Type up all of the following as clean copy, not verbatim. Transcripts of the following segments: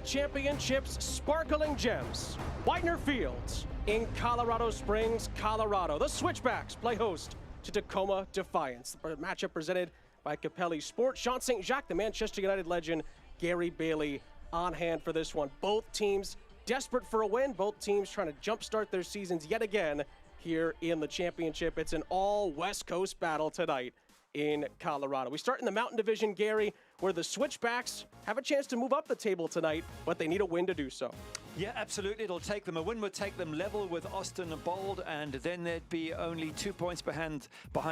the championship's sparkling gems. Widener Fields in Colorado Springs, Colorado. The Switchbacks play host to Tacoma Defiance. The matchup presented by Capelli Sports. Jean St. Jacques, the Manchester United legend, Gary Bailey on hand for this one. Both teams desperate for a win. Both teams trying to jumpstart their seasons yet again here in the championship. It's an all West Coast battle tonight in Colorado. We start in the Mountain Division, Gary, where the Switchbacks have a chance to move up the table tonight, but they need a win to do so. Yeah, absolutely. It'll take them. A win would take them level with Austin and Bold, and then there'd be only 2 points behind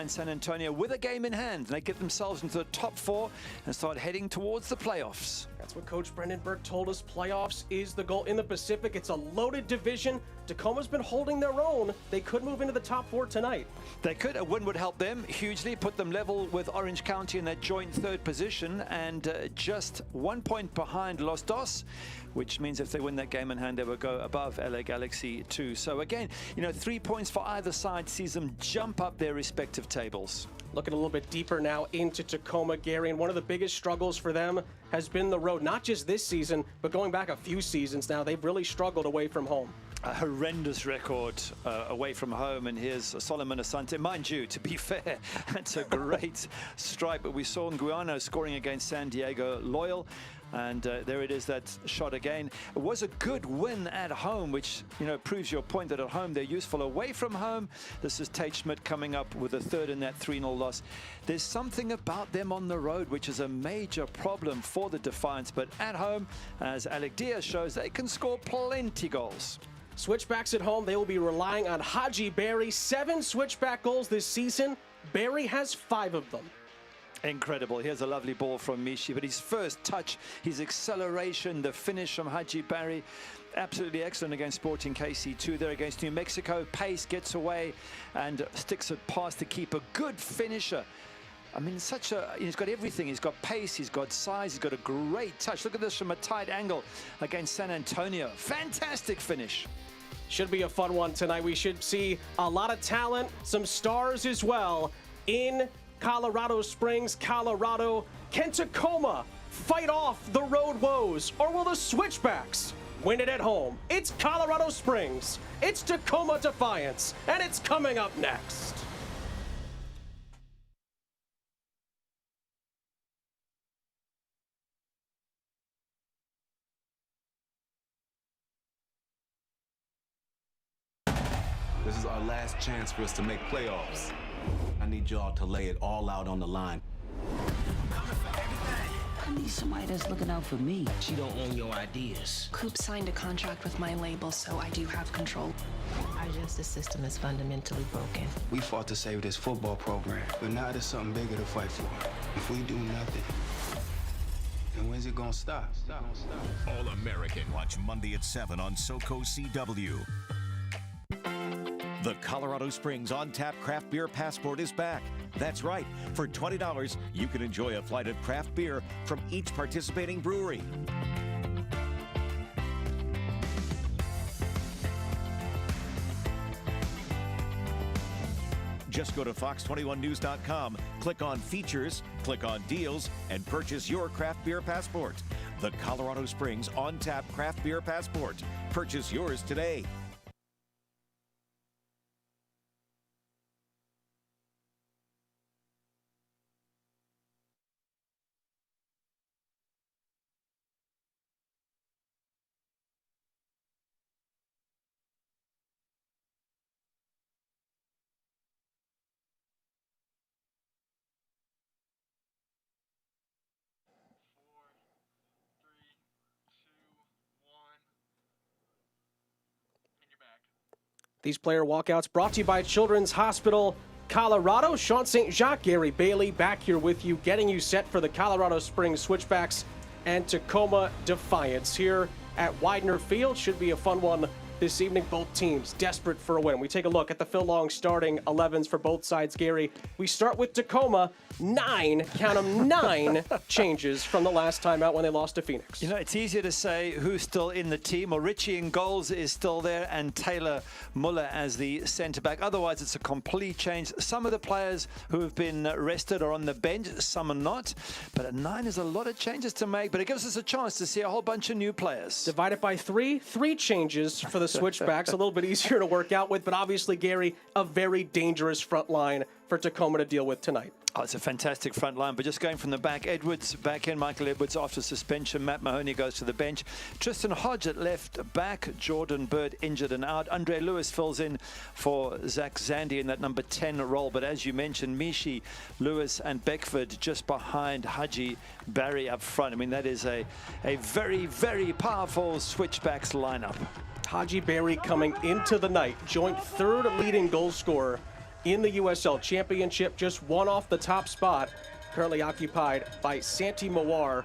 San Antonio with a game in hand. They get themselves into the top 4 and start heading towards the playoffs. That's what Coach Brendan Burke told us. Playoffs is the goal in the Pacific. It's a loaded division. Tacoma's been holding their own. They could move into the top 4 tonight. They could. A win would help them hugely, put them level with Orange County in that joint 3rd position, and just 1 point behind Los Dos, which means if they win that game in hand, they will go above LA Galaxy too. So again, 3 points for either side sees them jump up their respective tables. Looking a little bit deeper now into Tacoma, Gary, and one of the biggest struggles for them has been the road. Not just this season, but going back a few seasons now, they've really struggled away from home. A horrendous record away from home, and here's Solomon Asante. Mind you, to be fair, that's a great strike, but we saw Nguano scoring against San Diego Loyal, and there it is, that shot again. It was a good win at home, which proves your point that at home they're useful. Away from home, this is Tate Schmidt coming up with a 3rd in that 3-0 loss. There's something about them on the road which is a major problem for the Defiance, but at home, as Alec Diaz shows, they can score plenty goals. Switchbacks at home, they will be relying on Haji Berry. 7 Switchback goals this season. Berry has 5 of them. Incredible. Here's a lovely ball from Mishi, but his first touch, his acceleration, the finish from Haji Berry, absolutely excellent against Sporting KC2 there against New Mexico. Pace gets away and sticks it past the keeper. Good finisher. I mean, he's got everything. He's got pace, he's got size, he's got a great touch. Look at this from a tight angle against San Antonio. Fantastic finish. Should be a fun one tonight. We should see a lot of talent, some stars as well in Colorado Springs, Colorado. Can Tacoma fight off the road woes, or will the Switchbacks win it at home? It's Colorado Springs, it's Tacoma Defiance, and it's coming up next. This is our last chance for us to make playoffs. I need y'all to lay it all out on the line. I need somebody that's looking out for me. She don't own your ideas. Coop signed a contract with my label, so I do have control. Our justice system is fundamentally broken. We fought to save this football program, but now there's something bigger to fight for. If we do nothing, then when's it gonna stop? All American. Watch Monday at 7 on SoCo CW. The Colorado Springs on-tap craft beer passport is back. That's right. For $20, you can enjoy a flight of craft beer from each participating brewery. Just go to fox21news.com, click on features, click on deals, and purchase your craft beer passport. The Colorado Springs on-tap craft beer passport. Purchase yours today. These player walkouts brought to you by Children's Hospital Colorado. Jean St. Jacques, Gary Bailey back here with you, getting you set for the Colorado Springs Switchbacks and Tacoma Defiance here at Widener Field. Should be a fun one this evening. Both teams desperate for a win. We take a look at the Phil Long starting 11s for both sides, Gary. We start with Tacoma. 9, count them, 9 changes from the last time out when they lost to Phoenix. You know, it's easier to say who's still in the team. Well, Richie in goals is still there, and Taylor Muller as the centre-back. Otherwise, it's a complete change. Some of the players who have been rested are on the bench, some are not. But at 9 is a lot of changes to make, but it gives us a chance to see a whole bunch of new players. Divided by 3 changes for the Switchbacks. A little bit easier to work out with, but obviously, Gary, a very dangerous front line for Tacoma to deal with tonight. Oh, it's a fantastic front line, but just going from the back, Edwards back in, Michael Edwards after suspension, Matt Mahoney goes to the bench, Tristan Hodge at left back, Jordan Bird injured and out, Andre Lewis fills in for Zach Zandy in that number 10 role, but as you mentioned, Mishi, Lewis and Beckford just behind Haji Barry up front. I mean, that is a very, very powerful Switchbacks lineup. Haji Barry coming into the night, joint 3rd leading goal scorer in the USL Championship, just 1 off the top spot, currently occupied by Santi Mawar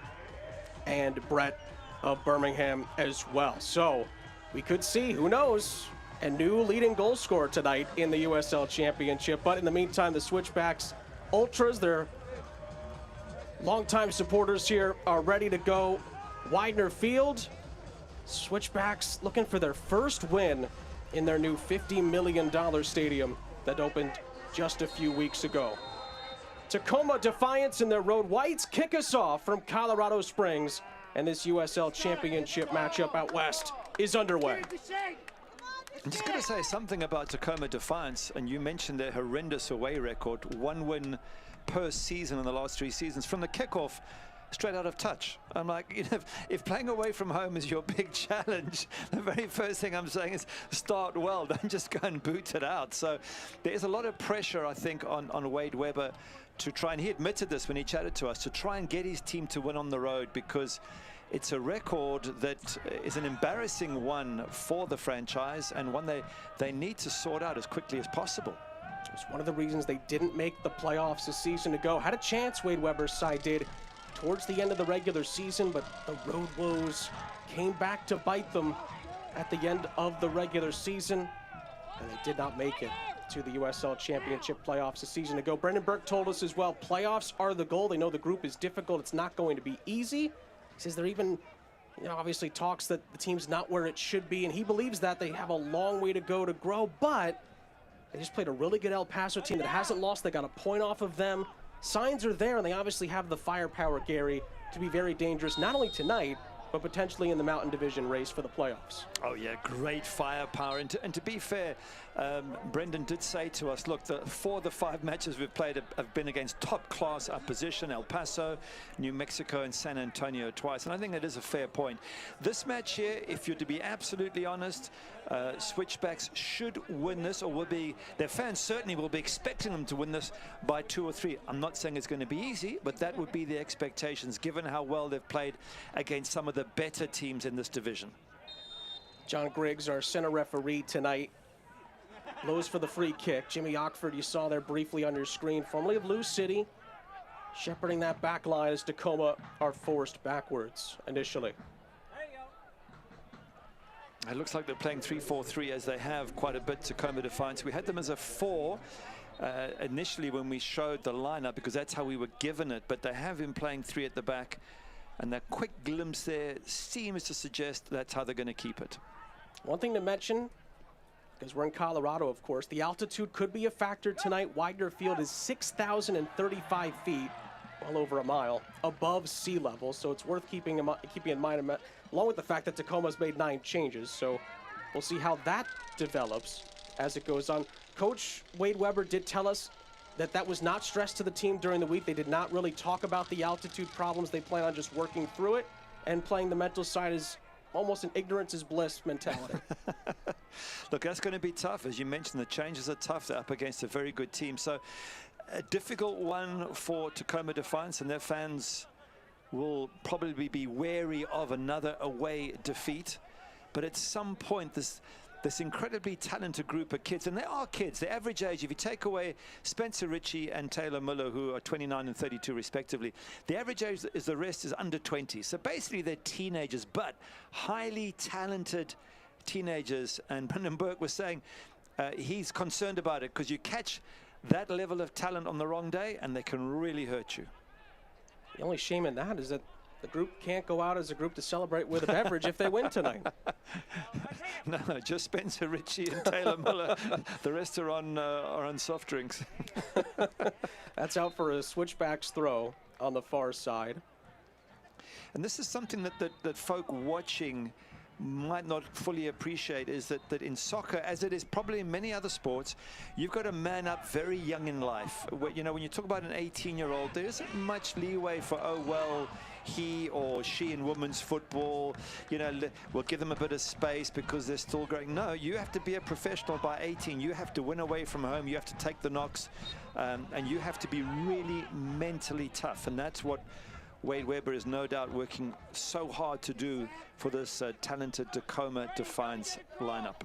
and Brett of Birmingham as well. So we could see, who knows, a new leading goal scorer tonight in the USL Championship. But in the meantime, the Switchbacks Ultras, their longtime supporters here, are ready to go. Widener Field, Switchbacks looking for their first win in their new $50 million stadium that opened just a few weeks ago. Tacoma Defiance in their road whites kick us off from Colorado Springs, and this USL Championship matchup out west is underway. I'm just going to say something about Tacoma Defiance, and you mentioned their horrendous away record, 1 win per season in the last 3 seasons. From the kickoff, straight out of touch. I'm like, you know, if playing away from home is your big challenge, the very first thing I'm saying is start well, don't just go and boot it out. So there is a lot of pressure, I think, on Wade Webber to try, and he admitted this when he chatted to us, to try and get his team to win on the road, because it's a record that is an embarrassing one for the franchise, and one they need to sort out as quickly as possible. It was one of the reasons they didn't make the playoffs a season ago. Had a chance, Wade Webber's side did, towards the end of the regular season, but the road woes came back to bite them at the end of the regular season, and they did not make it to the USL Championship playoffs a season ago. Brendan Burke told us as well, playoffs are the goal. They know the group is difficult. It's not going to be easy. He says they're even, you know, obviously talks that the team's not where it should be, and he believes that they have a long way to go to grow, but they just played a really good El Paso team that hasn't lost. They got a point off of them. Signs are there, and they obviously have the firepower, Gary, to be very dangerous, not only tonight, but potentially in the Mountain Division race for the playoffs. Oh yeah, great firepower. And to be fair, Brendan did say to us, look, 4 of the 5 matches we've played have been against top-class opposition, El Paso, New Mexico, and San Antonio twice. And I think that is a fair point. This match here, if you're to be absolutely honest, Switchbacks should win this, or will be, their fans certainly will be expecting them to win this by 2 or 3. I'm not saying it's going to be easy, but that would be the expectations, given how well they've played against some of the better teams in this division. John Griggs, our center referee tonight, blows for the free kick. Jimmy Ockford, you saw there briefly on your screen, formerly of Lou City, shepherding that back line as Tacoma are forced backwards initially. It looks like they're playing 3-4-3, as they have quite a bit, Tacoma Defiance. We had them as a 4 initially when we showed the lineup, because that's how we were given it, but they have been playing 3 at the back, and that quick glimpse there seems to suggest that's how they're going to keep it. One thing to mention, because we're in Colorado, of course, the altitude could be a factor tonight. Widener Field is 6,035 feet, well over a mile, above sea level, so it's worth keeping in mind, along with the fact that Tacoma's made 9 changes, so we'll see how that develops as it goes on. Coach Wade Webber did tell us that was not stressed to the team during the week. They did not really talk about the altitude problems. They plan on just working through it, and playing the mental side is almost an ignorance is bliss mentality. Look, that's going to be tough. As you mentioned, the changes are tough. They're up against a very good team. So a difficult one for Tacoma Defiance, and their fans will probably be wary of another away defeat. But at some point, this incredibly talented group of kids, and they are kids, the average age, if you take away Spencer Ritchie and Taylor Muller, who are 29 and 32 respectively, the average age is under 20. So basically they're teenagers, but highly talented teenagers, and Brendan Burke was saying he's concerned about it because you catch that level of talent on the wrong day and they can really hurt you. The only shame in that is that the group can't go out as a group to celebrate with a beverage if they win tonight. No, just Spencer Ritchie and Taylor Miller. The rest are on soft drinks. That's out for a switchbacks throw on the far side. And this is something that folk watching might not fully appreciate, is that in soccer, as it is probably in many other sports, you've got to man up very young in life. You know, when you talk about an 18-year-old, there isn't much leeway for, oh, well, he or she in women's football, you know, we'll give them a bit of space because they're still growing. No, you have to be a professional by 18. You have to win away from home. You have to take the knocks, and you have to be really mentally tough. And that's what Wade Webber is no doubt working so hard to do for this talented Tacoma Defiance lineup.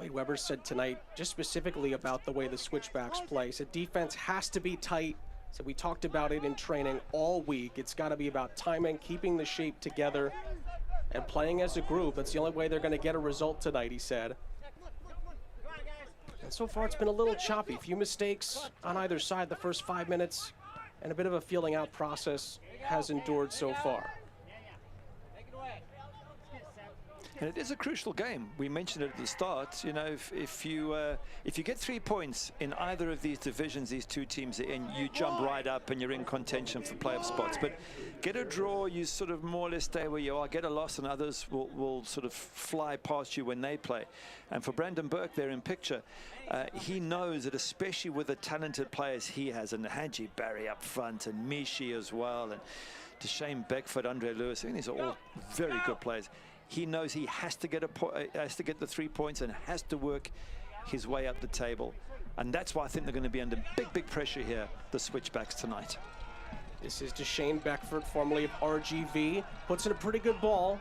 Wade Webber said tonight, just specifically about the way the switchbacks play, said defense has to be tight. So we talked about it in training all week. It's got to be about timing, keeping the shape together, and playing as a group. That's the only way they're going to get a result tonight, he said. And so far, it's been a little choppy. A few mistakes on either side the first 5 minutes, and a bit of a feeling out process has endured so far. And it is a crucial game. We mentioned it at the start. You know, if you get 3 points in either of these divisions these two teams are in, you jump right up and you're in contention for playoff spots. But get a draw, you sort of more or less stay where you are. Get a loss, and others will sort of fly past you when they play. And for Brandon Burke there in picture, he knows that, especially with the talented players he has, and Haji Barry up front, and Mishi as well, and Deshane Beckford, Andre Lewis. I think these are all very good players. He knows he has to get the 3 points and has to work his way up the table. And that's why I think they're going to be under big pressure here, the switchbacks tonight. This is Deshane Beckford, formerly of RGV. Puts in a pretty good ball.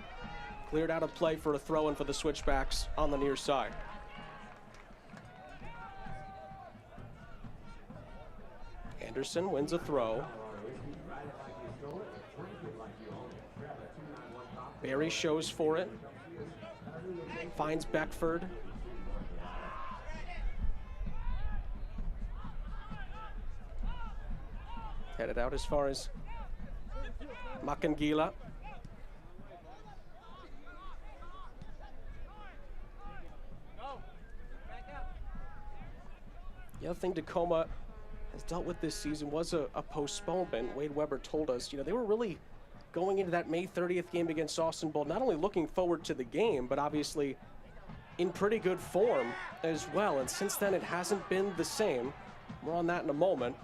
Cleared out of play for a throw-in for the switchbacks on the near side. Anderson wins a throw. Barry shows for it. Finds Beckford. Headed out as far as Makangila. The other thing Tacoma has dealt with this season was a postponement. Wade Webber told us, you know, they were really going into that May 30th game against Austin Bolt, not only looking forward to the game, but obviously in pretty good form as well. And since then, it hasn't been the same. More on that in a moment.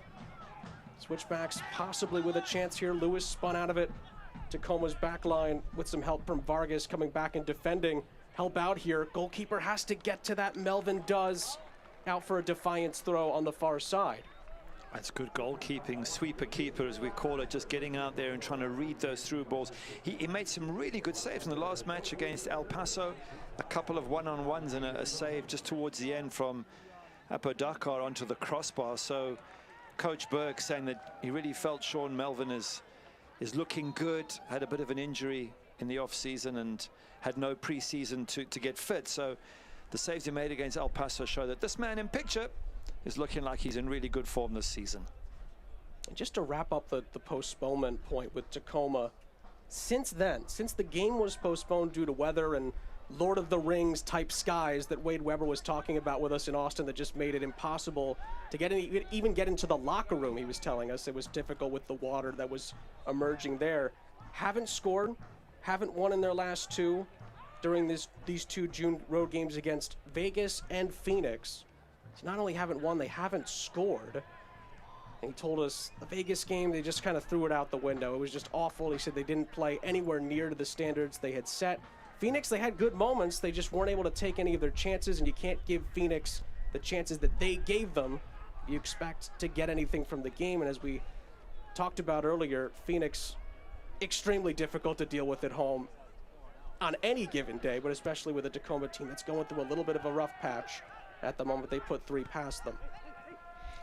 Switchbacks possibly with a chance here. Lewis spun out of it. Tacoma's back line with some help from Vargas coming back and defending. Help out here. Goalkeeper has to get to that. Melvin does. Out for a Defiance throw on the far side. That's good goalkeeping, sweeper keeper as we call it, just getting out there and trying to read those through balls. He made some really good saves in the last match against El Paso. A couple of one-on-ones and a save just towards the end from Apodakar onto the crossbar. So Coach Burke saying that he really felt Sean Melvin is looking good, had a bit of an injury in the off-season and had no pre-season to get fit. So the saves he made against El Paso show that this man in picture is looking like he's in really good form this season. And just to wrap up the postponement point with Tacoma, since then, since the game was postponed due to weather and Lord of the Rings type skies that Wade Webber was talking about with us in Austin that just made it impossible to even get into the locker room, he was telling us. It was difficult with the water that was emerging there. Haven't scored, haven't won in their last two during these two June road games against Vegas and Phoenix. So not only haven't won, they haven't scored. And he told us the Vegas game, they just kind of threw it out the window. It was just awful. He said they didn't play anywhere near to the standards they had set. Phoenix, they had good moments. They just weren't able to take any of their chances, and you can't give Phoenix the chances that they gave them. You expect to get anything from the game, and as we talked about earlier, Phoenix, extremely difficult to deal with at home on any given day, but especially with a Tacoma team that's going through a little bit of a rough patch at the moment. They put three past them.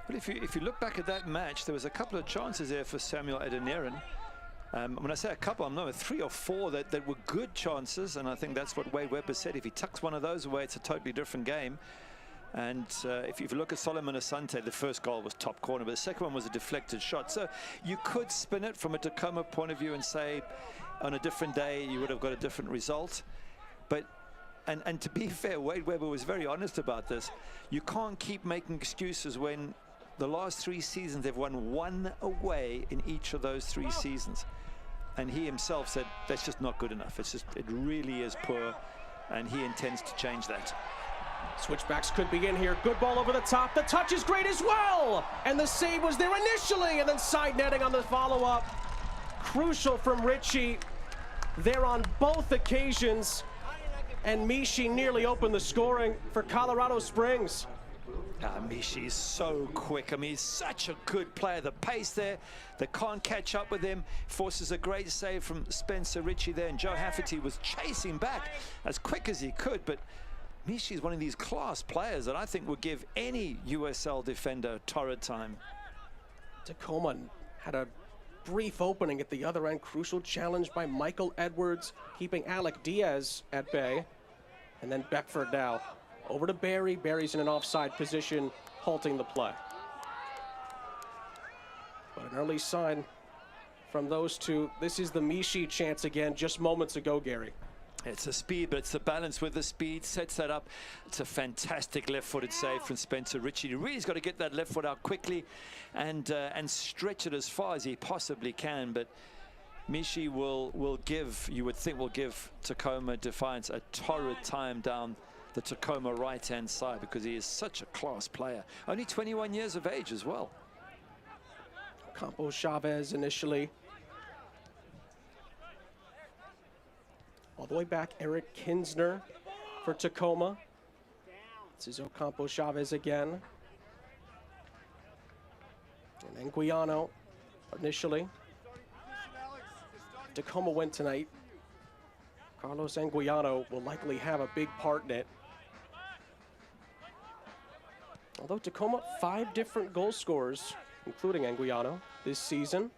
But if you look back at that match, there was a couple of chances there for Samuel Adeniran. When I say a couple, I'm knowing 3 or 4 that were good chances, and I think that's what Wade Webber said. If he tucks one of those away, it's a totally different game. And if you look at Solomon Asante, the first goal was top corner, but the second one was a deflected shot. So you could spin it from a Tacoma point of view and say on a different day you would have got a different result. But and to be fair, Wade Webber was very honest about this. You can't keep making excuses when the last 3 seasons they've won 1 away in each of those 3 seasons. And he himself said that's just not good enough. It's just, it really is poor, and he intends to change that. Switchbacks could be in here. Good ball over the top. The touch is great as well. And the save was there initially, and then side netting on the follow-up. Crucial from Richie there on both occasions. And Mishi nearly opened the scoring for Colorado Springs. Mishi is so quick. I mean, he's such a good player. The pace there, they can't catch up with him. Forces a great save from Spencer Richie there, and Joe Hafferty was chasing back as quick as he could. But Mishi is one of these class players that I think would give any USL defender torrid time. Tacoma had a brief opening at the other end. Crucial challenge by Michael Edwards, keeping Alec Diaz at bay. And then Beckford now over to Barry. Barry's in an offside position, halting the play. But an early sign from those two. This is the Mishi chance again, just moments ago, Gary. It's the speed, but it's the balance with the speed. Sets that up. It's a fantastic left-footed save from Spencer Richie. He really's got to get that left foot out quickly and stretch it as far as he possibly can. But Mishi will give, you would think, will give Tacoma Defiance a torrid time down the Tacoma right-hand side, because he is such a class player. Only 21 years of age as well. Campo Chavez initially. All the way back, Eric Kinsner for Tacoma. This is Ocampo Chavez again. And Anguiano initially. Tacoma win tonight. Carlos Anguiano will likely have a big part in it. Although Tacoma, 5 different goal scorers, including Anguiano, this season.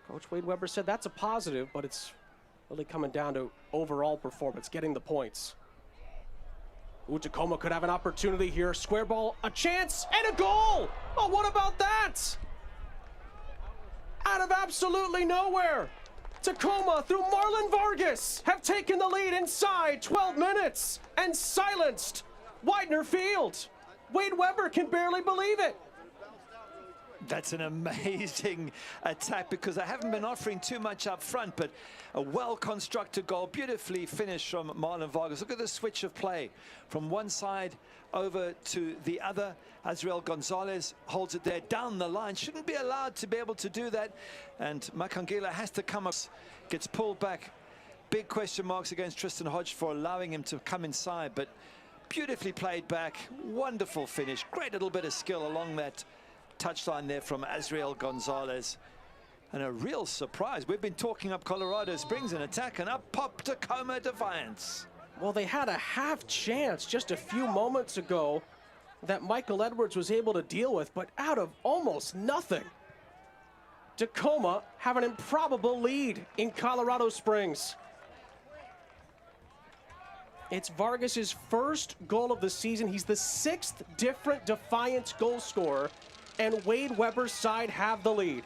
Coach Wade Webber said that's a positive, but it's really coming down to overall performance, getting the points. Ooh, Tacoma could have an opportunity here. Square ball, a chance, and a goal! Oh, what about that? Out of absolutely nowhere, Tacoma, through Marlon Vargas, have taken the lead inside 12 minutes and silenced Widener Field. Wade Webber can barely believe it. That's an amazing attack, because they haven't been offering too much up front, but a well-constructed goal, beautifully finished from Marlon Vargas. Look at the switch of play from one side over to the other. Azriel Gonzalez holds it there down the line. Shouldn't be allowed to be able to do that. And Makangila has to come up, gets pulled back. Big question marks against Tristan Hodge for allowing him to come inside, but beautifully played back. Wonderful finish. Great little bit of skill along that touchline there from Azriel Gonzalez. And a real surprise. We've been talking up Colorado Springs in attack, and up popped Tacoma Defiance. Well, they had a half chance just a few moments ago that Michael Edwards was able to deal with, but out of almost nothing, Tacoma have an improbable lead in Colorado Springs. It's Vargas's first goal of the season. He's the 6th different Defiance goal scorer, and Wade Webber's side have the lead.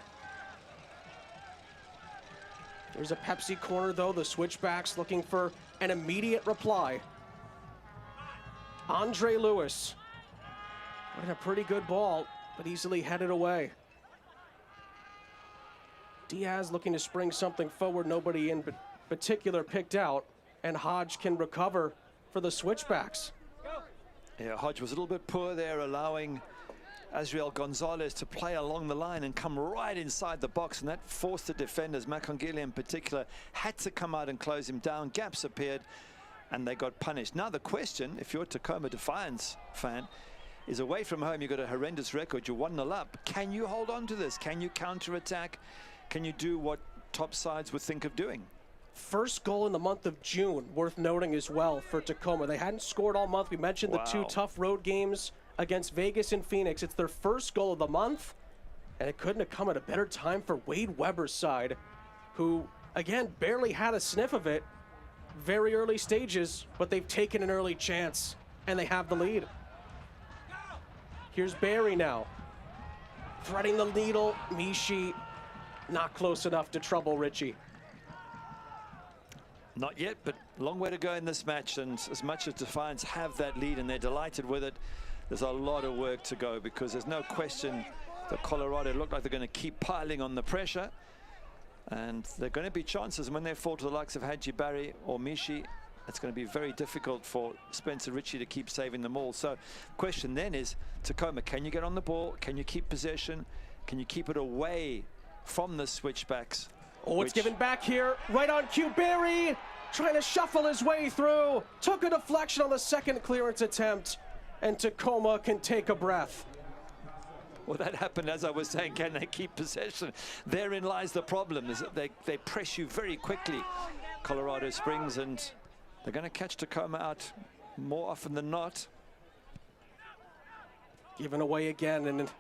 There's a Pepsi corner, though. The Switchbacks looking for an immediate reply. Andre Lewis. What a pretty good ball, but easily headed away. Diaz looking to spring something forward. Nobody in particular picked out, and Hodge can recover for the Switchbacks. Yeah, Hodge was a little bit poor there, allowing Azriel Gonzalez to play along the line and come right inside the box, and that forced the defenders, Makangile in particular, had to come out and close him down. Gaps appeared, and they got punished. Now the question, if you're a Tacoma Defiance fan, is away from home, you've got a horrendous record, you're 1-0 up. Can you hold on to this? Can you counter-attack? Can you do what top sides would think of doing? First goal in the month of June, worth noting as well for Tacoma. They hadn't scored all month. We mentioned the 2 tough road games against Vegas and Phoenix. It's their first goal of the month, And it couldn't have come at a better time for Wade Weber's side, who, again, barely had a sniff of it. Very early stages, but they've taken an early chance, and they have the lead. Here's Barry now. Threading the needle. Mishi not close enough to trouble Richie. Not yet, but a long way to go in this match. And as much as Defiance have that lead and they're delighted with it, there's a lot of work to go, because there's no question that Colorado look like they're going to keep piling on the pressure. And there are going to be chances when they fall to the likes of Hadji Barry or Mishi. It's going to be very difficult for Spencer Richie to keep saving them all. So question then is, Tacoma, can you get on the ball? Can you keep possession? Can you keep it away from the switchbacks? Oh, it's given back here. Right on cue, Barry trying to shuffle his way through. Took a deflection on the second clearance attempt, and Tacoma can take a breath. Well, that happened, as I was saying. Can they keep possession? Therein lies the problem, is that they press you very quickly, Colorado Springs, and they're going to catch Tacoma out more often than not. Given away again, and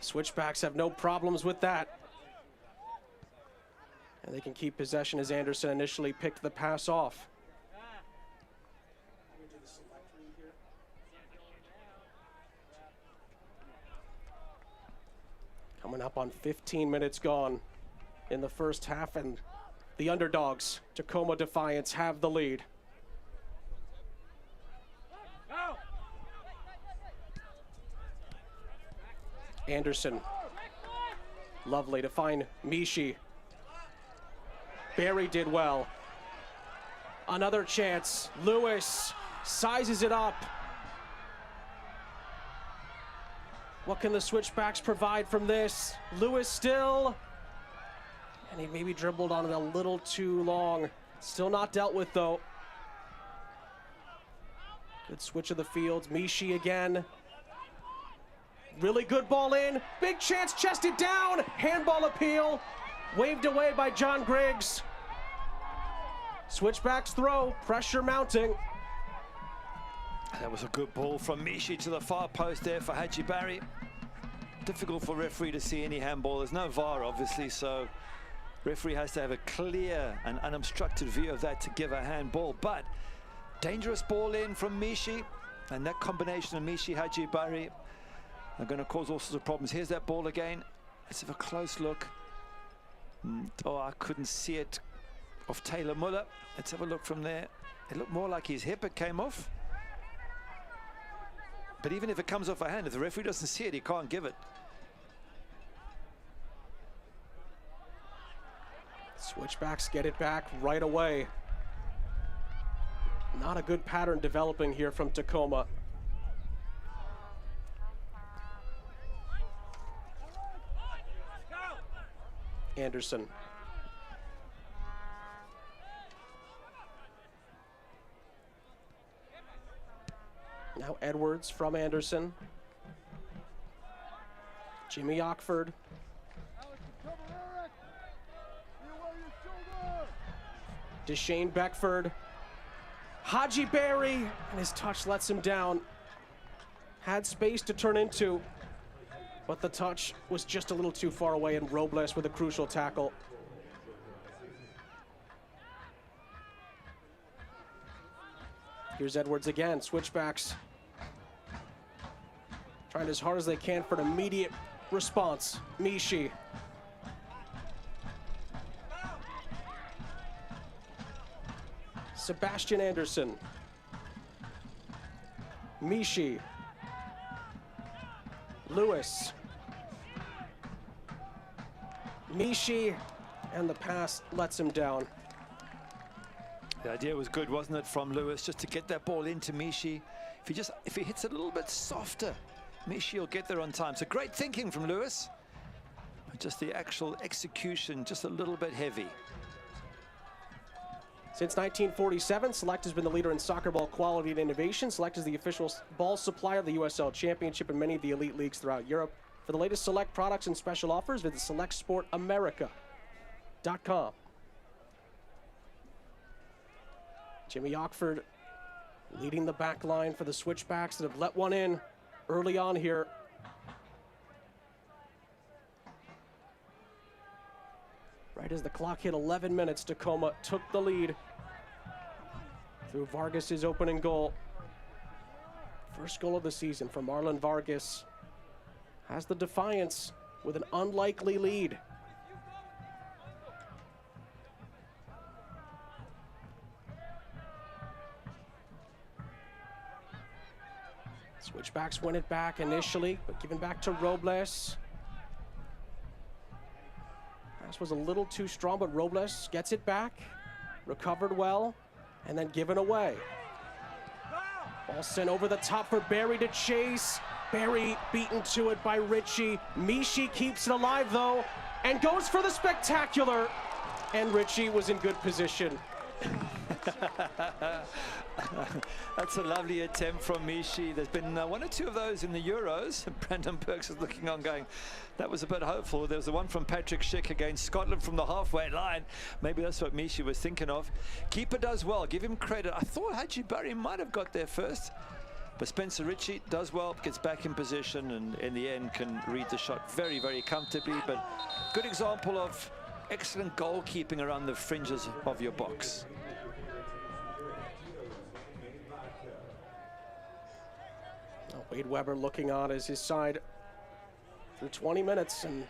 Switchbacks have no problems with that. And they can keep possession as Anderson initially picked the pass off. Coming up on 15 minutes gone in the first half, and the underdogs, Tacoma Defiance, have the lead. Anderson, lovely to find Mishi. Barry did well. Another chance. Lewis sizes it up. What can the Switchbacks provide from this? Lewis still. And he maybe dribbled on it a little too long. Still not dealt with, though. Good switch of the fields. Mishi again. Really good ball in. Big chance, chested down. Handball appeal. Waved away by John Griggs. Switchbacks throw. Pressure mounting. That was a good ball from Mishi to the far post there for Hadji Barry. Difficult for referee to see any handball. There's no VAR, obviously, so referee has to have a clear and unobstructed view of that to give a handball. But dangerous ball in from Mishi, and that combination of Mishi, Hadji Barry are going to cause all sorts of problems. Here's that ball again. Let's have a close look. Oh, I couldn't see it off Taylor Muller. Let's have a look from there. It looked more like his hip. It came off. But even if it comes off a hand, if the referee doesn't see it, he can't give it. Switchbacks get it back right away. Not a good pattern developing here from Tacoma. Anderson. Now Edwards from Anderson. Jimmy Ockford. Deshane Beckford. Hadji Barry, and his touch lets him down. Had space to turn into, but the touch was just a little too far away, and Robles with a crucial tackle. Here's Edwards again. Switchbacks trying as hard as they can for an immediate response. Mishi. Sebastian Anderson. Mishi. Lewis. Mishi, and the pass lets him down. The idea was good, wasn't it, from Lewis, just to get that ball into Mishi. If he hits it a little bit softer, Mishi will get there on time. So great thinking from Lewis. Just the actual execution, just a little bit heavy. Since 1947, Select has been the leader in soccer ball quality and innovation. Select is the official ball supplier of the USL Championship and many of the elite leagues throughout Europe. For the latest Select products and special offers, visit SelectSportAmerica.com. Jimmy Ockford leading the back line for the Switchbacks that have let one in early on here. Right as the clock hit 11 minutes, Tacoma took the lead through Vargas's opening goal. First goal of the season for Marlon Vargas. Has the Defiance with an unlikely lead. Switchbacks win it back initially, but given back to Robles. Pass was a little too strong, but Robles gets it back, recovered well, and then given away. Ball sent over the top for Barry to chase. Barry beaten to it by Ritchie. Mishi keeps it alive though, and goes for the spectacular. And Ritchie was in good position. That's a lovely attempt from Mishi. There's been one or two of those in the Euros. Brandon Burks is looking on going, that was a bit hopeful. There was the one from Patrick Schick against Scotland from the halfway line. Maybe that's what Mishi was thinking of. Keeper does well, give him credit. I thought Haji Barry might have got there first, but Spencer Ritchie does well, gets back in position, and in the end can read the shot very, very comfortably. But good example of excellent goalkeeping around the fringes of your box. Wade Weber looking on as his side through 20 minutes, and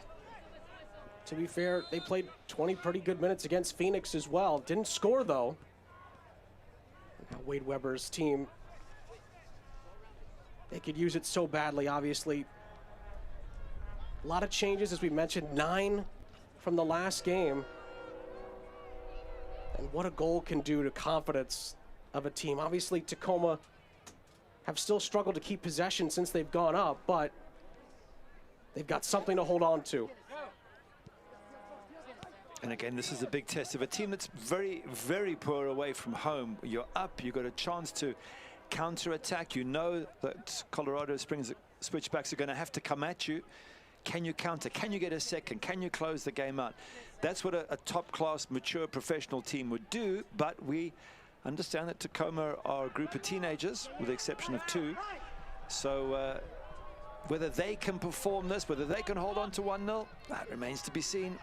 to be fair, they played 20 pretty good minutes against Phoenix as well. Didn't score though. Now Wade Weber's team, they could use it so badly, obviously. A lot of changes, as we mentioned, 9 from the last game. And what a goal can do to confidence of a team. Obviously, Tacoma have still struggled to keep possession since they've gone up, but they've got something to hold on to. And again, this is a big test of a team that's very, very poor away from home. You're up, you've got a chance to counter-attack. You know that Colorado Springs Switchbacks are going to have to come at you. Can you counter? Can you get a second? Can you close the game out? That's what a top-class, mature, professional team would do, but we understand that Tacoma are a group of teenagers, with the exception of 2. So whether they can perform this, whether they can hold on to 1-0, that remains to be seen.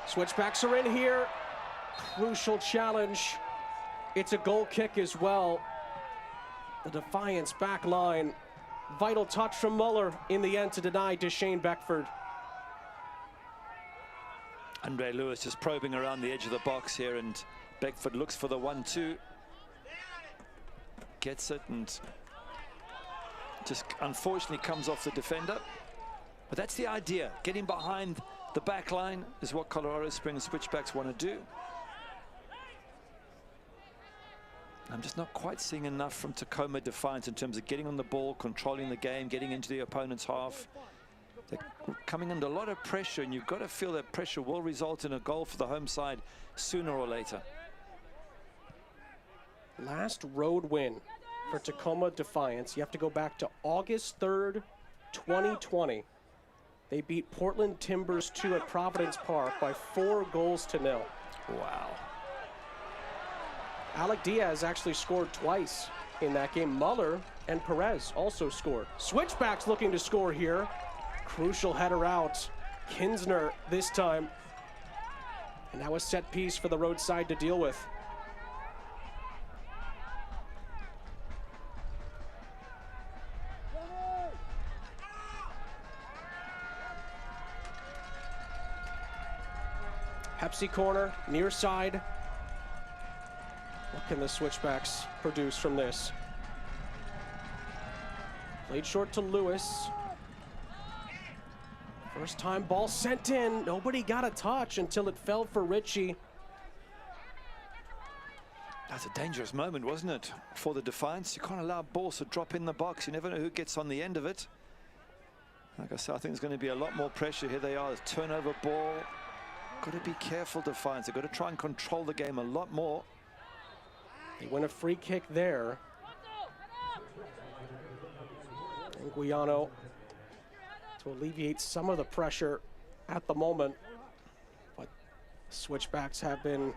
Switchbacks are in here. Crucial challenge. It's a goal kick as well. The Defiance back line. Vital touch from Muller in the end to deny Deshane Beckford. Andre Lewis just probing around the edge of the box here, and Beckford looks for the 1-2. Gets it and just unfortunately comes off the defender. But that's the idea. Getting behind the back line is what Colorado Springs Switchbacks want to do. I'm just not quite seeing enough from Tacoma Defiance in terms of getting on the ball, controlling the game, getting into the opponent's half. They're coming under a lot of pressure, and you've got to feel that pressure will result in a goal for the home side sooner or later. Last road win for Tacoma Defiance. You have to go back to August 3rd, 2020. They beat Portland Timbers 2 at Providence Park by 4-0. Wow. Alec Diaz actually scored twice in that game. Muller and Perez also scored. Switchbacks looking to score here. Crucial header out. Kinsner this time. And now a set piece for the roadside to deal with. Pepsi corner, near side. What can the Switchbacks produce from this? Played short to Lewis. First time ball sent in. Nobody got a touch until it fell for Ritchie. That's a dangerous moment, wasn't it, for the Defiance? You can't allow balls to drop in the box. You never know who gets on the end of it. Like I said, I think there's going to be a lot more pressure. Here they are, turnover ball. Got to be careful, Defiance. They've got to try and control the game a lot more. They win a free kick there. And Guiano to alleviate some of the pressure at the moment. But Switchbacks have been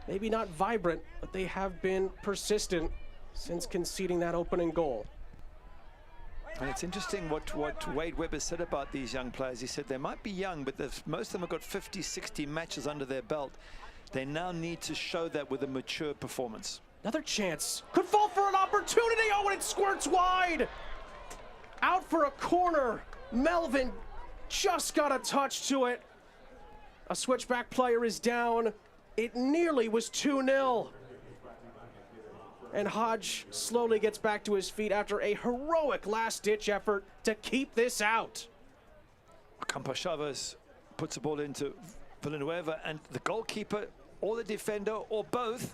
maybe not vibrant, but they have been persistent since conceding that opening goal. And it's interesting what Wade Webber said about these young players. He said they might be young, but most of them have got 50, 60 matches under their belt. They now need to show that with a mature performance. Another chance. Could fall for an opportunity. Oh, and it squirts wide. Out for a corner. Melvin just got a touch to it. A switchback player is down. It nearly was 2-0. And Hodge slowly gets back to his feet after a heroic last-ditch effort to keep this out. Campos Chavez puts the ball into Villanueva, and the goalkeeper or the defender or both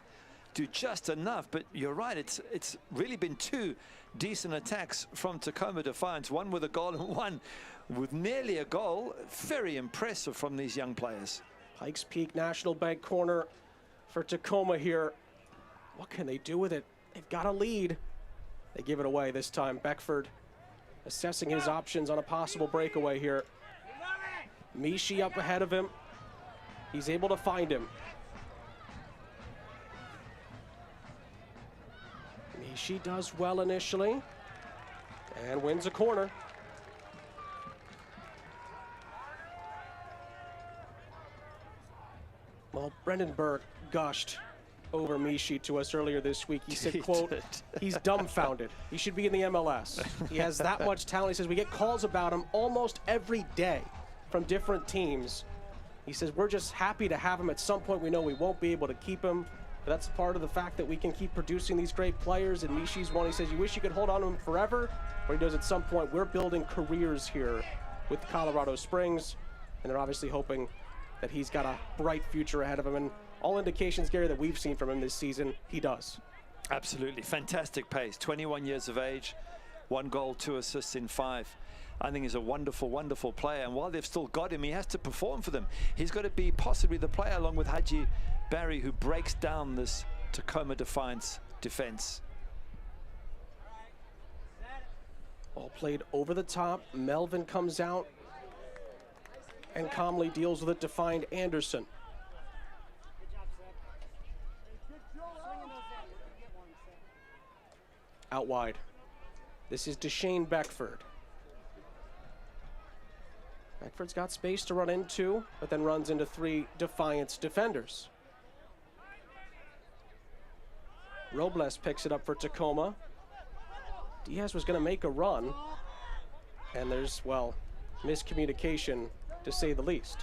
do just enough. But you're right, it's really been two decent attacks from Tacoma Defiance, one with a goal and one with nearly a goal. Very impressive from these young players. Pikes Peak National Bank corner for Tacoma here. What can they do with it? They've got a lead. They give it away this time. Beckford assessing his options on a possible breakaway here. Mishi up ahead of him. He's able to find him. Mishi does well initially and wins a corner. Well, Brendan Burke gushed over Mishi to us earlier this week. He said, quote, he's dumbfounded. He should be in the MLS. He has that much talent. He says, we get calls about him almost every day from different teams. He says, we're just happy to have him. At some point, we know we won't be able to keep him. But that's part of the fact that we can keep producing these great players. And Mishi's one. He says, you wish you could hold on to him forever. But he does at some point. We're building careers here with Colorado Springs. And they're obviously hoping that he's got a bright future ahead of him. And all indications, Gary, that we've seen from him this season, he does. Absolutely. Fantastic pace. 21 years of age, 1 goal, 2 assists in 5. I think he's a wonderful, wonderful player. And while they've still got him, he has to perform for them. He's got to be possibly the player along with Haji Barry who breaks down this Tacoma Defiance defense. All played over the top. Melvin comes out and calmly deals with it to find Anderson. Out wide. This is Deshane Beckford. Beckford's got space to run into, but then runs into 3 Defiance defenders. Robles picks it up for Tacoma. Diaz was going to make a run, and there's, well, miscommunication to say the least.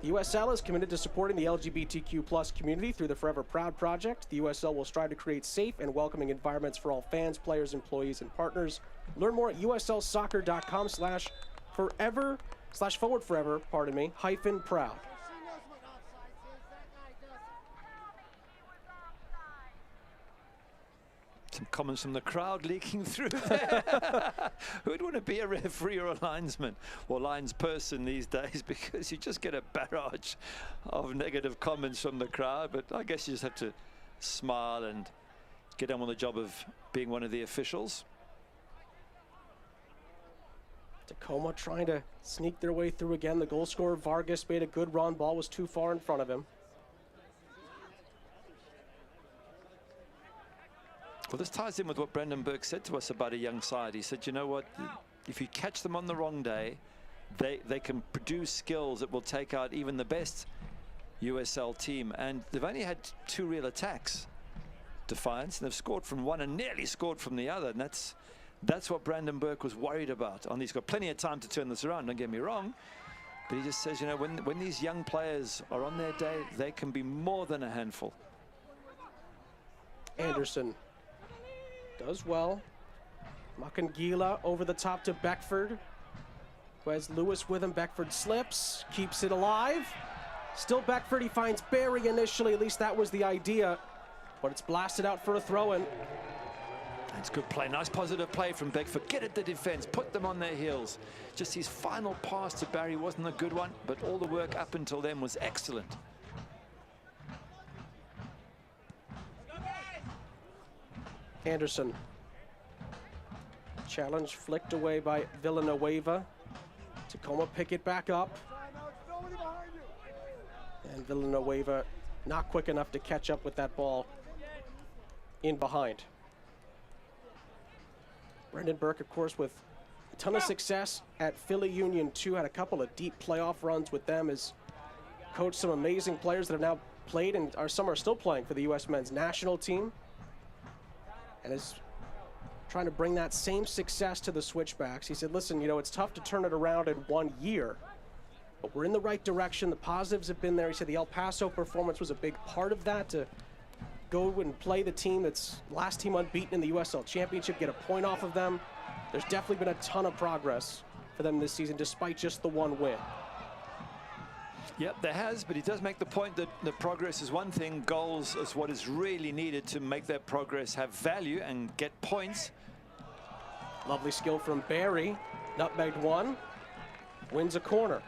The USL is committed to supporting the LGBTQ+ community through the Forever Proud project. The USL will strive to create safe and welcoming environments for all fans, players, employees, and partners. Learn more at uslsoccer.com/proud. Some comments from the crowd leaking through there. Who'd want to be a referee or a linesman or linesperson these days, because you just get a barrage of negative comments from the crowd. But I guess you just have to smile and get on with the job of being one of the officials. Tacoma trying to sneak their way through again. The goal scorer Vargas made a good run. Ball was too far in front of him. Well, this ties in with what Brendan Burke said to us about a young side. He said, you know what, if you catch them on the wrong day, they can produce skills that will take out even the best USL team. And they've only had 2 real attacks, Defiance, and they've scored from one and nearly scored from the other. And that's what Brendan Burke was worried about. And he's got plenty of time to turn this around, don't get me wrong. But he just says, you know, when these young players are on their day, they can be more than a handful. Anderson does well. Makangila over the top to Beckford, who has Lewis with him. Beckford slips, keeps it alive. Still Beckford, he finds Barry initially, at least that was the idea, but it's blasted out for a throw-in. That's good play, nice positive play from Beckford. Get at the defense, put them on their heels. Just his final pass to Barry wasn't a good one, but all the work up until then was excellent. Anderson. Challenge flicked away by Villanueva. Tacoma pick it back up. And Villanueva not quick enough to catch up with that ball in behind. Brendan Burke, of course, with a ton of success at Philly Union 2, had a couple of deep playoff runs with them, has coached some amazing players that have now played and some are still playing for the U.S. men's national team, and is trying to bring that same success to the Switchbacks. He said, listen, you know, it's tough to turn it around in 1 year, but we're in the right direction. The positives have been there. He said the El Paso performance was a big part of that, to go and play the team that's last team unbeaten in the USL Championship, get a point off of them. There's definitely been a ton of progress for them this season, despite just the one win. Yep, there has, but he does make the point that the progress is one thing, goals is what is really needed to make that progress have value and get points. Lovely skill from Barry, nutmegged one, wins a corner.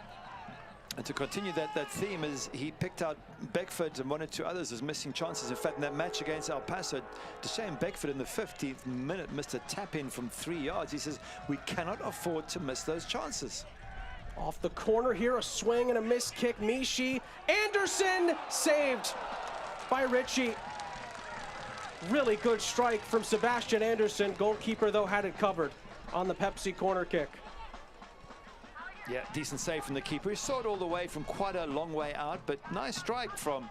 And to continue that theme, is he picked out Beckford and one or two others as missing chances. In fact, in that match against El Paso, Deshane Beckford in the 15th minute missed a tap-in from 3 yards. He says, we cannot afford to miss those chances. Off the corner here, a swing and a missed kick. Mishi Anderson saved by Richie. Really good strike from Sebastian Anderson. Goalkeeper, though, had it covered on the Pepsi corner kick. Yeah, decent save from the keeper. He saw it all the way from quite a long way out, but nice strike from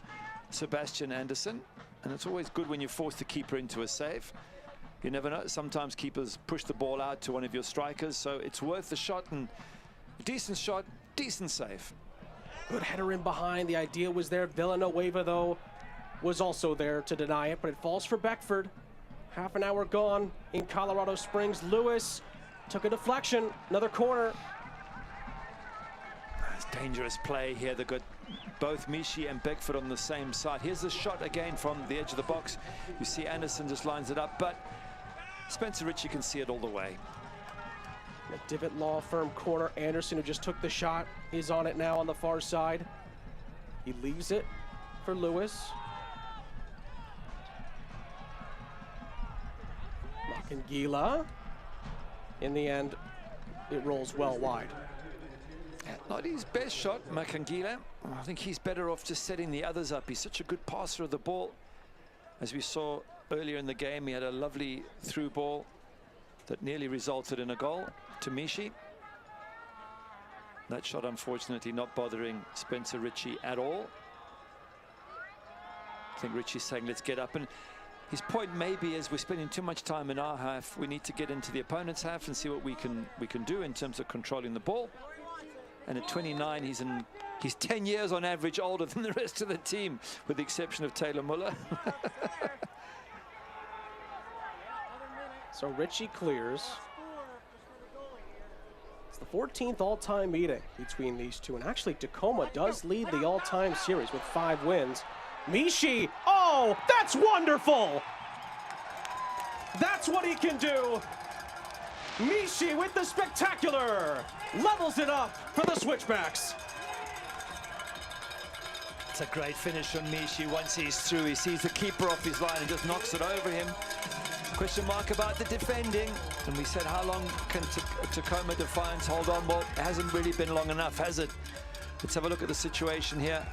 Sebastian Anderson. And it's always good when you force the keeper into a save. You never know. Sometimes keepers push the ball out to one of your strikers, so it's worth the shot. And decent shot, decent save. Good header in behind. The idea was there. Villanueva, though, was also there to deny it, but it falls for Beckford. Half an hour gone in Colorado Springs. Lewis took a deflection. Another corner. Dangerous play here. They've got both Mishi and Beckford on the same side. Here's the shot again from the edge of the box. You see Anderson just lines it up, but Spencer Ritchie can see it all the way. A Divot Law Firm corner. Anderson, who just took the shot, is on it now on the far side. He leaves it for Lewis. Makangila. In the end, it rolls well wide. Not his best shot, Makangila. I think he's better off just setting the others up. He's such a good passer of the ball. As we saw earlier in the game, he had a lovely through ball that nearly resulted in a goal to Mishi. That shot, unfortunately, not bothering Spencer Ritchie at all. I think Ritchie's saying, let's get up. And his point maybe is we're spending too much time in our half. We need to get into the opponent's half and see what we can do in terms of controlling the ball. And at 29, he's 10 years on average older than the rest of the team, with the exception of Taylor Muller. So Ritchie clears. It's the 14th all-time meeting between these two. And actually, Tacoma does lead the all-time series with 5 wins. Mishi, oh, that's wonderful! That's what he can do. Mishi with the spectacular. Levels it up for the Switchbacks. It's a great finish from Mishi. Once he's through, he sees the keeper off his line and just knocks it over him. Question mark about the defending. And we said, how long can Tacoma Defiance hold on? Well, it hasn't really been long enough, has it? Let's have a look at the situation here.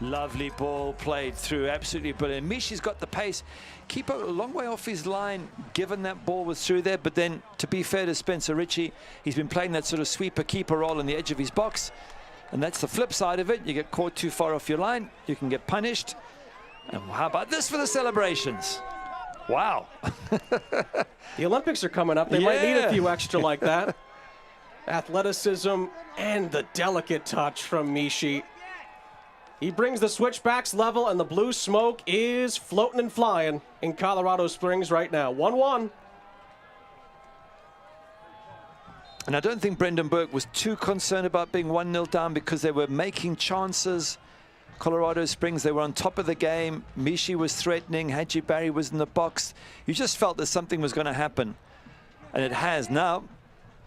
Lovely ball played through, absolutely brilliant. Mishi's got the pace. Keeper a long way off his line, given that ball was through there. But then, to be fair to Spencer Ritchie, he's been playing that sort of sweeper keeper role on the edge of his box. And that's the flip side of it. You get caught too far off your line, you can get punished. And how about this for the celebrations? Wow. The Olympics are coming up. They might need a few extra like that. Athleticism and the delicate touch from Mishi. He brings the Switchbacks level, and the blue smoke is floating and flying in Colorado Springs right now. 1-1. And I don't think Brendan Burke was too concerned about being 1-0 down, because they were making chances. Colorado Springs, they were on top of the game. Mishi was threatening. Haji Barry was in the box. You just felt that something was going to happen. And it has. Now,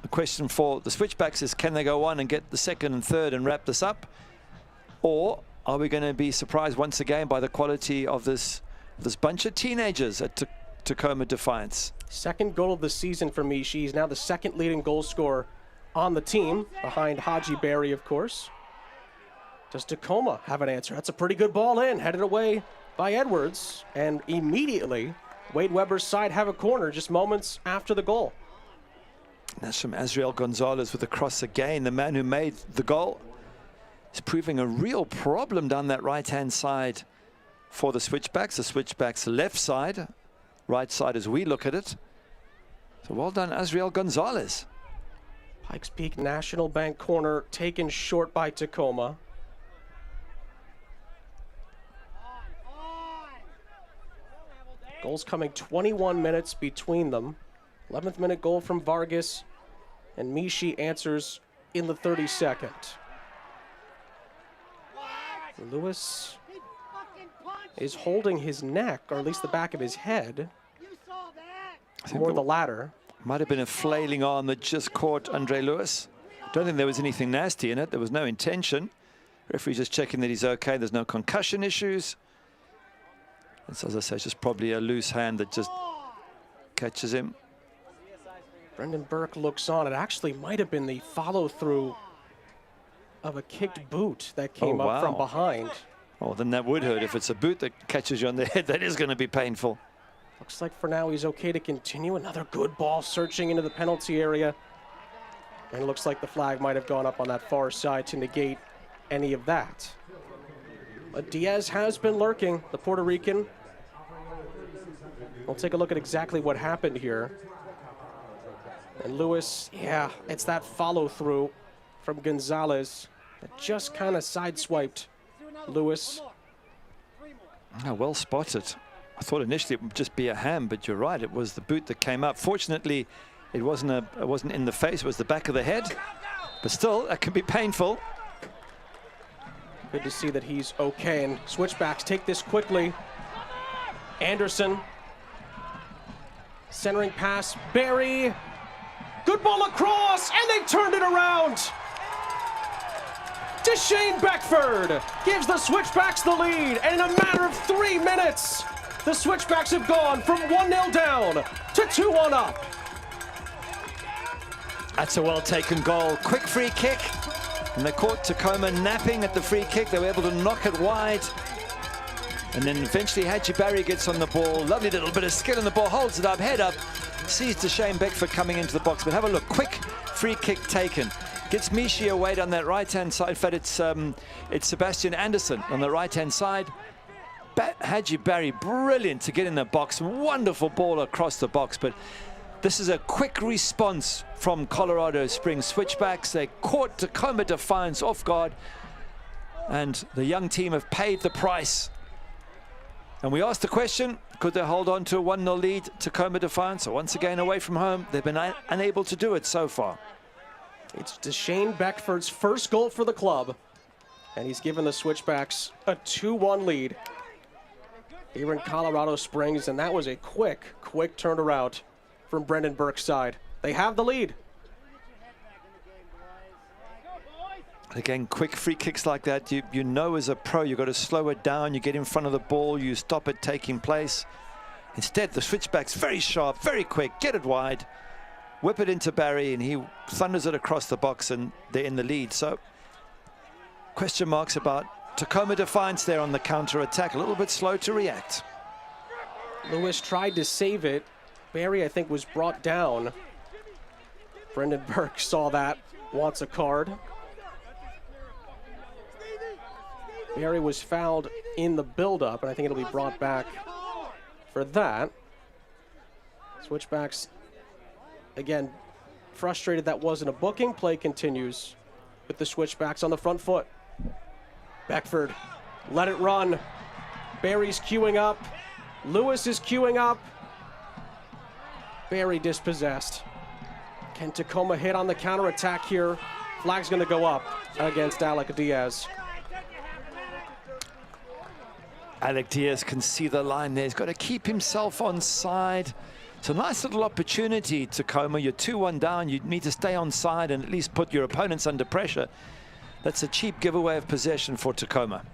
the question for the Switchbacks is, can they go on and get the second and third and wrap this up? Or are we going to be surprised once again by the quality of this bunch of teenagers at Tacoma Defiance? Second goal of the season for Mishi. He's now the second leading goal scorer on the team, behind Haji Barry, of course. Does Tacoma have an answer? That's a pretty good ball in, headed away by Edwards. And immediately, Wade Weber's side have a corner just moments after the goal. That's from Azriel Gonzalez with the cross again. The man who made the goal is proving a real problem down that right-hand side for the Switchbacks. The Switchbacks left side, right side as we look at it. So well done, Azriel Gonzalez. Pikes Peak National Bank corner taken short by Tacoma. Goals coming 21 minutes between them. 11th minute goal from Vargas, and Mishi answers in the 32nd. Lewis is holding his neck, or at least the back of his head. More the latter. Might have been a flailing arm that just caught Andre Lewis. Don't think there was anything nasty in it. There was no intention. Referee just checking that he's okay. There's no concussion issues. And so, as I say, it's just probably a loose hand that just catches him. Brendan Burke looks on. It actually might have been the follow-through of a kicked boot that came up from behind. Oh, then that would hurt. If it's a boot that catches you on the head, that is going to be painful. Looks like for now he's okay to continue. Another good ball searching into the penalty area. And it looks like the flag might have gone up on that far side to negate any of that. But Diaz has been lurking, the Puerto Rican. We'll take a look at exactly what happened here. And Lewis, yeah, it's that follow-through from Gonzalez that just kind of sideswiped Lewis. Oh, well spotted. I thought initially it would just be a hand, but you're right. It was the boot that came up. Fortunately, it wasn't in the face. It was the back of the head. But still, that can be painful. Good to see that he's okay. And Switchbacks take this quickly. Anderson. Centering pass. Barry. Good ball across, and they've turned it around. Deshane Beckford gives the Switchbacks the lead, and in a matter of 3 minutes, the Switchbacks have gone from 1-0 down to 2-1 up. That's a well-taken goal. Quick free kick. And they caught Tacoma napping at the free kick. They were able to knock it wide. And then eventually Hadji Barry gets on the ball. Lovely little bit of skill in the ball. Holds it up, head up. Sees Deshane Beckford coming into the box. But have a look. Quick free kick taken. Gets Mishi away down that right-hand side. In fact, it's Sebastian Anderson on the right-hand side. Hadji Barry, brilliant to get in the box. Wonderful ball across the box. But this is a quick response from Colorado Springs Switchbacks. They caught Tacoma Defiance off guard, and the young team have paid the price. And we asked the question, could they hold on to a 1-0 lead, Tacoma Defiance? So once again, away from home, they've been unable to do it so far. It's Deshane Beckford's first goal for the club, and he's given the Switchbacks a 2-1 lead here in Colorado Springs, and that was a quick turnaround from Brendan Burke's side. They have the lead. Again, quick free kicks like that, you know as a pro, you've got to slow it down, you get in front of the ball, you stop it taking place. Instead, the Switchbacks very sharp, very quick, get it wide, whip it into Barry, and he thunders it across the box, and they're in the lead. So, question marks about Tacoma Defiance there on the counter-attack, a little bit slow to react. Lewis tried to save it. Barry, I think, was brought down. Brendan Burke saw that, wants a card. Barry was fouled in the build-up, and I think it'll be brought back for that. Switchbacks, again, frustrated that wasn't a booking. Play continues with the Switchbacks on the front foot. Beckford, let it run. Barry's queuing up. Lewis is queuing up. Barry dispossessed. Can Tacoma hit on the counterattack here? Flag's going to go up against Alec Diaz. Alec Diaz can see the line there. He's got to keep himself on side. It's a nice little opportunity, Tacoma. You're 2-1 down. You need to stay on side and at least put your opponents under pressure. That's a cheap giveaway of possession for Tacoma.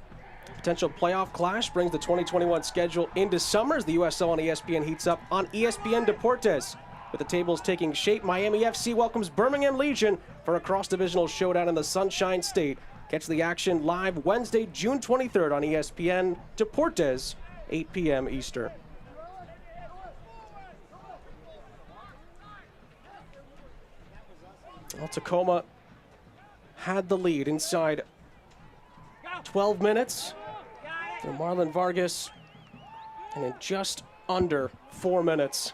Potential playoff clash brings the 2021 schedule into summer as the USL on ESPN heats up on ESPN Deportes. With the tables taking shape, Miami FC welcomes Birmingham Legion for a cross-divisional showdown in the Sunshine State. Catch the action live Wednesday, June 23rd on ESPN Deportes, 8 p.m. Eastern. Well, Tacoma had the lead inside 12 minutes for Marlon Vargas, and in just under 4 minutes,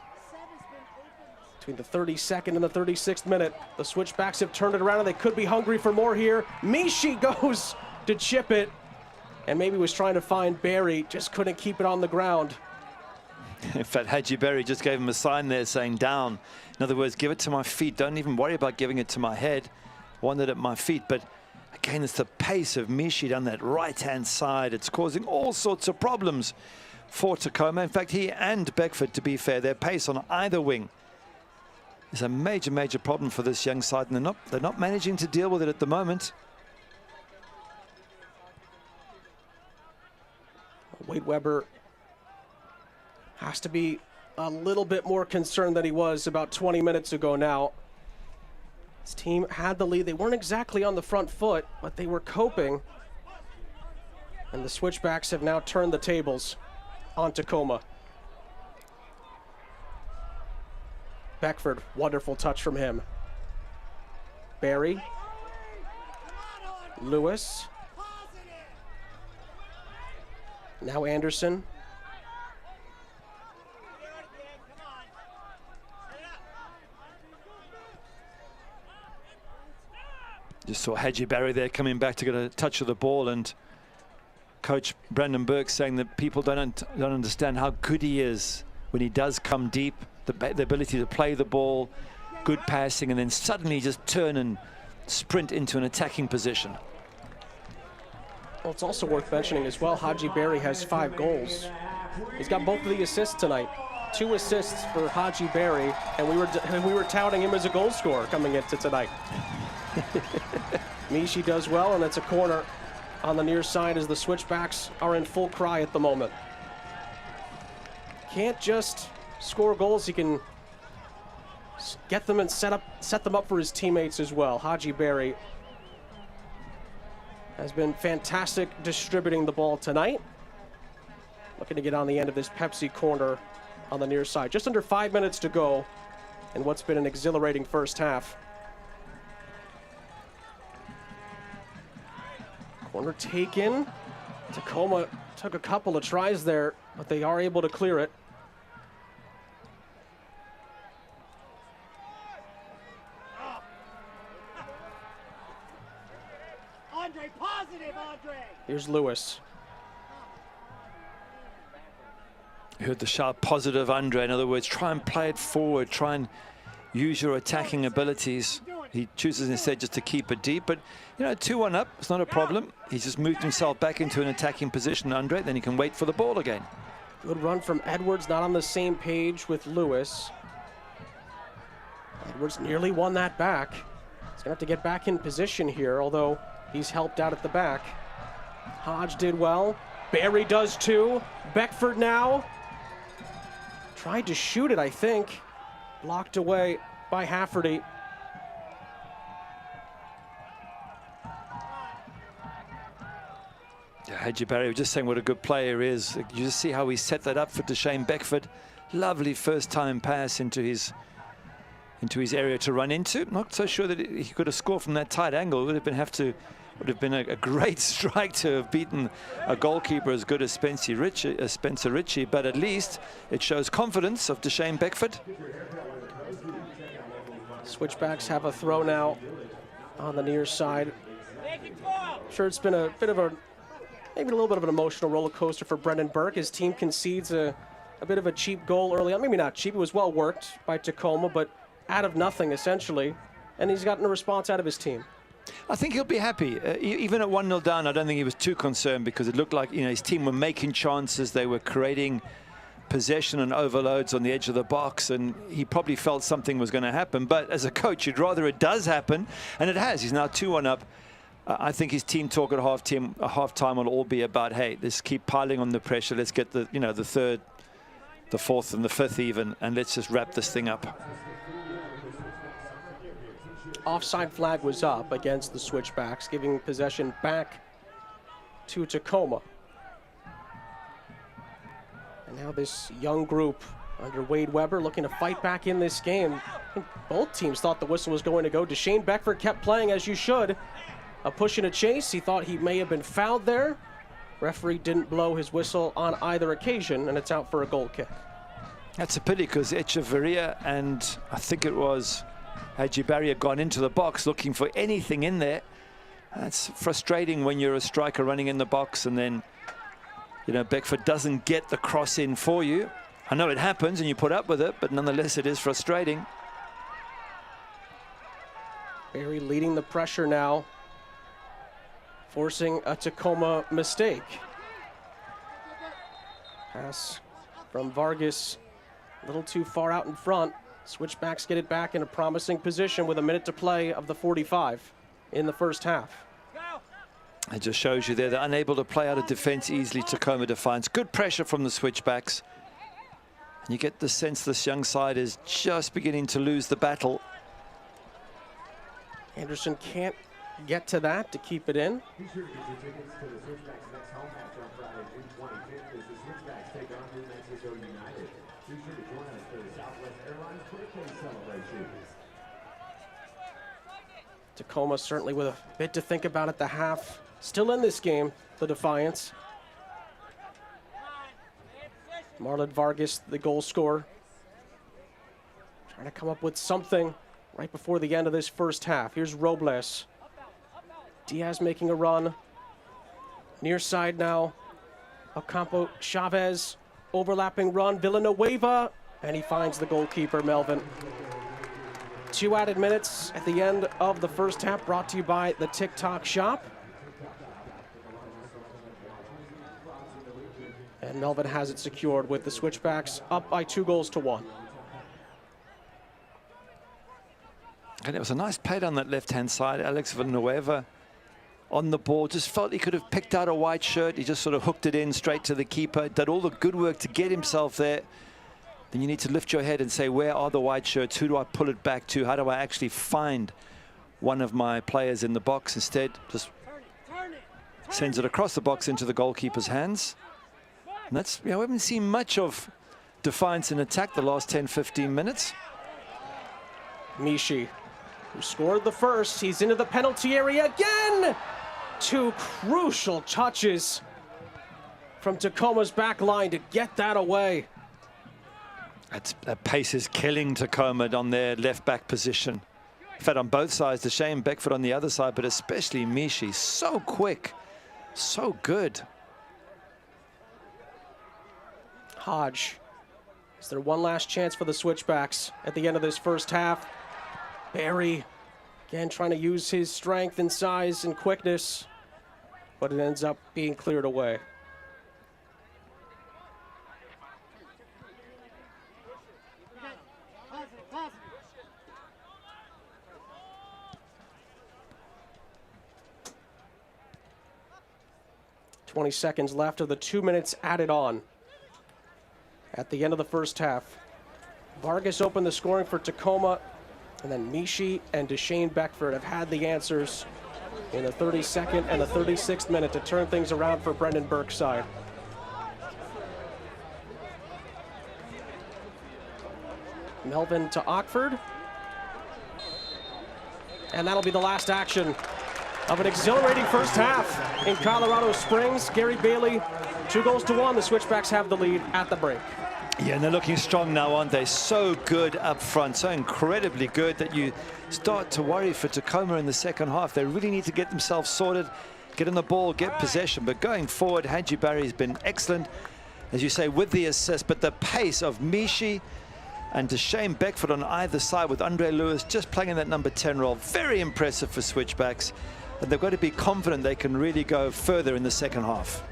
between the 32nd and the 36th minute, the Switchbacks have turned it around, and they could be hungry for more here. Mishi goes to chip it, and maybe was trying to find Barry, just couldn't keep it on the ground. In fact, Haji Berry just gave him a sign there saying down. In other words, give it to my feet. Don't even worry about giving it to my head. Want it at my feet. But again, it's the pace of Mishi down that right-hand side. It's causing all sorts of problems for Tacoma. In fact, he and Beckford, to be fair, their pace on either wing is a major, major problem for this young side, and they're not managing to deal with it at the moment. Wade Weber has to be a little bit more concerned than he was about 20 minutes ago now. His team had the lead. They weren't exactly on the front foot, but they were coping. And the Switchbacks have now turned the tables on Tacoma. Beckford, wonderful touch from him. Barry. Lewis. Now Anderson. Just saw Haji Barry there coming back to get a touch of the ball, and Coach Brandon Burke saying that people don't understand how good he is when he does come deep, the ability to play the ball, good passing, and then suddenly just turn and sprint into an attacking position. Well, it's also worth mentioning as well, Haji Berry has 5 goals. He's got both of the assists tonight. 2 assists for Haji Berry, and we were touting him as a goal scorer coming into tonight. Mishi does well, and it's a corner on the near side as the Switchbacks are in full cry at the moment. Can't just score goals, he can get them and set them up for his teammates as well. Haji Berry has been fantastic distributing the ball tonight. Looking to get on the end of this Pepsi corner on the near side. Just under 5 minutes to go in what's been an exhilarating first half. Corner taken. Tacoma took a couple of tries there, but they are able to clear it. Andre, positive, Andre. Here's Lewis. You heard the sharp positive, Andre. In other words, try and play it forward, try and use your attacking abilities. He chooses instead just to keep it deep, but you know, 2-1 up, it's not a problem. He's just moved himself back into an attacking position, Andre, then he can wait for the ball again. Good run from Edwards, not on the same page with Lewis. Edwards nearly won that back. He's gonna have to get back in position here, although he's helped out at the back. Hodge did well. Barry does too. Beckford now. Tried to shoot it, I think. Blocked away by Hafferty. Yeah, Haji Barry was just saying what a good player is. You just see how he set that up for Deshane Beckford. Lovely first time pass into his area to run into. Not so sure that he could have scored from that tight angle. It would have been a great strike to have beaten a goalkeeper as good as Spencer Ritchie, but at least it shows confidence of Deshane Beckford. Switchbacks have a throw now on the near side. I'm sure it's been a bit of maybe a little bit of an emotional roller coaster for Brendan Burke. His team concedes a bit of a cheap goal early on. Maybe not cheap, it was well worked by Tacoma, but out of nothing essentially. And he's gotten a response out of his team. I think he'll be happy. Even at 1-0 down, I don't think he was too concerned, because it looked like, you know, his team were making chances. They were creating possession and overloads on the edge of the box, and he probably felt something was going to happen. But as a coach, you'd rather it does happen, and it has. He's now 2-1 up. I think his team talk at halftime will all be about, hey, let's keep piling on the pressure. Let's get the, you know, the third, the fourth, and the fifth even, and let's just wrap this thing up. Offside flag was up against the Switchbacks, giving possession back to Tacoma. And now this young group under Wade Weber, looking to fight back in this game. I think both teams thought the whistle was going to go. Deshane Beckford kept playing as you should. A push and a chase. He thought he may have been fouled there. Referee didn't blow his whistle on either occasion, and it's out for a goal kick. That's a pity because Echeverria and I think it was Hadji had gone into the box looking for anything in there. That's frustrating when you're a striker running in the box and then, you know, Beckford doesn't get the cross in for you. I know it happens and you put up with it, but nonetheless it is frustrating. Barry leading the pressure now, forcing a Tacoma mistake. Pass from Vargas, a little too far out in front. Switchbacks get it back in a promising position with a minute to play of the 45 in the first half. It just shows you there they're unable to play out of defense easily. Tacoma Defiance. Good pressure from the Switchbacks. And you get the sense this young side is just beginning to lose the battle. Anderson can't get to that to keep it in. Be sure to get your tickets to the Switchbacks next home match on Friday, June 25th, as the Switchbacks take on New Mexico United. Be sure to join us for the Southwest Airlines birthday celebration. Tacoma certainly with a bit to think about at the half. Still in this game, the Defiance. Marlon Vargas, the goal scorer, trying to come up with something right before the end of this first half. Here's Robles. Diaz making a run. Near side now. Ocampo Chavez. Overlapping run. Villanueva. And he finds the goalkeeper, Melvin. 2 added minutes at the end of the first half, brought to you by the TikTok Shop. And Melvin has it secured with the Switchbacks up by 2-1. And it was a nice play down that left-hand side. Alex Villanueva on the ball. Just felt he could have picked out a white shirt. He just sort of hooked it in straight to the keeper. Did all the good work to get himself there. Then you need to lift your head and say, where are the white shirts? Who do I pull it back to? How do I actually find one of my players in the box? Instead, just sends it across the box into the goalkeeper's hands. And that's, you know, we haven't seen much of Defiance in attack the last 10-15 minutes. Mishi, who scored the first, he's into the penalty area again. 2 crucial touches from Tacoma's back line to get that away. That pace is killing Tacoma on their left back position. In fact, on both sides, Deshane Beckford on the other side, but especially Mishi, so quick, so good. Hodge, is there one last chance for the Switchbacks at the end of this first half? Barry, again, trying to use his strength and size and quickness, but it ends up being cleared away. Positive. 20 seconds left of the 2 minutes added on at the end of the first half. Vargas opened the scoring for Tacoma, and then Mishi and Deshane Beckford have had the answers in the 32nd and the 36th minute to turn things around for Brendan Burke's side. Melvin to Ockford. And that'll be the last action of an exhilarating first half in Colorado Springs. Gary Bailey, 2-1. The Switchbacks have the lead at the break. Yeah, and they're looking strong now, aren't they? So good up front, so incredibly good that you start to worry for Tacoma in the second half. They really need to get themselves sorted, get on the ball, get possession. But going forward, Hadji Barry's been excellent, as you say, with the assist. But the pace of Mishi and Deshane Beckford on either side, with Andre Lewis just playing in that number 10 role, very impressive for Switchbacks. And they've got to be confident they can really go further in the second half.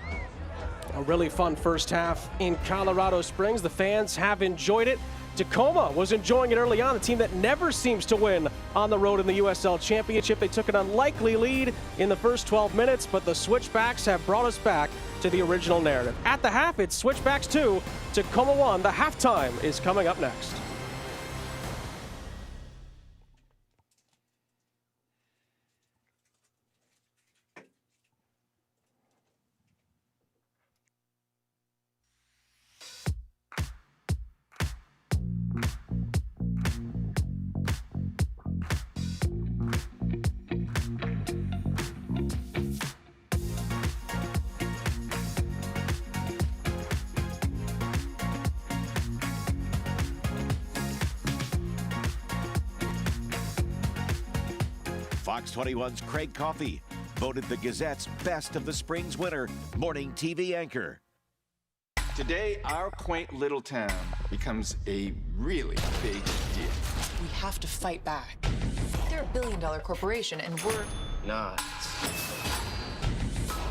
A really fun first half in Colorado Springs. The fans have enjoyed it. Tacoma was enjoying it early on. A team that never seems to win on the road in the USL Championship. They took an unlikely lead in the first 12 minutes, but the Switchbacks have brought us back to the original narrative. At the half, it's Switchbacks 2, Tacoma 1. The halftime is coming up next. Fox 21's Craig Coffey, voted the Gazette's Best of the Springs winner, morning TV anchor. Today, our quaint little town becomes a really big deal. We have to fight back. They're $1 billion corporation, and we're Nah.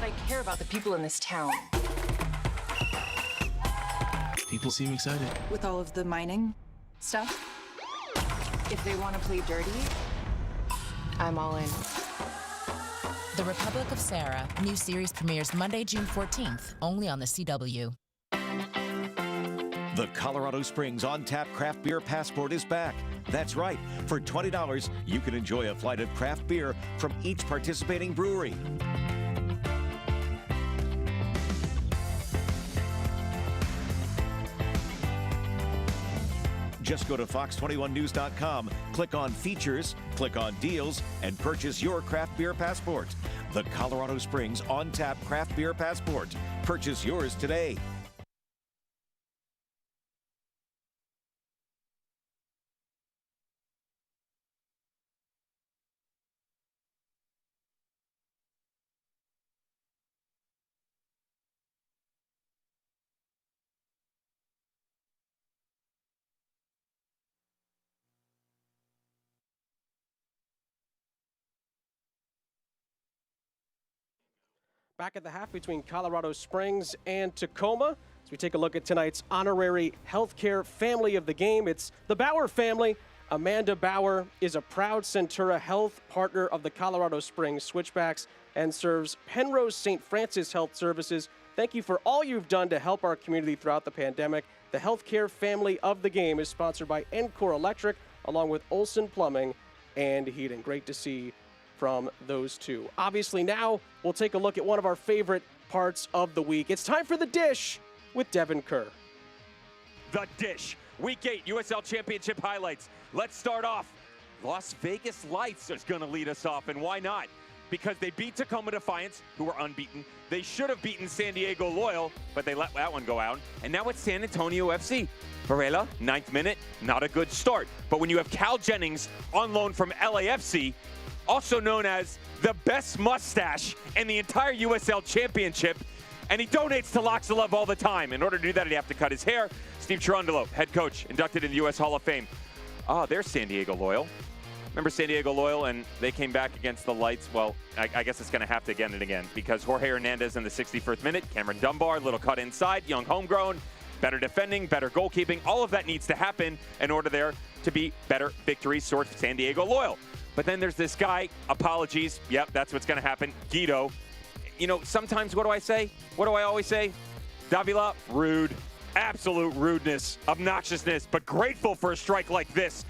I care about the people in this town. People seem excited. With all of the mining stuff, if they want to play dirty, I'm all in. The Republic of Sarah, new series premieres Monday, June 14th, only on the CW. The Colorado Springs on-tap craft beer passport is back. That's right. For $20, you can enjoy a flight of craft beer from each participating brewery. Just go to fox21news.com, click on Features, click on Deals, and purchase your craft beer passport. The Colorado Springs on-tap craft beer passport. Purchase yours today. Back at the half between Colorado Springs and Tacoma, as we take a look at tonight's honorary healthcare family of the game. It's the Bauer family. Amanda Bauer is a proud Centura Health partner of the Colorado Springs Switchbacks and serves Penrose St. Francis Health Services. Thank you for all you've done to help our community throughout the pandemic. The healthcare family of the game is sponsored by Encore Electric, along with Olson Plumbing and Heating. Great to see from those two. Obviously, now we'll take a look at one of our favorite parts of the week. It's time for The Dish with Devin Kerr. The Dish, Week 8 USL Championship highlights. Let's start off. Las Vegas Lights is going to lead us off, and why not? Because they beat Tacoma Defiance, who were unbeaten. They should have beaten San Diego Loyal, but they let that one go out. And now it's San Antonio FC. Varela, 9th minute, not a good start. But when you have Cal Jennings on loan from LAFC, also known as the best mustache in the entire USL Championship, and he donates to Locks of Love all the time. In order to do that, he'd have to cut his hair. Steve Cherundolo, head coach, inducted in the U.S. Hall of Fame. There's San Diego Loyal. Remember San Diego Loyal, and they came back against the Lights? Well, I guess it's going to have to again and again, because Jorge Hernandez in the 61st minute, Cameron Dunbar, little cut inside, young homegrown, better defending, better goalkeeping. All of that needs to happen in order there to be better victories towards San Diego Loyal. But then there's this guy, apologies, yep, that's what's going to happen, Guido. You know, sometimes what do I say? What do I always say? Davila, rude, absolute rudeness, obnoxiousness, but grateful for a strike like this.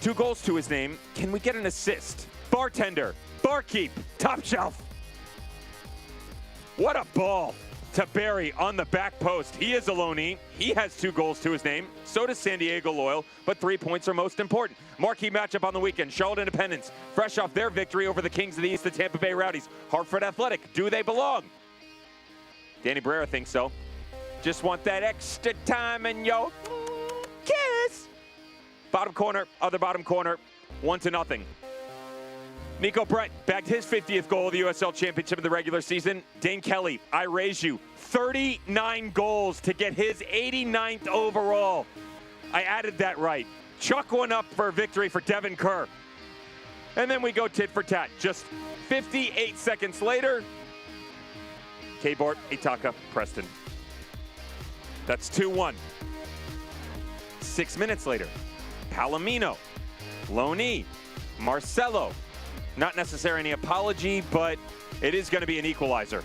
2 goals to his name. Can we get an assist? Bartender, barkeep, top shelf. What a ball to Barry on the back post. He is a loanee. He has 2 goals to his name. So does San Diego Loyal, but 3 points are most important. Marquee matchup on the weekend. Charlotte Independence, fresh off their victory over the Kings of the East, the Tampa Bay Rowdies. Hartford Athletic, do they belong? Danny Barrera thinks so. Just want that extra time and yo kiss. Bottom corner, other bottom corner, 1-0. Nico Brett bagged his 50th goal of the USL Championship of the regular season. Dane Kelly, I raise you, 39 goals to get his 89th overall. I added that right. Chuck one up for a victory for Devin Kerr. And then we go tit for tat. Just 58 seconds later, K-Bort, Itaka, Preston. That's 2-1. 6 minutes later, Palomino, Loney, Marcelo. Not necessarily any apology, but it is going to be an equalizer.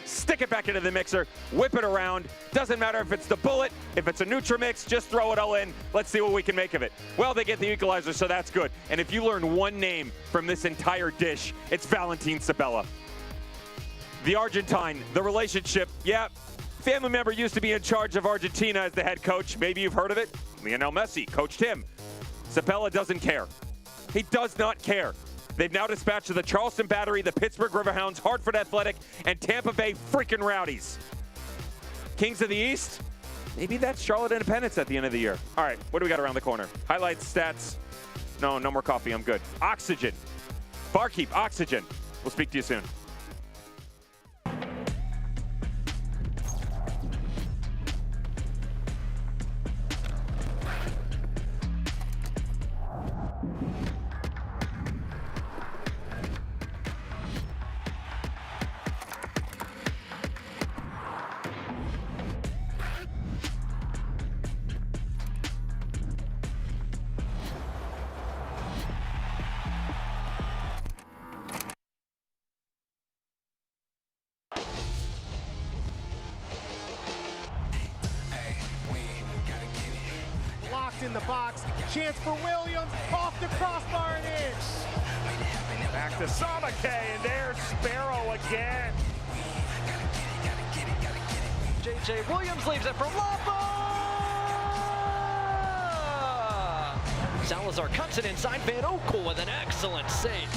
Stick it back into the mixer, whip it around. Doesn't matter if it's the bullet, if it's a Nutrimix, just throw it all in. Let's see what we can make of it. Well, they get the equalizer, so that's good. And if you learn one name from this entire dish, it's Valentin Sabella. The Argentine, the relationship, yeah, family member used to be in charge of Argentina as the head coach. Maybe you've heard of it. Lionel Messi coached him. Sabella doesn't care. He does not care. They've now dispatched to the Charleston Battery, the Pittsburgh Riverhounds, Hartford Athletic, and Tampa Bay freaking Rowdies. Kings of the East? Maybe that's Charlotte Independence at the end of the year. All right, what do we got around the corner? Highlights, stats. No more coffee. I'm good. Oxygen. Barkeep, oxygen. We'll speak to you soon. Locked in the box. Chance for Williams. Off the crossbar and in. Back to Samake, and there's Sparrow again. J.J. Williams leaves it for Lapa! Salazar cuts it inside. Van Oekel with an excellent save.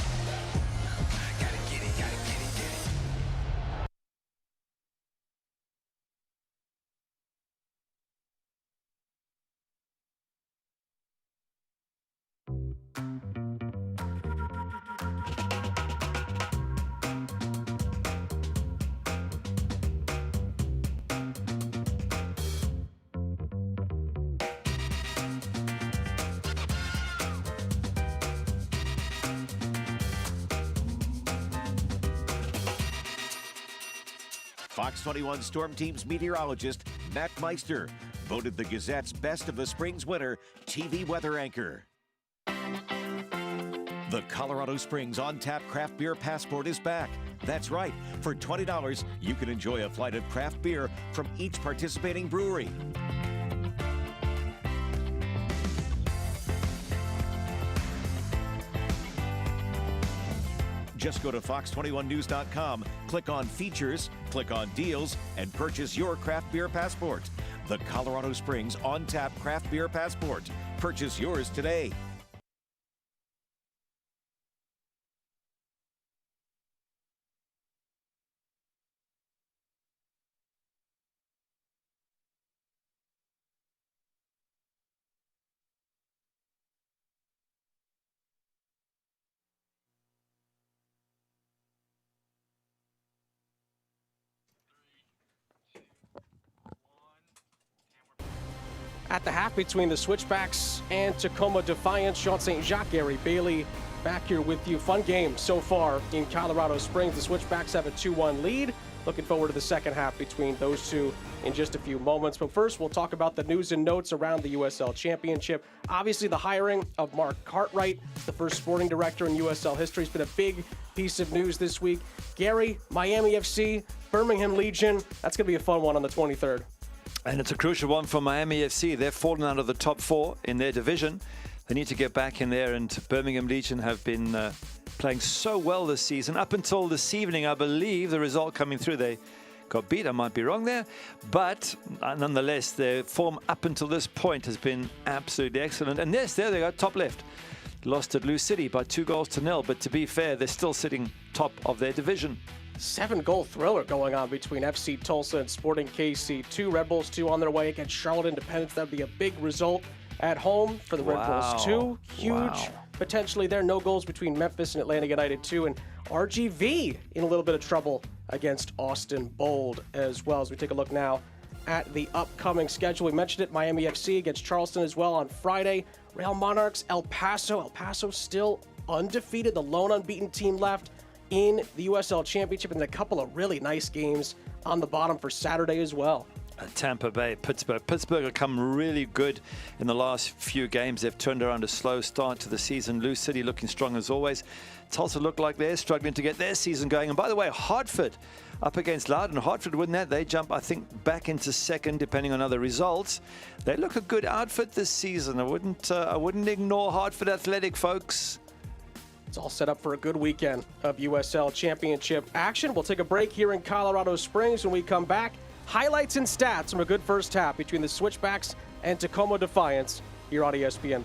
Fox 21 Storm Team's meteorologist, Matt Meister, voted the Gazette's Best of the Spring's winner, TV weather anchor. The Colorado Springs on-tap craft beer passport is back. That's right. For $20, you can enjoy a flight of craft beer from each participating brewery. Just go to fox21news.com, click on Features, click on Deals, and purchase your craft beer passport. The Colorado Springs on-tap craft beer passport. Purchase yours today. At the half between the Switchbacks and Tacoma Defiance, Sean St. Jacques, Gary Bailey back here with you. Fun game so far in Colorado Springs. The Switchbacks have a 2-1 lead. Looking forward to the second half between those two in just a few moments. But first, we'll talk about the news and notes around the USL Championship. Obviously, the hiring of Mark Cartwright, the first sporting director in USL history, has been a big piece of news this week. Gary, Miami FC, Birmingham Legion, that's going to be a fun one on the 23rd. And it's a crucial one for Miami FC. They've fallen out of the top 4 in their division. They need to get back in there, and Birmingham Legion have been playing so well this season. Up until this evening, I believe, the result coming through, they got beat. I might be wrong there. But nonetheless, their form up until this point has been absolutely excellent. And yes, there they go, top left. Lost at Lou City by 2-0. But to be fair, they're still sitting top of their division. 7-goal thriller going on between FC Tulsa and Sporting KC. 2 Red Bulls, 2 on their way against Charlotte Independence. That would be a big result at home for the Red Bulls, 2. Huge. Potentially there. No goals between Memphis and Atlanta United, 2. And RGV in a little bit of trouble against Austin Bold as well. As we take a look now at the upcoming schedule. We mentioned it, Miami FC against Charleston as well on Friday. Real Monarchs, El Paso. El Paso still undefeated, the lone unbeaten team left in the USL Championship, and a couple of really nice games on the bottom for Saturday as well. Tampa Bay, Pittsburgh. Pittsburgh have come really good in the last few games. They've turned around a slow start to the season. Lou City looking strong as always. Tulsa look like they're struggling to get their season going. And by the way, Hartford up against Loudon. Hartford win that. They jump, I think, back into second, depending on other results. They look a good outfit this season. I wouldn't ignore Hartford Athletic, folks. It's all set up for a good weekend of USL Championship action. We'll take a break here in Colorado Springs. When we come back, highlights and stats from a good first half between the Switchbacks and Tacoma Defiance here on ESPN+.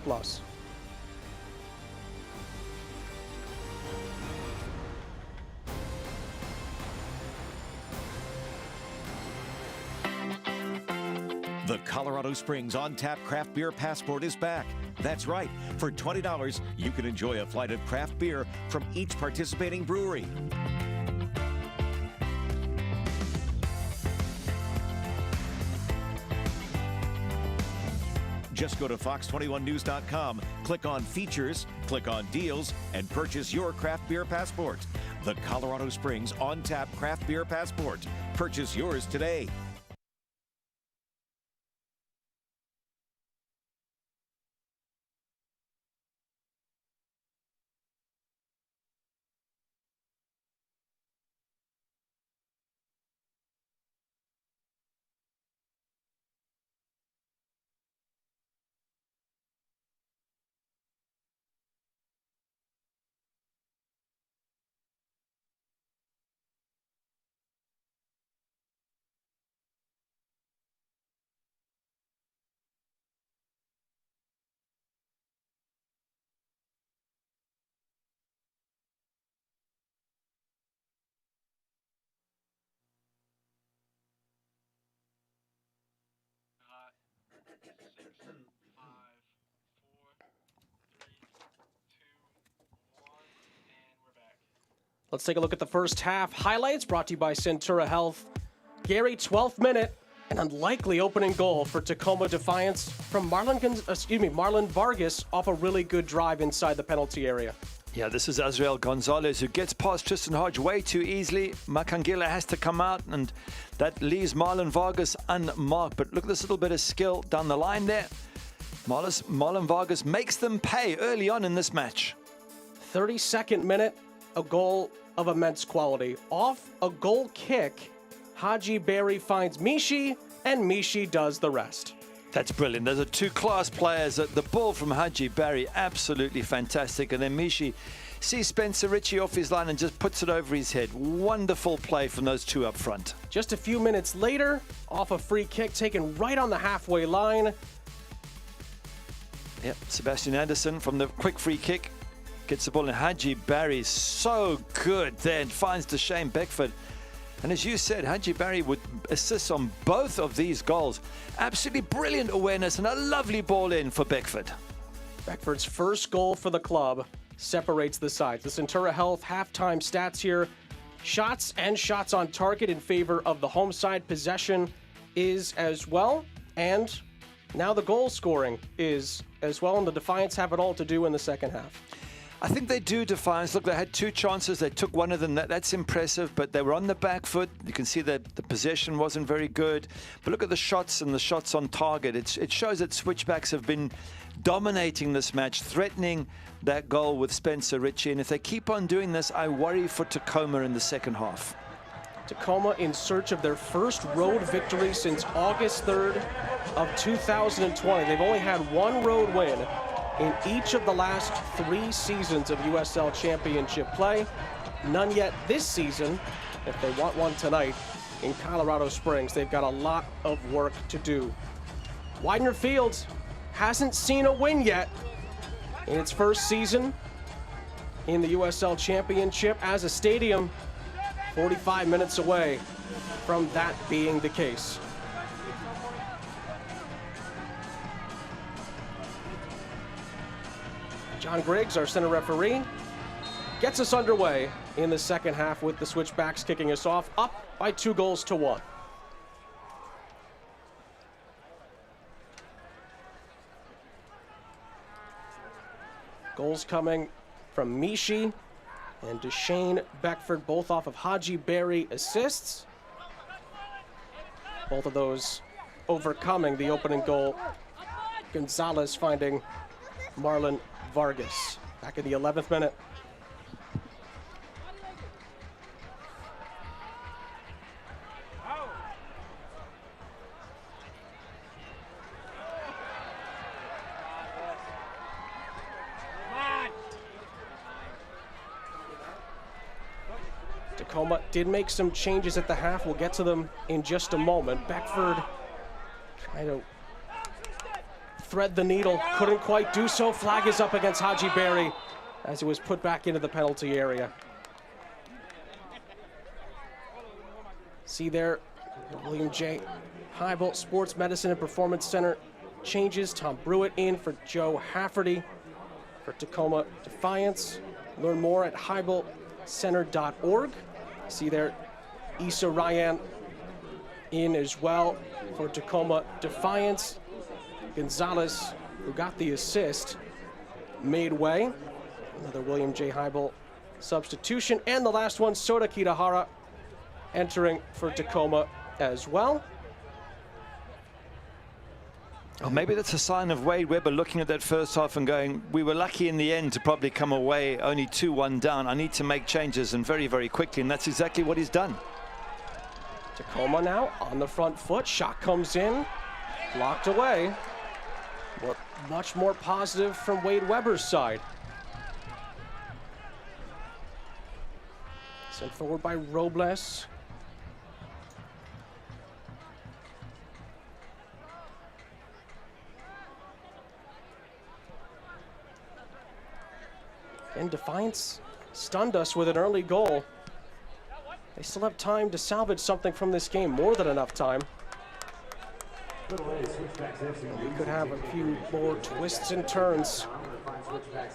The Colorado Springs on-tap craft beer passport is back. That's right. For $20, you can enjoy a flight of craft beer from each participating brewery. Just go to fox21news.com, click on Features, click on Deals, and purchase your craft beer passport. The Colorado Springs on-tap craft beer passport. Purchase yours today. Let's take a look at the first half highlights brought to you by Centura Health. Gary, 12th minute, an unlikely opening goal for Tacoma Defiance from Marlon Vargas off a really good drive inside the penalty area. Yeah, this is Azrael Gonzalez who gets past Tristan Hodge way too easily. Makangila has to come out, and that leaves Marlon Vargas unmarked. But look at this little bit of skill down the line there. Marlon Vargas makes them pay early on in this match. 32nd minute, a goal of immense quality. Off a goal kick, Haji Berry finds Mishi, and Mishi does the rest. That's brilliant. Those are two class players. The ball from Haji Berry, absolutely fantastic. And then Mishi sees Spencer Ritchie off his line and just puts it over his head. Wonderful play from those two up front. Just a few minutes later, off a free kick taken right on the halfway line. Yep, Sebastian Anderson from the quick free kick gets the ball, and Haji Berry so good there and finds Deshane Beckford. And as you said, Haji Berry would assist on both of these goals. Absolutely brilliant awareness and a lovely ball in for Beckford. Beckford's first goal for the club separates the sides. The Centura Health halftime stats here. Shots and shots on target in favor of the home side. Possession is as well. And now the goal scoring is as well. And the Defiance have it all to do in the second half. I think they do, Defiance. Look, they had two chances. They took one of them. That's impressive, but they were on the back foot. You can see that the possession wasn't very good. But look at the shots and the shots on target. It shows that Switchbacks have been dominating this match, threatening that goal with Spencer Ritchie. And if they keep on doing this, I worry for Tacoma in the second half. Tacoma in search of their first road victory since August 3rd of 2020. They've only had one road win in each of the last 3 seasons of USL Championship play. None yet this season. If they want one tonight in Colorado Springs, they've got a lot of work to do. Widener Field hasn't seen a win yet in its first season in the USL Championship as a stadium 45 minutes away from that being the case. John Griggs, our center referee, gets us underway in the second half with the Switchbacks kicking us off, up by 2-1. Goals coming from Mishi and Deshane Beckford, both off of Haji Berry assists. Both of those overcoming the opening goal. Gonzalez finding Marlon Vargas back in the 11th minute. Tacoma did make some changes at the half. We'll get to them in just a moment. Beckford trying to thread the needle, couldn't quite do so. Flag is up against Haji Berry as it was put back into the penalty area. See there, William J. Hybel Sports Medicine and Performance Center changes. Tom Brewitt in for Joe Hafferty for Tacoma Defiance. Learn more at HeibelCenter.org. See there, Issa Ryan in as well for Tacoma Defiance. Gonzalez, who got the assist, made way. Another William J. Heibel substitution. And the last one, Sota Kitahara, entering for Tacoma as well. Well, maybe that's a sign of Wade Webber looking at that first half and going, we were lucky in the end to probably come away only 2-1 down. I need to make changes, and very, very quickly, and that's exactly what he's done. Tacoma now on the front foot. Shot comes in, blocked away. But much more positive from Wade Webber's side. Sent forward by Robles. And Defiance stunned us with an early goal. They still have time to salvage something from this game, more than enough time. We could have a few more twists and turns.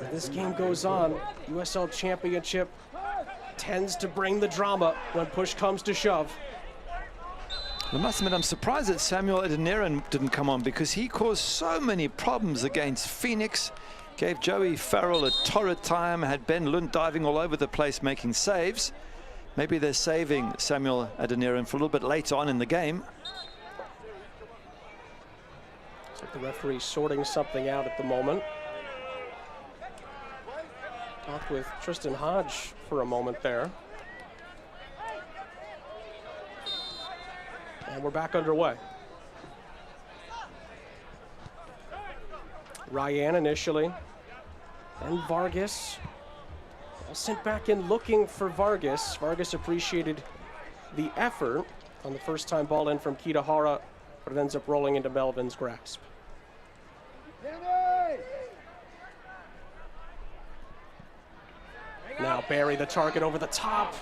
As this game goes on, USL Championship tends to bring the drama when push comes to shove. I must admit, I'm surprised that Samuel Adeniran didn't come on, because he caused so many problems against Phoenix. Gave Joey Farrell a torrid time, had Ben Lund diving all over the place making saves. Maybe they're saving Samuel Adeniran for a little bit later on in the game. Looks like the referee sorting something out at the moment. Talked with Tristan Hodge for a moment there. And we're back underway. Ryan initially, and Vargas. All sent back in looking for Vargas. Vargas appreciated the effort on the first time ball in from Kitahara, but it ends up rolling into Melvin's grasp. Now Barry, the target over the top.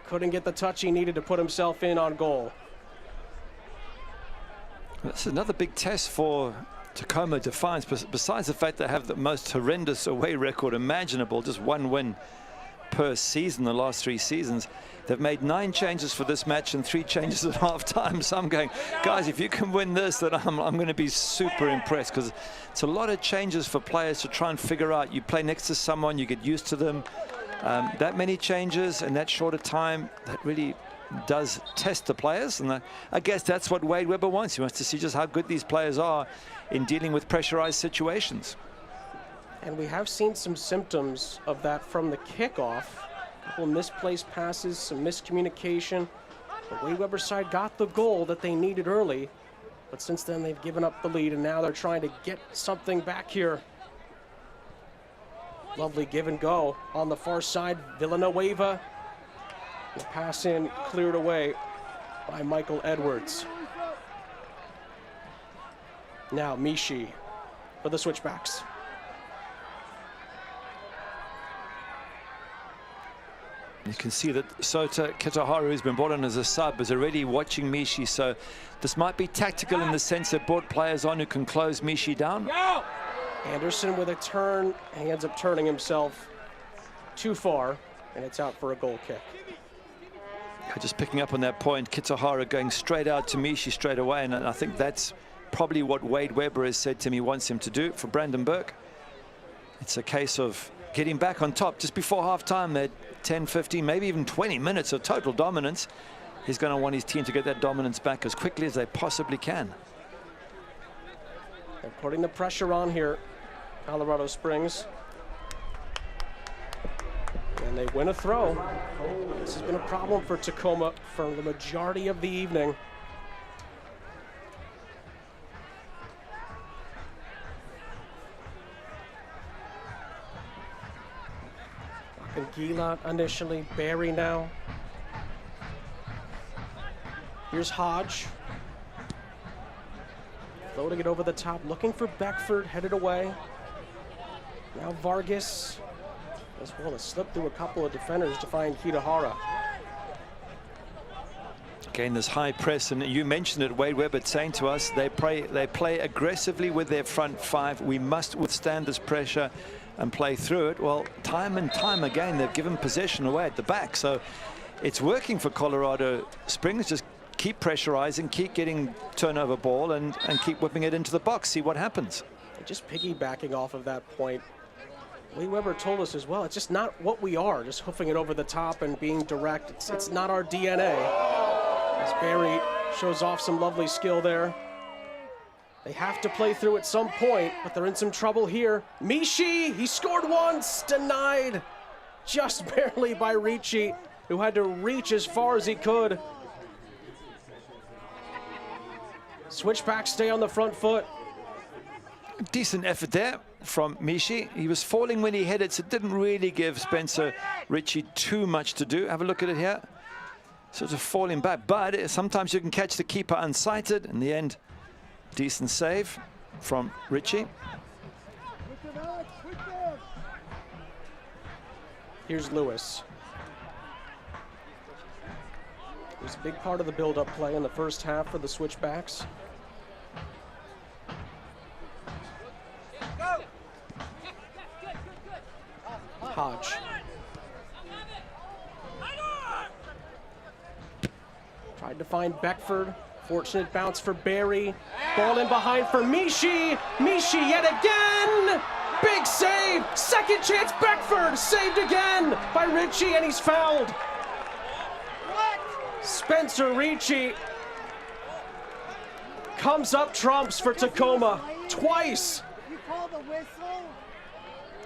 Couldn't get the touch he needed to put himself in on goal. That's another big test for Tacoma Defiance, besides the fact they have the most horrendous away record imaginable, just one win per season the last 3 seasons. They've made 9 changes for this match and 3 changes at half-time. So I'm going, guys, if you can win this, then I'm going to be super impressed, because it's a lot of changes for players to try and figure out. You play next to someone, you get used to them. That many changes in that shorter time, that really does test the players. And I guess that's what Wade Webber wants. He wants to see just how good these players are in dealing with pressurized situations. And we have seen some symptoms of that from the kickoff. A couple of misplaced passes, some miscommunication. The Wade Webber side got the goal that they needed early, but since then they've given up the lead, and now they're trying to get something back here. Lovely give and go on the far side. Villanueva. The pass in cleared away by Michael Edwards. Now Mishi for the Switchbacks. You can see that Sota Kitahara, who's been brought in as a sub, is already watching Mishi. So this might be tactical in the sense that brought players on who can close Mishi down. Anderson with a turn, and he ends up turning himself too far, and it's out for a goal kick. Just picking up on that point, Kitahara going straight out to Mishi straight away, and I think that's probably what Wade Webber has said to me wants him to do for Brandon Burke. It's a case of getting back on top just before halftime. They're 10, 15, maybe even 20 minutes of total dominance. He's going to want his team to get that dominance back as quickly as they possibly can. They're putting the pressure on here, Colorado Springs. And they win a throw. This has been a problem for Tacoma for the majority of the evening. Gilad initially, Barry now. Here's Hodge. Floating it over the top, looking for Beckford, headed away. Now Vargas as well as slip through a couple of defenders to find Kitahara. Again, this high press, and you mentioned it, Wade Webber saying to us, they play aggressively with their front five. We must withstand this pressure and play through it. Well, time and time again, they've given possession away at the back. So it's working for Colorado Springs. Just keep pressurizing, keep getting turnover ball, and keep whipping it into the box. See what happens. Just piggybacking off of that point, Wade Webber told us as well, it's just not what we are, just hoofing it over the top and being direct. It's not our DNA. As Barry shows off some lovely skill there. They have to play through at some point, but they're in some trouble here. Mishi, he scored once, denied just barely by Ricci, who had to reach as far as he could. Switchbacks stay on the front foot. Decent effort there from Mishi. He was falling when he hit it, so it didn't really give Spencer Ricci too much to do. Have a look at it here. Sort of falling back, but sometimes you can catch the keeper unsighted. In the end, decent save from Ricci. Here's Lewis. It was a big part of the build-up play in the first half for the Switchbacks. Hodge. Tried to find Beckford. Fortunate bounce for Barry. Ball in behind for Mishi. Mishi yet again. Big save. Second chance. Beckford saved again by Ricci, and he's fouled. Spencer Ricci comes up trumps for Tacoma twice.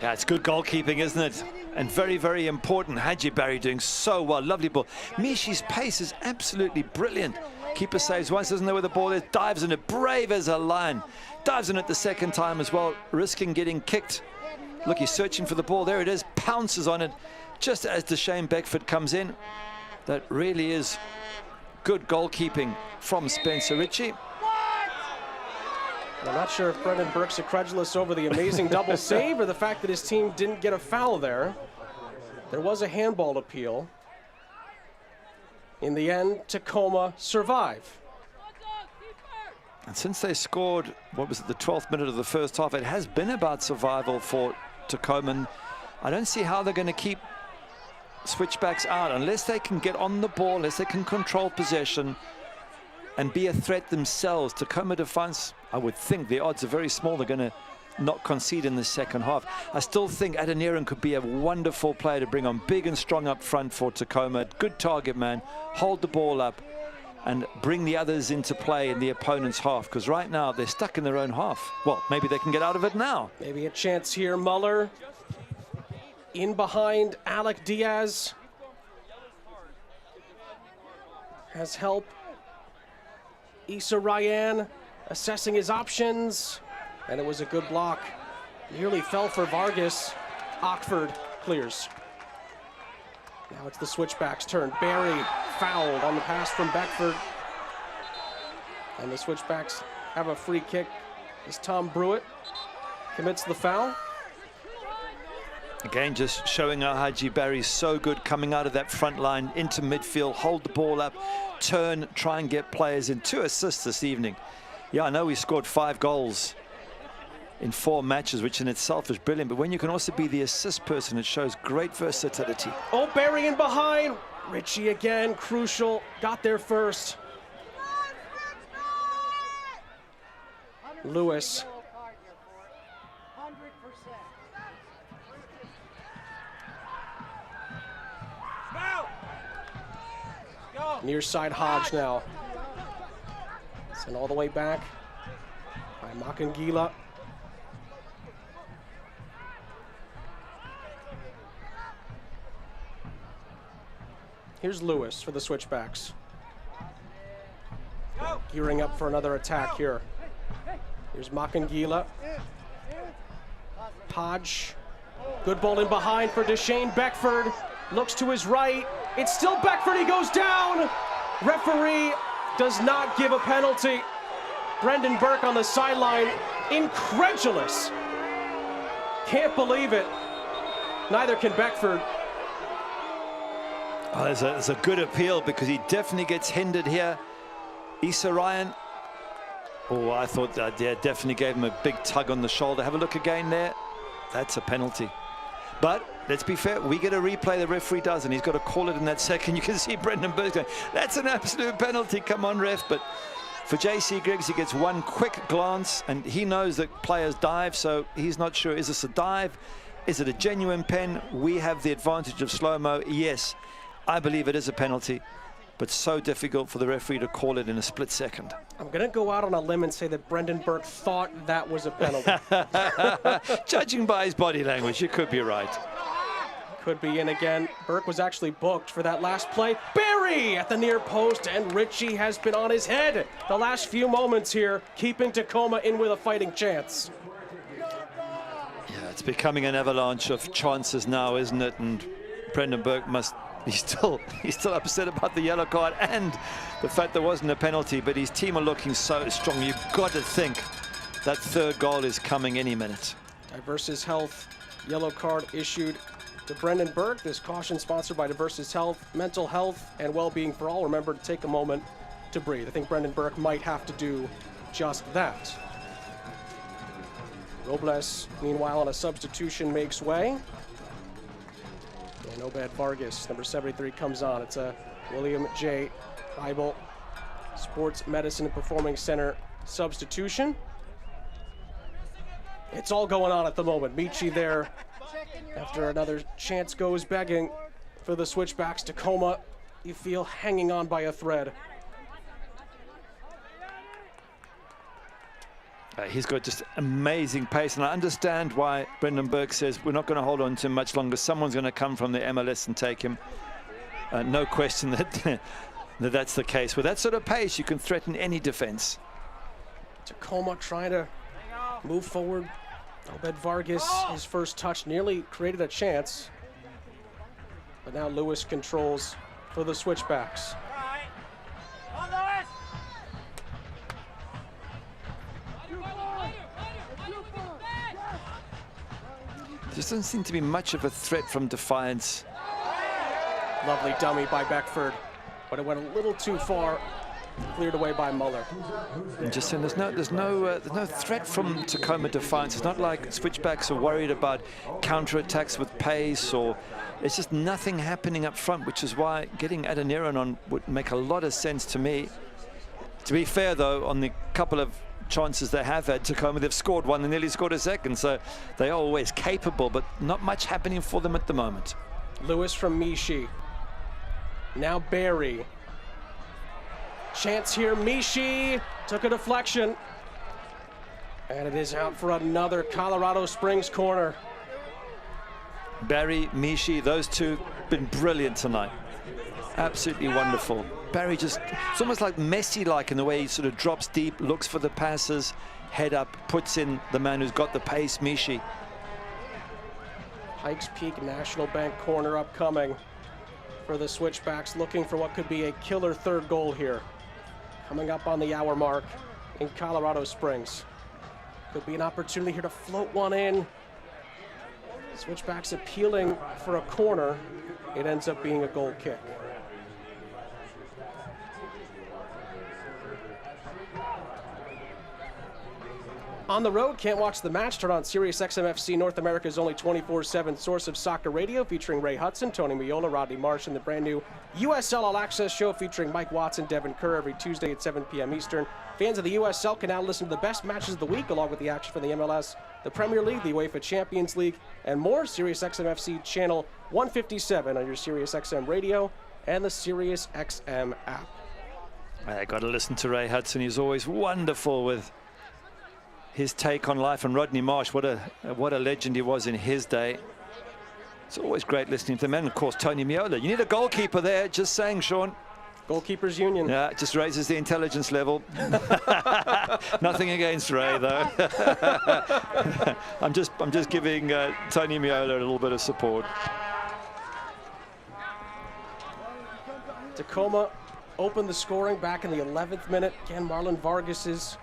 Yeah, it's good goalkeeping, isn't it? And very, very important. Haji Barry doing so well. Lovely ball. Mishi's pace is absolutely brilliant. Keeper saves once, doesn't know where the ball is. Dives in it, brave as a lion. Dives in it the second time as well, risking getting kicked. Look, he's searching for the ball. There it is. Pounces on it just as Deshane Beckford comes in. That really is good goalkeeping from Spencer Ricci. I'm not sure if Brendan Burke's incredulous over the amazing double save or the fact that his team didn't get a foul there. There was a handball appeal. In the end, Tacoma survive. And since they scored, what was it, the 12th minute of the first half, it has been about survival for Tacoma. And I don't see how they're going to keep Switchbacks out unless they can get on the ball, unless they can control possession and be a threat themselves. Tacoma Defiance, I would think the odds are very small they're going to not concede in the second half. I still think Adeniran could be a wonderful player to bring on, big and strong up front for Tacoma. Good target man, hold the ball up and bring the others into play in the opponent's half, because right now they're stuck in their own half. Well, maybe they can get out of it now. Maybe a chance here. Muller in behind Alec Diaz. Has help. Issa Ryan assessing his options, and it was a good block. Nearly fell for Vargas. Ockford clears. Now it's the Switchbacks' turn. Barry fouled on the pass from Beckford. And the Switchbacks have a free kick as Tom Brewitt commits the foul. Again, just showing how Haji Barry's so good coming out of that front line into midfield, hold the ball up, turn, try and get players in. 2 assists this evening. Yeah, I know he scored 5 goals in 4 matches, which in itself is brilliant, but when you can also be the assist person, it shows great versatility. Oh, Barry in behind. Ricci again, crucial, got there first. Lewis. Near side Hodge now. Sent all the way back by Makangila. Here's Lewis for the Switchbacks. Gearing up for another attack here. Here's Makangila. Hodge. Good ball in behind for Deshane Beckford. Looks to his right. It's still Beckford. He goes down. Referee does not give a penalty. Brendan Burke on the sideline, incredulous. Can't believe it. Neither can Beckford. Oh, there's a good appeal because he definitely gets hindered here. Issa Ryan. Oh, I thought that, yeah, definitely gave him a big tug on the shoulder. Have a look again there. That's a penalty. But let's be fair, we get a replay, the referee does, and he's got to call it in that second. You can see Brendan Burke going, that's an absolute penalty. Come on, ref. But for JC Griggs, he gets one quick glance, and he knows that players dive, so he's not sure, is this a dive? Is it a genuine pen? We have the advantage of slow-mo. Yes, I believe it is a penalty, but so difficult for the referee to call it in a split second. I'm going to go out on a limb and say that Brendan Burke thought that was a penalty. Judging by his body language, you could be right. Could be in again. Burke was actually booked for that last play. Barry at the near post, and Richie has been on his head the last few moments here, keeping Tacoma in with a fighting chance. Yeah, it's becoming an avalanche of chances now, isn't it? And Brendan Burke he's still upset about the yellow card and the fact there wasn't a penalty, but his team are looking so strong. You've got to think that third goal is coming any minute. Diverse's Health yellow card issued to Brendan Burke. This caution sponsored by Diverse's Health, mental health and well-being for all. Remember to take a moment to breathe. I think Brendan Burke might have to do just that. Robles, meanwhile, on a substitution makes way. And Obed Vargas, number 73, comes on. It's a William J. Heibel Sports Medicine and Performing Center substitution. It's all going on at the moment. Michi there after another chance goes begging for the Switchbacks. Tacoma, you feel hanging on by a thread. He's got just amazing pace, and I understand why Brendan Burke says we're not going to hold on to him much longer. Someone's going to come from the MLS and take him. No question that that's the case. With that sort of pace, you can threaten any defense. Tacoma trying to move forward. Obed Vargas, his first touch, nearly created a chance. But now Lewis controls for the Switchbacks. There just doesn't seem to be much of a threat from Defiance. Lovely dummy by Beckford, but it went a little too far. Cleared away by Muller. And just saying, there's no threat from Tacoma Defiance. It's not like Switchbacks are worried about counterattacks with pace, or it's just nothing happening up front, which is why getting Adeniran on would make a lot of sense to me. To be fair, though, on the couple of chances they have had, Tacoma, they've scored one and nearly scored a second, so they are always capable, but not much happening for them at the moment. Lewis from Mishi. Now Barry. Chance here, Mishi took a deflection. And it is out for another Colorado Springs corner. Barry, Mishi, those two been brilliant tonight. Absolutely wonderful. Barry just, it's almost like Messi-like in the way he sort of drops deep, looks for the passes, head up, puts in the man who's got the pace, Mishi. Pikes Peak National Bank corner upcoming for the Switchbacks, looking for what could be a killer third goal here. Coming up on the hour mark in Colorado Springs. Could be an opportunity here to float one in. Switchbacks appealing for a corner. It ends up being a goal kick. On the road, can't watch the match? Turn on Sirius XM FC, North America's only 24/7 source of soccer radio, featuring Ray Hudson, Tony Miola, Rodney Marsh, and the brand new USL All Access show featuring Mike Watson, Devin Kerr, every Tuesday at 7 p.m. Eastern. Fans of the USL can now listen to the best matches of the week, along with the action from the MLS, the Premier League, the UEFA Champions League, and more. Sirius XM FC channel 157 on your Sirius XM radio and the Sirius XM app. I got to listen to Ray Hudson. He's always wonderful with his take on life, and Rodney Marsh, what a legend he was in his day. It's always great listening to him, and of course Tony Miola. You need a goalkeeper there, just saying, Sean. Goalkeepers Union. Yeah, it just raises the intelligence level. Nothing against Ray, though. I'm just giving Tony Miola a little bit of support. Tacoma opened the scoring back in the 11th minute. Again, Marlon Vargas's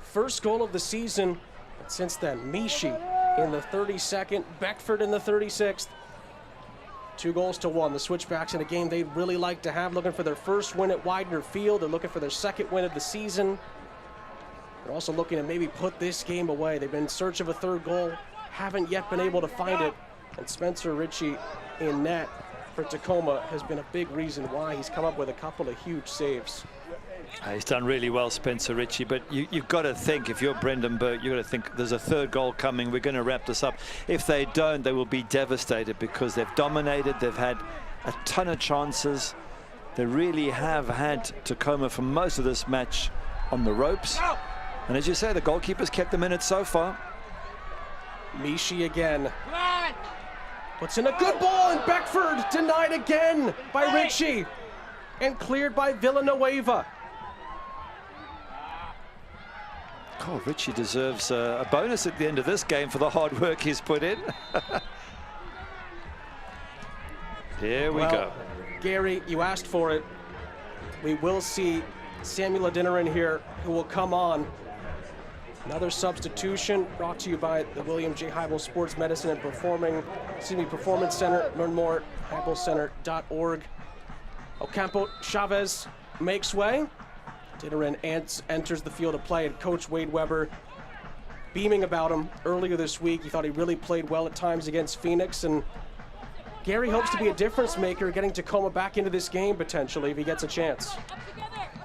first goal of the season, but since then, Mishi in the 32nd, Beckford in the 36th. 2-1. The Switchbacks in a game they'd really like to have, looking for their first win at Widener Field. They're looking for their second win of the season. They're also looking to maybe put this game away. They've been in search of a third goal, haven't yet been able to find it. And Spencer Ritchie in net for Tacoma has been a big reason why. He's come up with a couple of huge saves. He's done really well, Spencer Ritchie, but you've got to think, if you're Brendan Burke, you've got to think there's a third goal coming. We're going to wrap this up. If they don't, they will be devastated because they've dominated. They've had a ton of chances. They really have had Tacoma for most of this match on the ropes. And as you say, the goalkeeper's kept them in it so far. Mishi again. Puts in a good ball, and Beckford denied again by Ritchie and cleared by Villanueva. Oh, Ritchie deserves a bonus at the end of this game for the hard work he's put in. Here we go. Gary, you asked for it. We will see Samuel Adeniran here, who will come on. Another substitution brought to you by the William J. Heibel Sports Medicine and Performance Center. Learn more at heibelcenter.org. Ocampo Chavez makes way. Adeniran enters the field of play, and Coach Wade Weber beaming about him earlier this week. He thought he really played well at times against Phoenix, and Gary hopes to be a difference maker, getting Tacoma back into this game potentially if he gets a chance.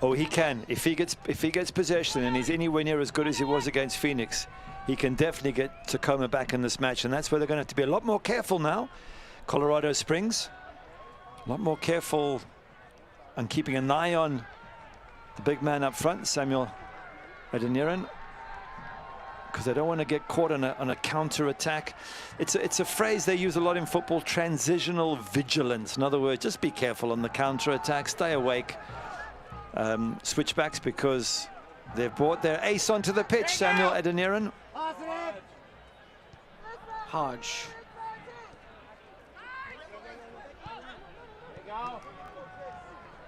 Oh, he can. If he gets possession and he's anywhere near as good as he was against Phoenix, he can definitely get Tacoma back in this match, and that's where they're going to have to be a lot more careful now. Colorado Springs, a lot more careful and keeping an eye on the big man up front, Samuel Adeniran, because they don't want to get caught on a counter-attack. It's a phrase they use a lot in football, transitional vigilance. In other words, just be careful on the counter-attack, stay awake. Switchbacks, because they've brought their ace onto the pitch, Samuel Adeniran. Hodge.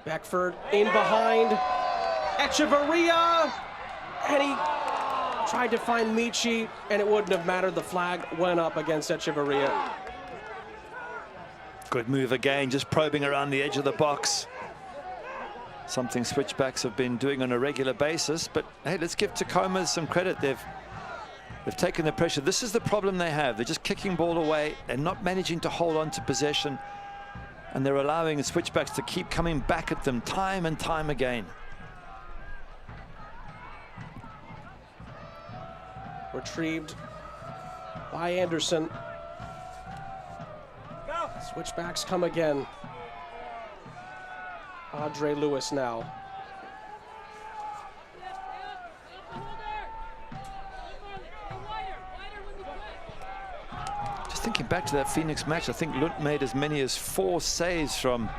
Beckford in behind. Echeverria. And he tried to find Michi, and it wouldn't have mattered. The flag went up against Echeverria. Good move again, just probing around the edge of the box. Something Switchbacks have been doing on a regular basis, but hey, let's give Tacoma some credit. They've taken the pressure. This is the problem they have. They're just kicking ball away and not managing to hold on to possession, and they're allowing the Switchbacks to keep coming back at them time and time again. Retrieved by Anderson. Switchbacks come again. Andre Lewis now. Just thinking back to that Phoenix match, I think Lund made as many as 4 saves from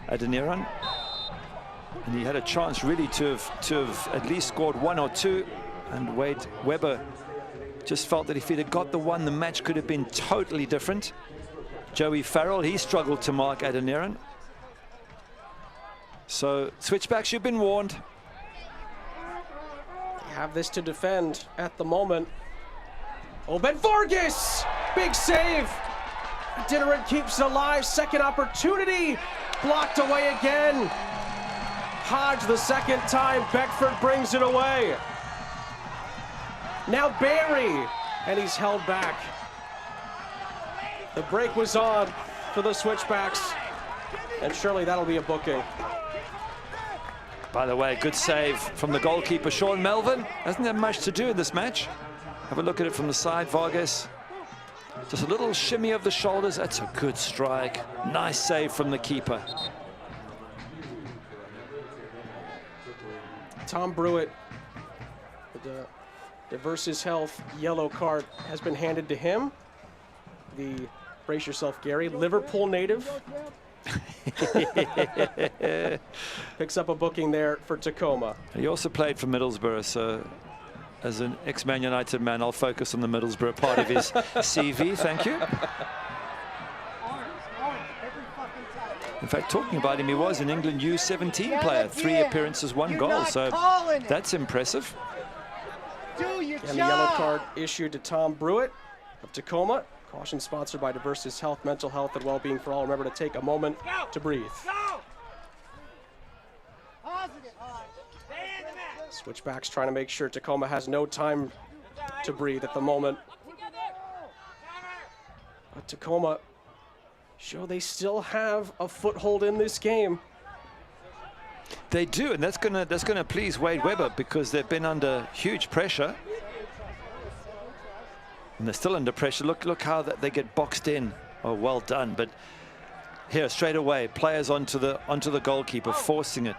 Adeniran, and he had a chance really to have at least scored 1 or 2, and Wade Weber just felt that if he'd have got the one, the match could have been totally different. Joey Farrell, he struggled to mark Adeniran. So Switchbacks, you've been warned. They have this to defend at the moment. Obed Vargas, big save. Adeniran keeps it alive. Second opportunity, blocked away again. Hodge the second time. Beckford brings it away. Now Barry, and he's held back. The break was on for the Switchbacks, and surely that'll be a booking. By the way, good save from the goalkeeper, Sean Melvin. Hasn't had much to do in this match. Have a look at it from the side, Vargas. Just a little shimmy of the shoulders. That's a good strike. Nice save from the keeper. Tom Brewitt, the Versus Health yellow card has been handed to him. The, brace yourself, Gary, Liverpool native. Picks up a booking there for Tacoma. He also played for Middlesbrough, so as an ex-Man United man, I'll focus on the Middlesbrough part of his CV. Thank you. In fact, talking about him, he was an England U17 player, 3 appearances, 1 goal, so that's impressive. And the yellow card issued to Tom Brewitt of Tacoma. Caution sponsored by Diversis Health, mental health and well-being for all. Remember to take a moment to breathe. Switchbacks trying to make sure Tacoma has no time to breathe at the moment. But Tacoma show they still have a foothold in this game. They do, and that's gonna please Wade Webber because they've been under huge pressure. And they're still under pressure. Look how they get boxed in. Oh, well done. But here, straight away, players onto the goalkeeper, forcing it.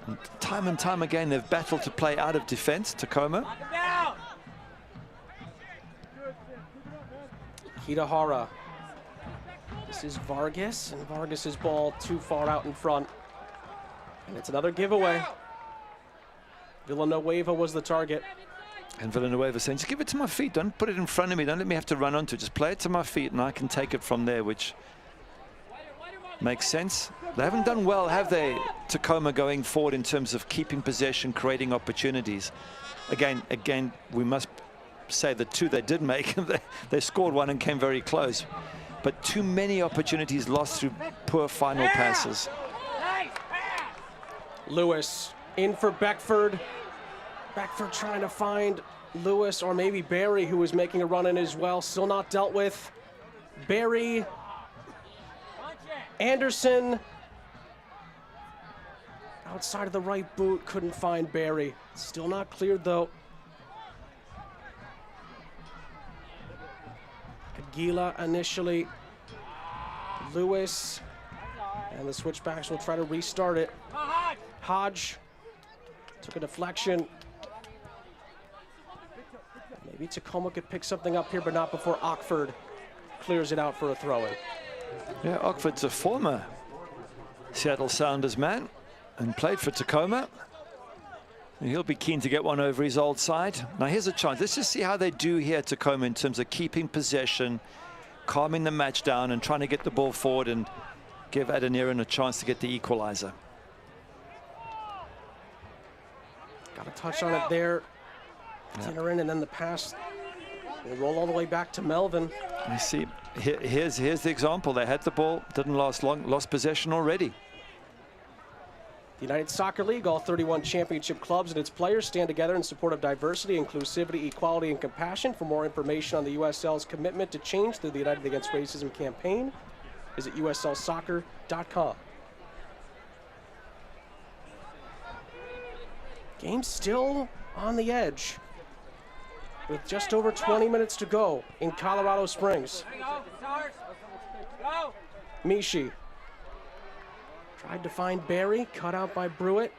And time again, they've battled to play out of defense, Tacoma. Kitahara. This is Vargas, and Vargas's ball too far out in front. And it's another giveaway. Villanueva was the target. And Villanueva saying, just give it to my feet. Don't put it in front of me. Don't let me have to run onto it. Just play it to my feet and I can take it from there, which makes sense. They haven't done well, have they, Tacoma, going forward in terms of keeping possession, creating opportunities. Again, we must say the two they did make, they scored one and came very close. But too many opportunities lost through poor final passes. Lewis in for Beckford. Beckford trying to find Lewis or maybe Barry, who was making a run in as well. Still not dealt with. Barry. Anderson. Outside of the right boot, couldn't find Barry. Still not cleared though. Aguila initially. Lewis. And the Switchbacks will try to restart it. Hodge took a deflection. Maybe Tacoma could pick something up here, but not before Ockford clears it out for a throw-in. Yeah, Ockford's a former Seattle Sounders man and played for Tacoma. And he'll be keen to get one over his old side. Now here's a chance. Let's just see how they do here at Tacoma in terms of keeping possession, calming the match down and trying to get the ball forward and give Adeniran a chance to get the equalizer. Got a touch on it there. Adeniran, and then the pass will roll all the way back to Melvin. I see. Here's the example. They had the ball, didn't last long, lost possession already. The United Soccer League, all 31 championship clubs and its players stand together in support of diversity, inclusivity, equality, and compassion. For more information on the USL's commitment to change through the United Against Racism campaign, visit uslsoccer.com. Game still on the edge with just over 20 minutes to go in Colorado Springs. Mishi tried to find Barry, cut out by Brewitt.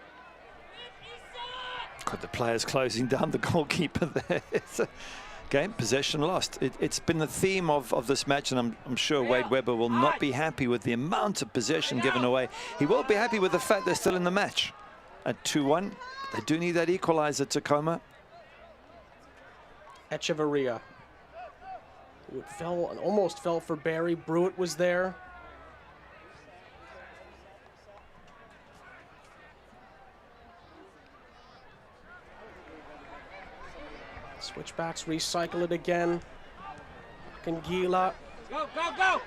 Got the players closing down the goalkeeper there. Game possession lost. It's been the theme of this match, and I'm sure Wade Webber will not be happy with the amount of possession given away. He will be happy with the fact they're still in the match at 2-1. They do need that equalizer, Tacoma. Echeverria. It fell and almost fell for Barry. Brewitt was there. Switchbacks recycle it again. Kangila. Go, go, go!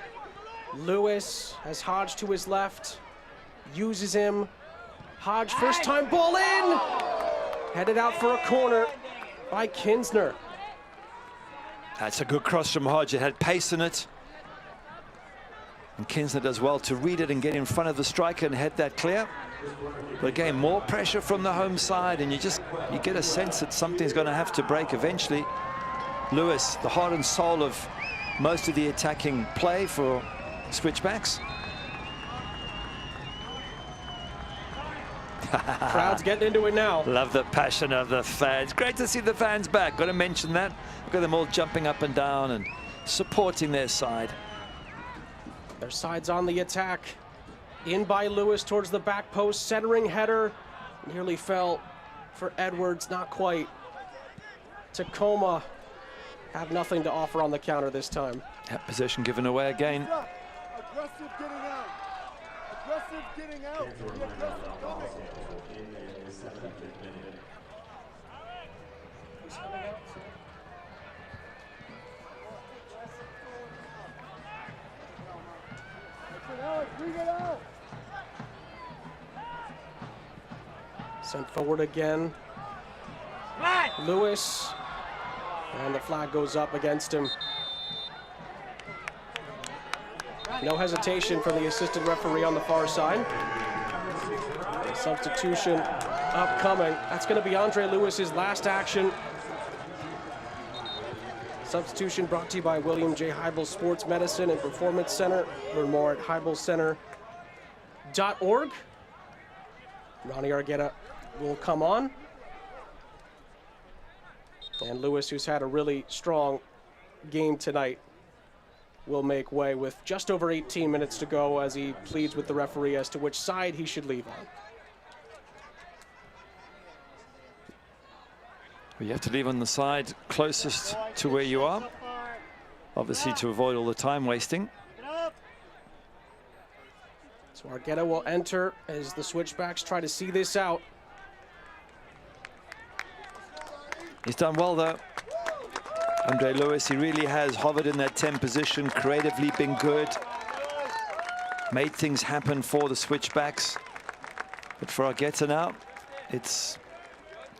Lewis has Hodge to his left. Uses him. Hodge, first time ball in! Headed out for a corner by Kinsner. That's a good cross from Hodge. It had pace in it. And Kinsner does well to read it and get in front of the striker and head that clear. But again, more pressure from the home side, and you get a sense that something's going to have to break eventually. Lewis, the heart and soul of most of the attacking play for Switchbacks. Crowd's getting into it now. Love the passion of the fans. Great to see the fans back. Got to mention that. Look at them all jumping up and down and supporting their side. Their side's on the attack. In by Lewis towards the back post. Centering header. Nearly fell for Edwards. Not quite. Tacoma have nothing to offer on the counter this time. That possession given away again. Aggressive getting out. Aggressive getting out. Sent forward again. Lewis. And the flag goes up against him. No hesitation from the assistant referee on the far side. Substitution upcoming. That's going to be Andre Lewis's last action. Substitution brought to you by William J. Heibel Sports Medicine and Performance Center. Learn more at heibelcenter.org. Ronnie Argueta will come on. And Lewis, who's had a really strong game tonight, will make way with just over 18 minutes to go as he pleads with the referee as to which side he should leave on. Well, you have to leave on the side closest to where you are, obviously to avoid all the time wasting. So Argueta will enter as the Switchbacks try to see this out. He's done well though. Andre Lewis, he really has hovered in that 10 position, creatively been good. Made things happen for the Switchbacks. But for Argueta now, it's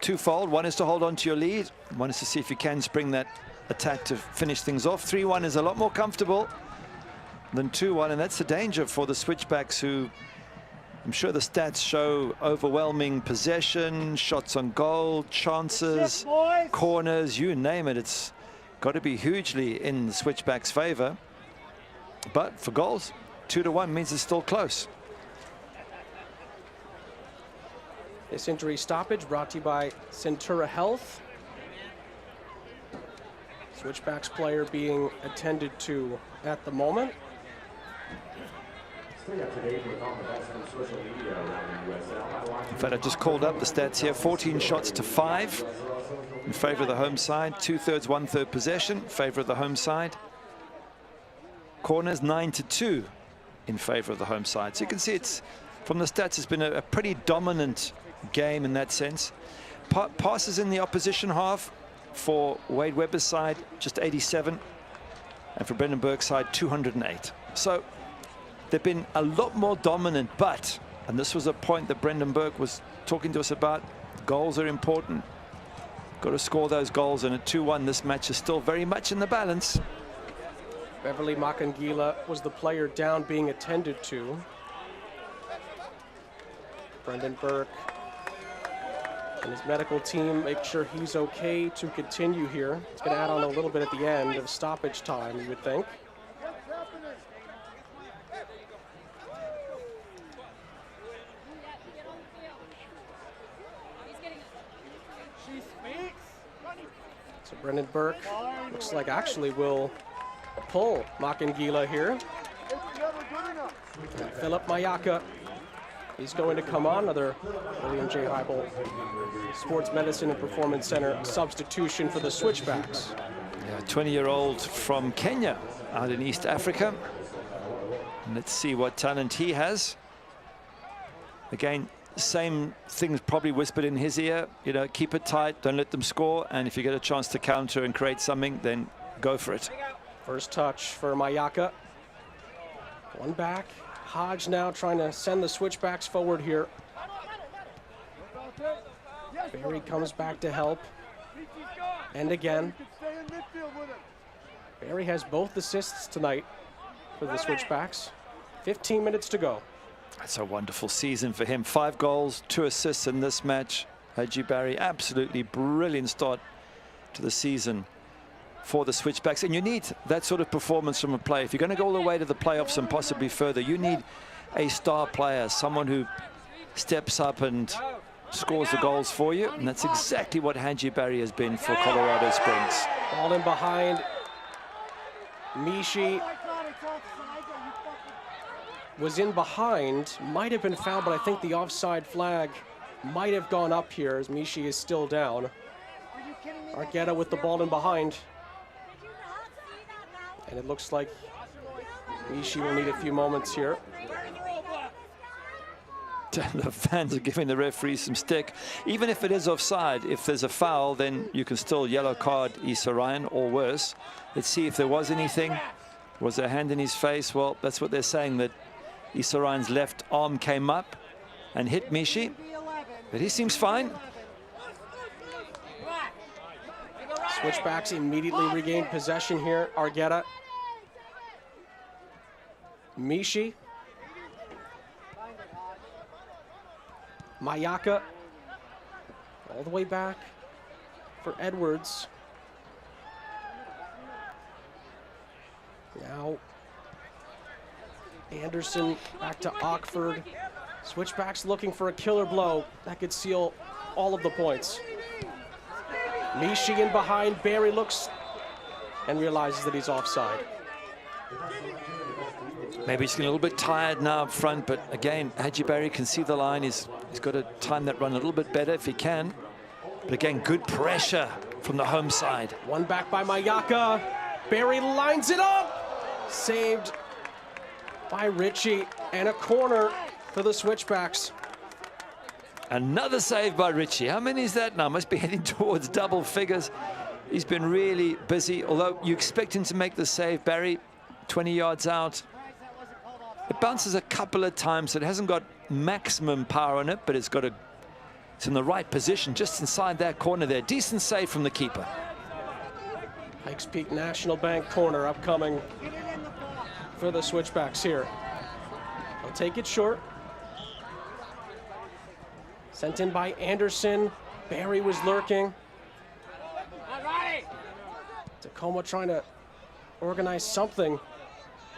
twofold. One is to hold on to your lead. One is to see if you can spring that attack to finish things off. 3-1 is a lot more comfortable than 2-1, and that's the danger for the Switchbacks, who I'm sure the stats show overwhelming possession, shots on goal, chances, corners, you name it. It's got to be hugely in the Switchbacks' favor. But for goals, 2-1 means it's still close. This injury stoppage brought to you by Centura Health. Switchbacks player being attended to at the moment. In fact, I just called up the stats here. 14 shots to 5 in favor of the home side. 2/3, 1/3 possession in favor of the home side. Corners 9-2 in favor of the home side. So you can see it's, from the stats, it's been a pretty dominant game in that sense. Passes in the opposition half for Wade Webber's side, just 87. And for Brendan Burke's side, 208. So they've been a lot more dominant, but, and this was a point that Brendan Burke was talking to us about, goals are important. Got to score those goals, and at 2-1, this match is still very much in the balance. Beverly Makangila was the player down being attended to. Brendan Burke and his medical team make sure he's okay to continue here. It's going to add on a little bit at the end of stoppage time, you would think. So Brendan Burke looks like actually will pull Makangila here. And Philip Mayaka, he's going to come on. Another William J. Heibel Sports Medicine and Performance Center substitution for the Switchbacks. Yeah, 20-year-old from Kenya, out in East Africa. And let's see what talent he has. Again, same things probably whispered in his ear. You know, keep it tight, don't let them score. And if you get a chance to counter and create something, then go for it. First touch for Mayaka. One back. Hodge now trying to send the Switchbacks forward here. Barry comes back to help. And again. Barry has both assists tonight for the Switchbacks. 15 minutes to go. That's a wonderful season for him. 5 goals, 2 assists in this match. Haji Barry, absolutely brilliant start to the season for the Switchbacks. And you need that sort of performance from a player. If you're going to go all the way to the playoffs and possibly further, you need a star player, someone who steps up and scores the goals for you. And that's exactly what Haji Barry has been for Colorado Springs. Ball in behind. Mishi was in behind, might have been fouled, but I think the offside flag might have gone up here as Mishi is still down. Argueta with the ball in behind. And it looks like Mishi will need a few moments here. The fans are giving the referee some stick. Even if it is offside, if there's a foul, then you can still yellow card Issa Ryan or worse. Let's see if there was anything. Was there a hand in his face? Well, that's what they're saying, that Issa Ryan's left arm came up and hit Mishi. But he seems fine. Switchbacks immediately regain possession here. Argueta. Mishi. Mayaka. All the way back for Edwards. Now Anderson back to Ockford. Switchbacks looking for a killer blow that could seal all of the points. Mishi in behind. Barry looks and realizes that he's offside. Maybe he's getting a little bit tired now up front, but again, Hadji Barry can see the line. He's got to time that run a little bit better if he can. But again, good pressure from the home side. One back by Mayaka. Barry lines it up. Saved by Ritchie, and a corner for the Switchbacks. Another save by Ritchie. How many is that now? Must be heading towards double figures. He's been really busy, although you expect him to make the save. Barry, 20 yards out. It bounces a couple of times, so it hasn't got maximum power on it, but it's in the right position, just inside that corner there. Decent save from the keeper. Pikes Peak National Bank corner upcoming for the Switchbacks here. They'll take it short. Sent in by Anderson. Barry was lurking. Tacoma trying to organize something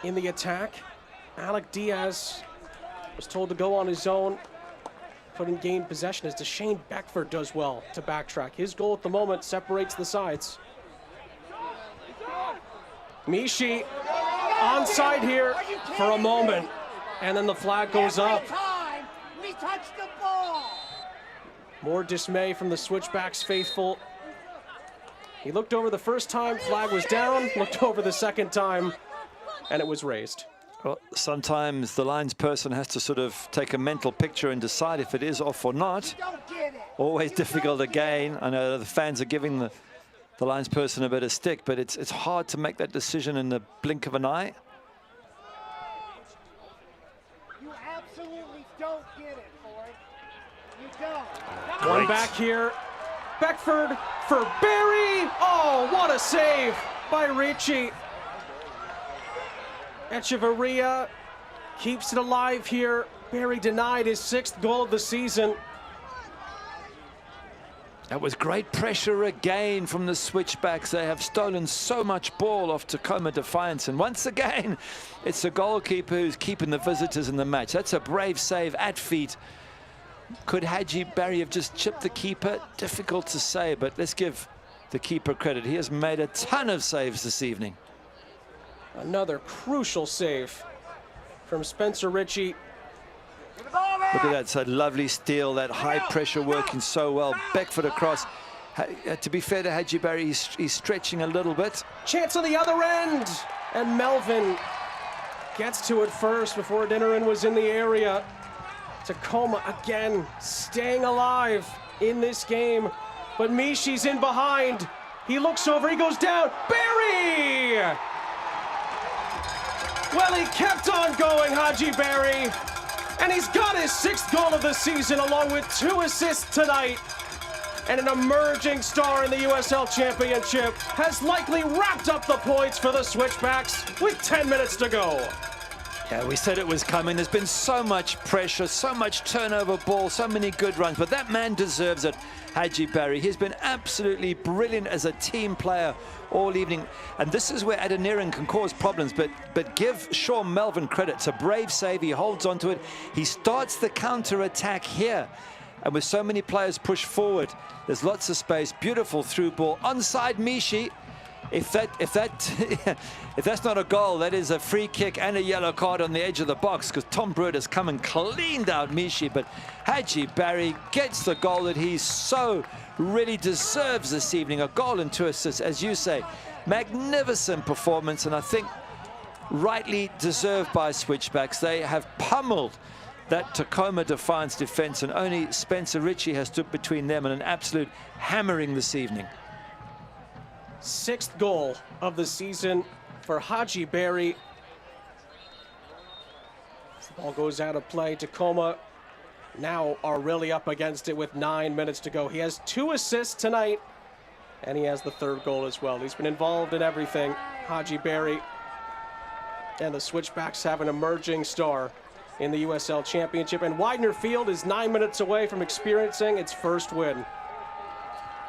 in the attack. Alec Diaz was told to go on his own, putting gained possession as Deshane Beckford does well to backtrack. His goal at the moment separates the sides. Mishi onside here for a moment, and then the flag goes up. We touched the ball. More dismay from the Switchbacks faithful. He looked over the first time, flag was down, looked over the second time, and it was raised. Well, sometimes the lines person has to sort of take a mental picture and decide if it is off or not. Always difficult again. I know the fans are giving the lines person a bit of stick, but it's hard to make that decision in the blink of an eye. You absolutely don't get it, Ford. You don't. One back here. Beckford for Barry. Oh, what a save by Ricci. Echeverria keeps it alive here. Barry denied his 6th goal of the season. That was great pressure again from the Switchbacks. They have stolen so much ball off Tacoma Defiance. And once again, it's the goalkeeper who's keeping the visitors in the match. That's a brave save at feet. Could Hadji Barry have just chipped the keeper? Difficult to say, but let's give the keeper credit. He has made a ton of saves this evening. Another crucial save from Spencer Ritchie. Look at that, it's a lovely steal, that high pressure working so well. Beckford across. To be fair to Hadji Barry, he's stretching a little bit. Chance on the other end, and Melvin gets to it first before Dinnerin was in the area. Tacoma again staying alive in this game, but Mishi's in behind. He looks over, he goes down. Barry! Well, he kept on going, Hadji Barry. And he's got his 6th goal of the season, along with 2 assists tonight. And an emerging star in the USL Championship has likely wrapped up the points for the Switchbacks with 10 minutes to go. Yeah, we said it was coming. There's been so much pressure, so much turnover ball, so many good runs, but that man deserves it, Hadji Barry. He's been absolutely brilliant as a team player all evening, and this is where Adeniran can cause problems, but give Sean Melvin credit. It's a brave save. He holds onto it. He starts the counter-attack here, and with so many players pushed forward, there's lots of space. Beautiful through ball. Onside Mishi. If that's not a goal, that is a free kick and a yellow card on the edge of the box, because Tom Brewer has come and cleaned out Mishi. But Hadji Barry gets the goal that he so really deserves this evening. A goal and 2 assists, as you say. Magnificent performance, and I think rightly deserved by Switchbacks. They have pummeled that Tacoma Defiance defense, and only Spencer Ritchie has stood between them, and an absolute hammering this evening. 6th goal of the season for Hadji Barry. The ball goes out of play. Tacoma now are really up against it with 9 minutes to go. He has 2 assists tonight, and he has the 3rd goal as well. He's been involved in everything. Haji Berry and the Switchbacks have an emerging star in the USL Championship, and Widener Field is 9 minutes away from experiencing its first win.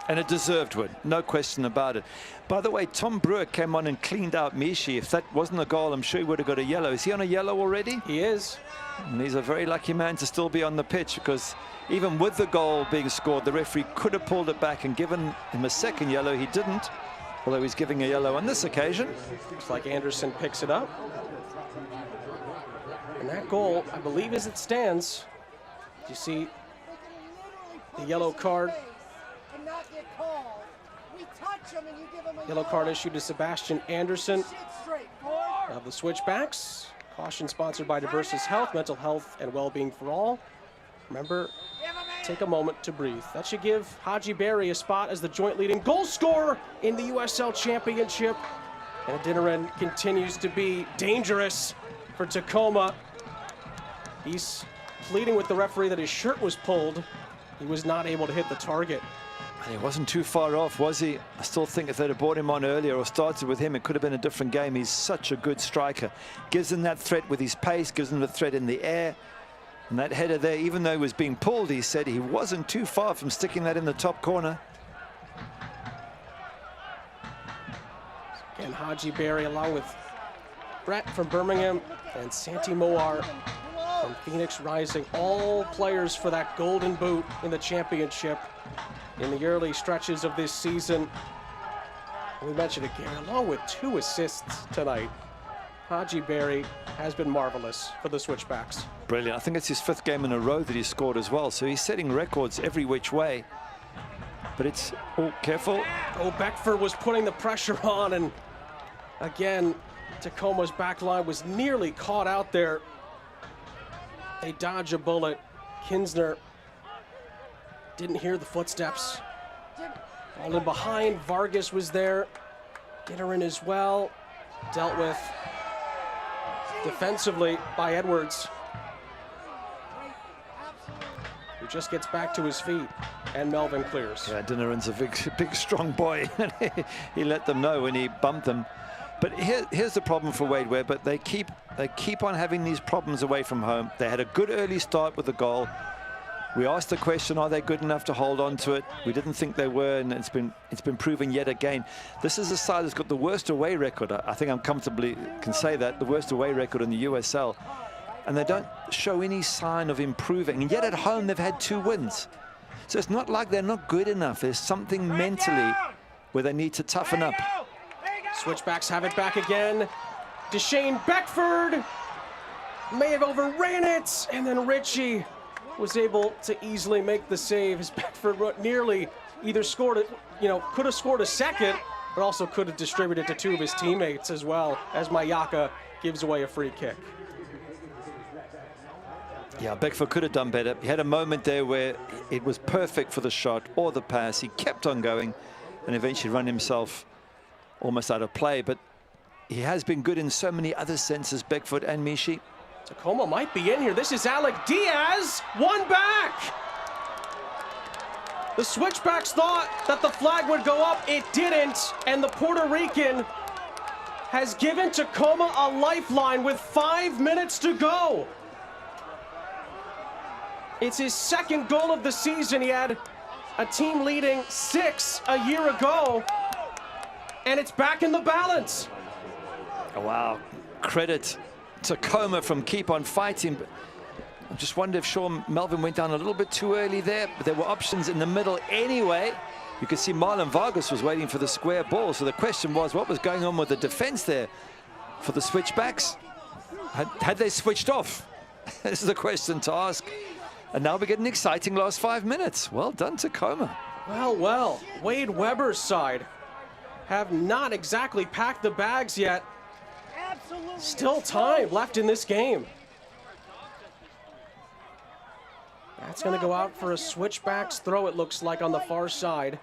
And a deserved win, no question about it. By the way, Tom Brewer came on and cleaned out Mishi. If that wasn't a goal, I'm sure he would have got a yellow. Is he on a yellow already? He is. And he's a very lucky man to still be on the pitch, because even with the goal being scored, the referee could have pulled it back and given him a 2nd yellow. He didn't, although he's giving a yellow on this occasion. Looks like Anderson picks it up. And that goal, I believe as it stands, you see the yellow card. Yellow card issued to Sebastian Anderson of the Switchbacks. Caution sponsored by Diversus Health, mental health and well-being for all. Remember, take a moment to breathe. That should give Haji Berry a spot as the joint leading goal scorer in the USL Championship. And Adinaran continues to be dangerous for Tacoma. He's pleading with the referee that his shirt was pulled. He was not able to hit the target. And he wasn't too far off, was he? I still think if they'd have brought him on earlier or started with him, it could have been a different game. He's such a good striker. Gives him that threat with his pace, gives him the threat in the air. And that header there, even though he was being pulled, he said he wasn't too far from sticking that in the top corner. Again, Haji Berry along with Brett from Birmingham and Santi Moar from Phoenix Rising, all players for that golden boot in the championship in the early stretches of this season. We mentioned it, Gary, along with 2 assists tonight. Haji Berry has been marvelous for the Switchbacks. Brilliant. I think it's his 5th game in a row that he scored as well. So he's setting records every which way. But it's, oh, careful. Oh, Beckford was putting the pressure on, and again, Tacoma's back line was nearly caught out there. They dodge a bullet. Kinsner didn't hear the footsteps. All in behind, Vargas was there. Adinaran as well. Dealt with defensively by Edwards, who just gets back to his feet, and Melvin clears. Yeah, Adinaran's a big, strong boy. He let them know when he bumped them. But here's the problem for Wade Webb, but they keep on having these problems away from home. They had a good early start with the goal. We asked the question, are they good enough to hold on to it? We didn't think they were, and it's been proven yet again. This is a side that's got the worst away record. I think I'm comfortably can say that, the worst away record in the USL. And they don't show any sign of improving. And yet at home, they've had 2 wins. So it's not like they're not good enough. There's something mentally where they need to toughen up. Switchbacks have it back again. Deshane Beckford may have overran it, and then Ritchie was able to easily make the save as Beckford nearly either scored it, could have scored a 2nd, but also could have distributed to 2 of his teammates as well, as Mayaka gives away a free kick. Yeah, Beckford could have done better. He had a moment there where it was perfect for the shot or the pass. He kept on going and eventually run himself almost out of play, but he has been good in so many other senses, Beckford and Mishi. Tacoma might be in here. This is Alec Diaz, 1 back. The Switchbacks thought that the flag would go up. It didn't, and the Puerto Rican has given Tacoma a lifeline with 5 minutes to go. It's his 2nd goal of the season. He had a team leading 6 a year ago, and it's back in the balance. Oh, wow. Credit Tacoma from keep on fighting. But I just wonder if Sean Melvin went down a little bit too early there, but there were options in the middle anyway. You could see Marlon Vargas was waiting for the square ball. So the question was, what was going on with the defense there for the Switchbacks? Had they switched off? This is the question to ask. And now we get an exciting last 5 minutes. Well done, Tacoma. Well, Wade Webber's side have not exactly packed the bags yet. Still time left in this game. That's going to go out for a Switchbacks throw, it looks like, on the far side.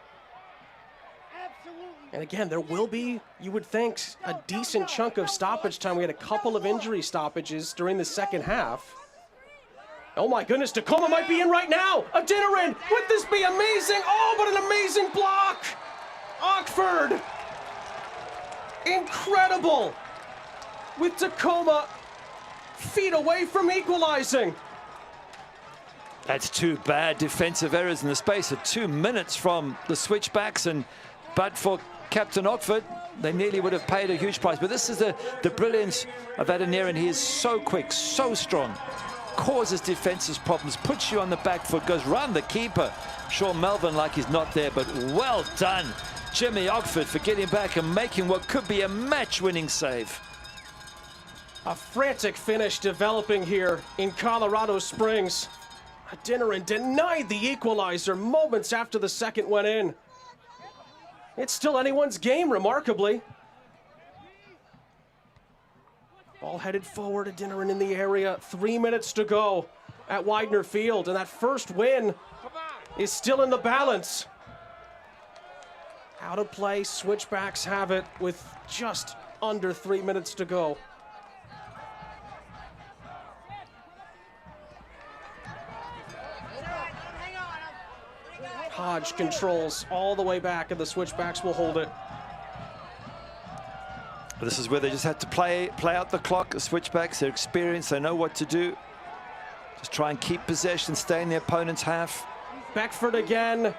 And again, there will be, you would think, a decent chunk of stoppage time. We had a couple of injury stoppages during the 2nd half. Oh my goodness, Tacoma might be in right now. Adinarin, would this be amazing? Oh, but an amazing block. Ockford. Incredible. With Tacoma feet away from equalizing. That's two bad defensive errors in the space of 2 minutes from the switchbacks, but for Captain Ockford, they nearly would have paid a huge price. But this is the brilliance of Adinarin. He is so quick, so strong, causes defensive problems, puts you on the back foot, goes round the keeper. Sean Melvin like he's not there, but well done, Jimmy Ockford, for getting back and making what could be a match-winning save. A frantic finish developing here in Colorado Springs. Adinarin denied the equalizer moments after the second went in. It's still anyone's game, remarkably. Ball headed forward, Adinarin in the area. 3 minutes to go at Widener Field, and that first win is still in the balance. Out of play, switchbacks have it with just under 3 minutes to go. Hodge controls all the way back, and the switchbacks will hold it. This is where they just had to play out the clock. The switchbacks, they're experienced, they know what to do. Just try and keep possession, stay in the opponent's half. Beckford again.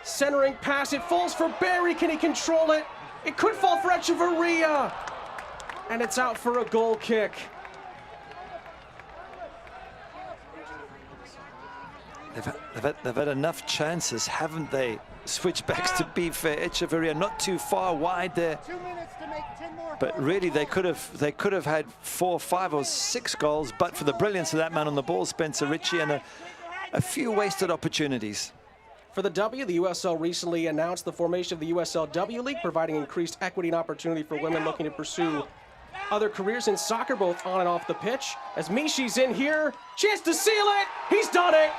Centering pass, it falls for Barry. Can he control it? It could fall for Echeverria. And it's out for a goal kick. They've had enough chances, haven't they? Switchbacks, to be fair. Echeverria not too far wide there. But really, they could have had 4, 5, or 6 goals, but for the brilliance of that man on the ball, Spencer Ritchie, and a few wasted opportunities. For the W, the USL recently announced the formation of the USL W League, providing increased equity and opportunity for women looking to pursue other careers in soccer, both on and off the pitch. As Mishi's in here, chance to seal it. He's done it.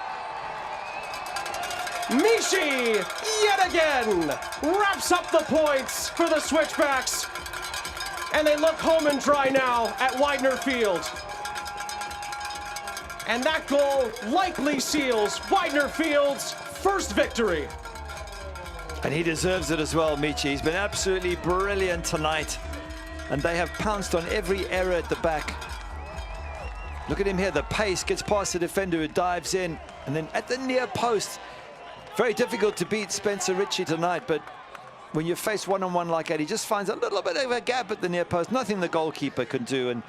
Mishi, yet again, wraps up the points for the switchbacks. And they look home and dry now at Widener Field. And that goal likely seals Widener Field's first victory. And he deserves it as well, Michi. He's been absolutely brilliant tonight. And they have pounced on every error at the back. Look at him here, the pace, gets past the defender who dives in. And then at the near post, very difficult to beat Spencer Ritchie tonight, but when you face one-on-one like that, he just finds a little bit of a gap at the near post. Nothing the goalkeeper can do, and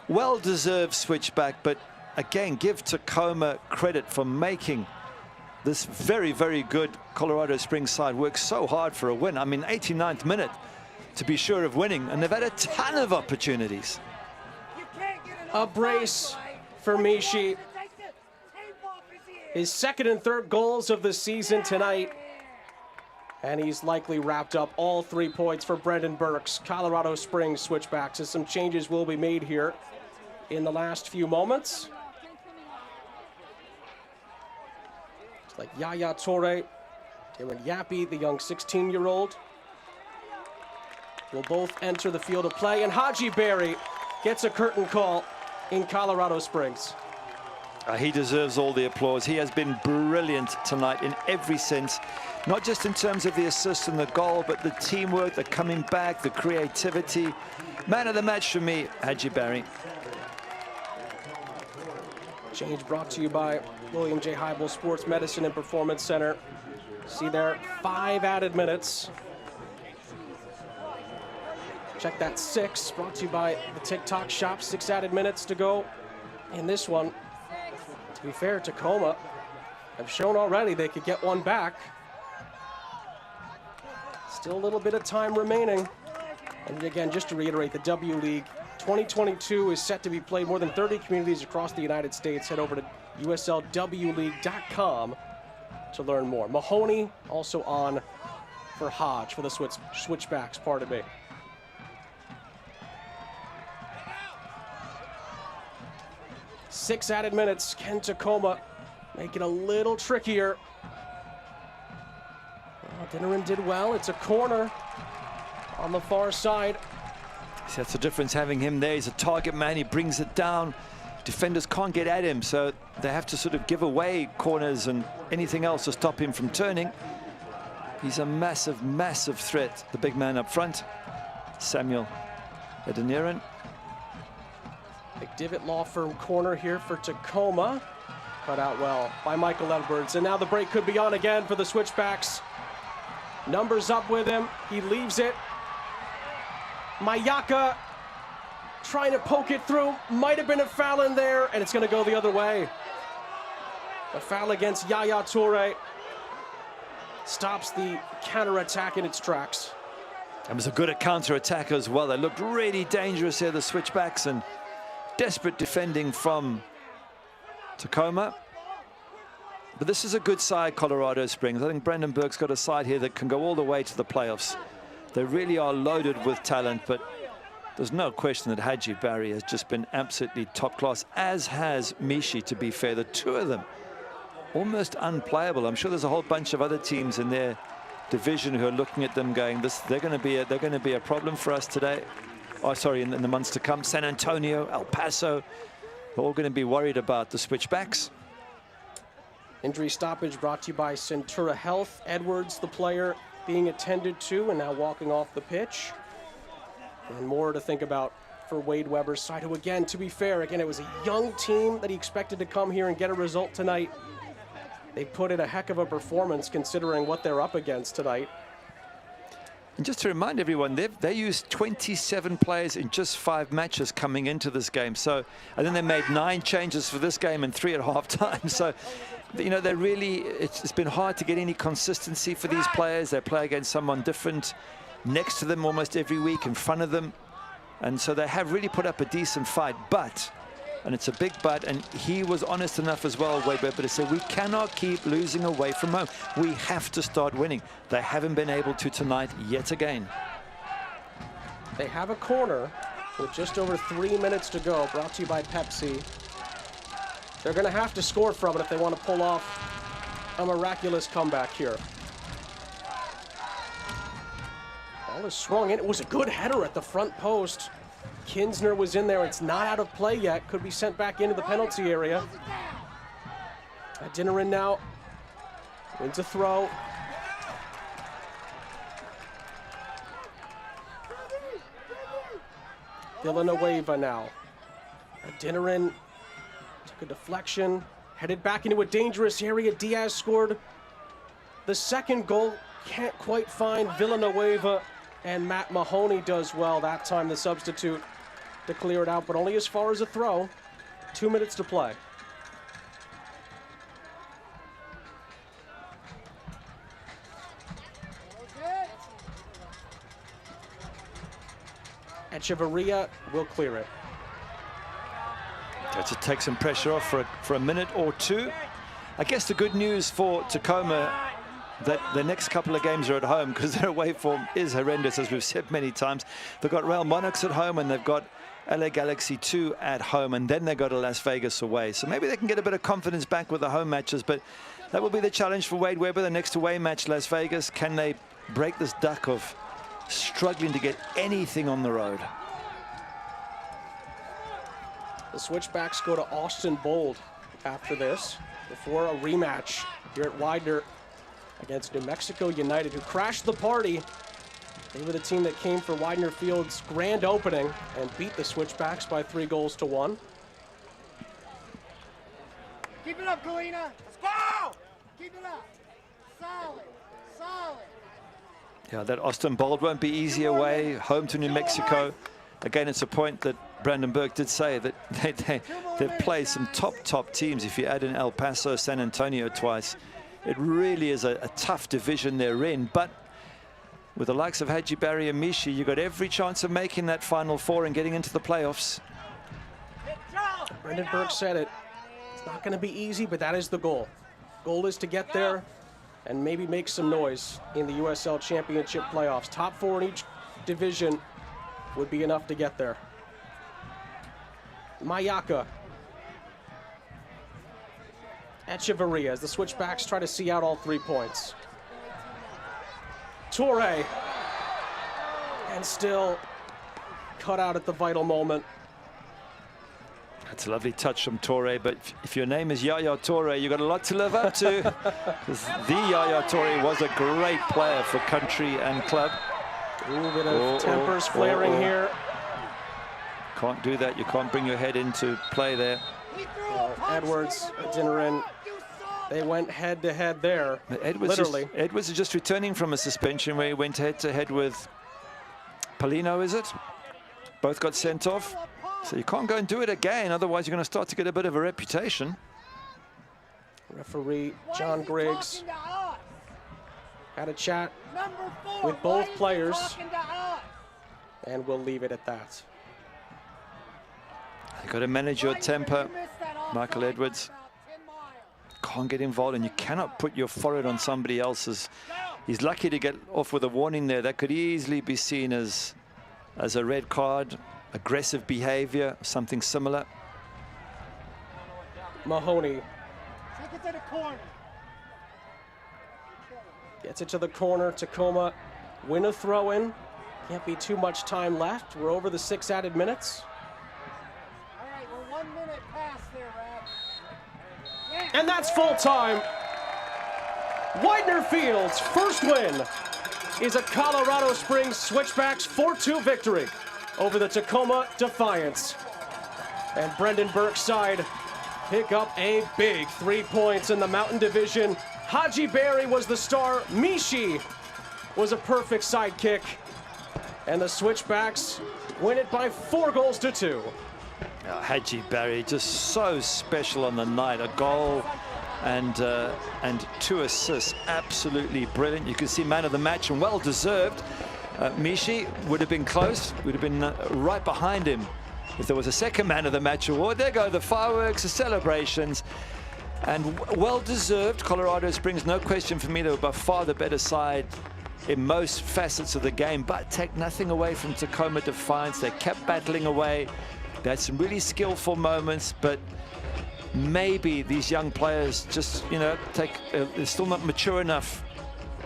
well-deserved switchback. But again, give Tacoma credit for making this very, very good Colorado Springs side work so hard for a win. I mean, 89th minute to be sure of winning, and they've had a ton of opportunities. A brace for Mishi. His second and third goals of the season tonight. And he's likely wrapped up all 3 points for Brendan Burke's Colorado Springs switchbacks, as some changes will be made here in the last few moments. It's like Yaya Torre, Darren Yappy, the young 16-year-old, will both enter the field of play. And Haji Berry gets a curtain call in Colorado Springs. He deserves all the applause. He has been brilliant tonight in every sense, not just in terms of the assist and the goal, but the teamwork, the coming back, the creativity. Man of the match for me, Haji Barry. Change brought to you by William J. Hybel Sports Medicine and Performance Center. See there, 5 added minutes. Check that 6, brought to you by the TikTok Shop. 6 added minutes to go in this one. To be fair, Tacoma have shown already they could get one back. Still a little bit of time remaining. And again, just to reiterate, the W League 2022 is set to be played more than 30 communities across the United States. Head over to uslwleague.com to learn more. Mahoney also on for Hodge for the switchbacks, pardon me. Six added minutes. Can Tacoma make it a little trickier? Well, Adinarin did well. It's a corner on the far side. See, that's the difference having him there. He's a target man. He brings it down. defenders can't get at him, so they have to sort of give away corners and anything else to stop him from turning. He's a massive, massive threat, the big man up front, Samuel Adeniran. Big divot law firm corner here for Tacoma. Cut out well by Michael Edwards. And now the break could be on again for the Switchbacks. Numbers up with him. He leaves it. Mayaka trying to poke it through. Might have been a foul in there, and it's going to go the other way. A foul against Yaya Toure stops the counterattack in its tracks. It was a good counter-attack as well. They looked really dangerous here, the Switchbacks, and desperate defending from Tacoma. But this is a good side, Colorado Springs. I think Brandenburg's got a side here that can go all the way to the playoffs. They really are loaded with talent, but there's no question that Haji Barry has just been absolutely top class, as has Mishi, to be fair. The two of them almost unplayable. I'm sure there's a whole bunch of other teams in their division who are looking at them going, they're going to be a problem for us today. Oh, sorry, in the months to come. San Antonio, El Paso, they're all going to be worried about the Switchbacks. Injury stoppage brought to you by Centura Health. Edwards, the player, being attended to and now walking off the pitch. And more to think about for Wade Weber's side, who, again, to be fair, again, it was a young team that he expected to come here and get a result tonight. They put in a heck of a performance considering what they're up against tonight. And just to remind everyone, they used 27 players in just 5 matches coming into this game. So, and then they made 9 changes for this game and 3 at halftime. So, you know, they really, it's been hard to get any consistency for these players. They play against someone different next to them almost every week, in front of them. And so they have really put up a decent fight, but, and it's a big but, and he was honest enough as well, Wade Weber, to say we cannot keep losing away from home. We have to start winning. They haven't been able to tonight yet again. They have a corner with just over 3 minutes to go, brought to you by Pepsi. They're going to have to score from it if they want to pull off a miraculous comeback here. Ball is swung in. It was a good header at the front post. Kinsner was in there. It's not out of play yet. Could be sent back into the penalty area. Adeniran now wins a throw. Villanueva now. Adeniran took a deflection, headed back into a dangerous area. Diaz scored the second goal. Can't quite find Villanueva, and Matt Mahoney does well that time, the substitute, to clear it out, but only as far as a throw. 2 minutes to play. Echeverria will clear it. To take some pressure off for a minute or two. I guess the good news for Tacoma, that the next couple of games are at home, because their away form is horrendous, as we've said many times. They've got Real Monarchs at home, and they've got LA Galaxy 2 at home, and then they go to Las Vegas away. So maybe they can get a bit of confidence back with the home matches, but that will be the challenge for Wade Weber. The next away match, Las Vegas. Can they break this duck of struggling to get anything on the road? The Switchbacks go to Austin Bold after this, before a rematch here at Widener against New Mexico United, who crashed the party. They were the team that came for Widener Field's grand opening and beat the Switchbacks by 3-1. Keep it up, Galena. Let's go! Keep it up. Solid, solid. Yeah, that Austin Bold won't be easy away, home to New Mexico. Again, it's a point that Brandenburg did say, that they've played some top teams. If you add in El Paso, San Antonio twice, it really is a tough division they're in. But with the likes of Haji Barry and Mishi, you've got every chance of making that Final Four and getting into the playoffs. Brandenburg said it. It's not going to be easy, but that is the goal. Goal is to get there and maybe make some noise in the USL Championship playoffs. Top 4 in each division would be enough to get there. Mayaka. Echeverria as the Switchbacks try to see out all 3 points. Toure. And still cut out at the vital moment. That's a lovely touch from Toure, but if your name is Yaya Toure, you've got a lot to live up to. Because the Yaya Toure was a great player for country and club. A little bit of tempers flaring here. Can't do that. You can't bring your head into play there. Edwards, Dinnerin, they went head-to-head there, literally. Edwards is just returning from a suspension where he went head-to-head with Polino, is it? Both got sent off. So you can't go and do it again, otherwise you're going to start to get a bit of a reputation. Referee John Griggs had a chat with both players, and we'll leave it at that. You've got to manage your temper, Michael Edwards. Can't get involved, and you cannot put your forehead on somebody else's. He's lucky to get off with a warning there. That could easily be seen as a red card. Aggressive behavior, something similar. Mahoney gets it to the corner. Tacoma win a throw-in. Can't be too much time left. We're over the 6 added minutes. All right, we're 1 minute past there, Rad. And that's full time. Widener Field's first win is a Colorado Springs Switchbacks 4-2 victory over the Tacoma Defiance. And Brendan Burke's side pick up a big 3 points in the Mountain Division. Haji Berry was the star. Mishi was a perfect sidekick. And the Switchbacks win it by 4-2. Haji Berry just so special on the night. A goal and 2 assists. Absolutely brilliant. You can see man of the match and well deserved. Mishi would have been close, would have been right behind him if there was a second man of the match award. There go the fireworks, the celebrations, and well deserved. Colorado Springs, no question for me, they were by far the better side in most facets of the game, but take nothing away from Tacoma Defiance. They kept battling away. They had some really skillful moments, but maybe these young players just, you know, they're still not mature enough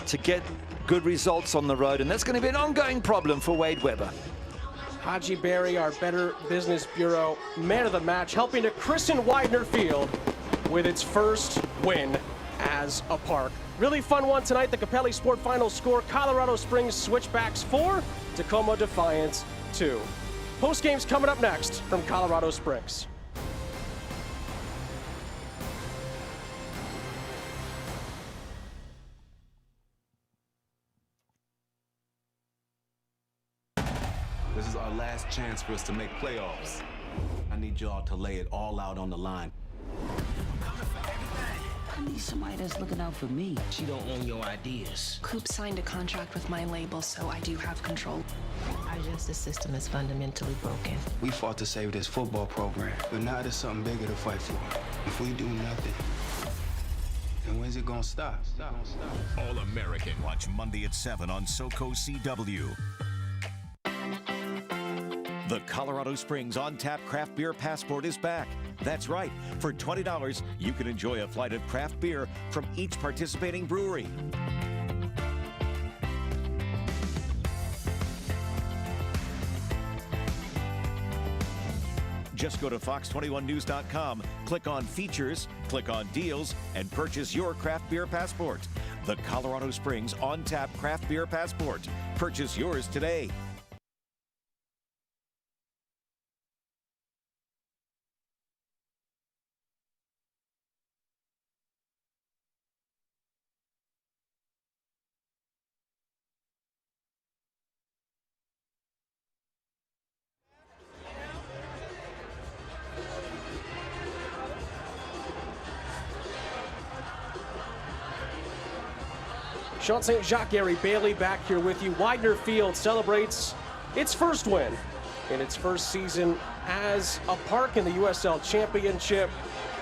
to get good results on the road, and that's going to be an ongoing problem for Wade Weber. Haji Berry, our Better Business Bureau man of the match, helping to christen Widener Field with its first win as a park. Really fun one tonight. The Capelli Sport final score: Colorado Springs Switchbacks 4, Tacoma Defiance 2. Post games coming up next from Colorado Springs. This is our last chance for us to make playoffs. I need y'all to lay it all out on the line. I need somebody that's looking out for me. She don't own your ideas. Coop signed a contract with my label, so I do have control. Our justice system is fundamentally broken. We fought to save this football program, but now there's something bigger to fight for. If we do nothing, then when's it gonna stop? All American. Watch Monday at 7 on SoCo CW. The Colorado Springs on-tap craft beer passport is back. That's right. For $20, you can enjoy a flight of craft beer from each participating brewery. Just go to fox21news.com, click on features, click on deals, and purchase your craft beer passport. The Colorado Springs on-tap craft beer passport. Purchase yours today. Sean St. Jacques, Gary Bailey back here with you. Widener Field celebrates its first win in its first season as a park in the USL Championship.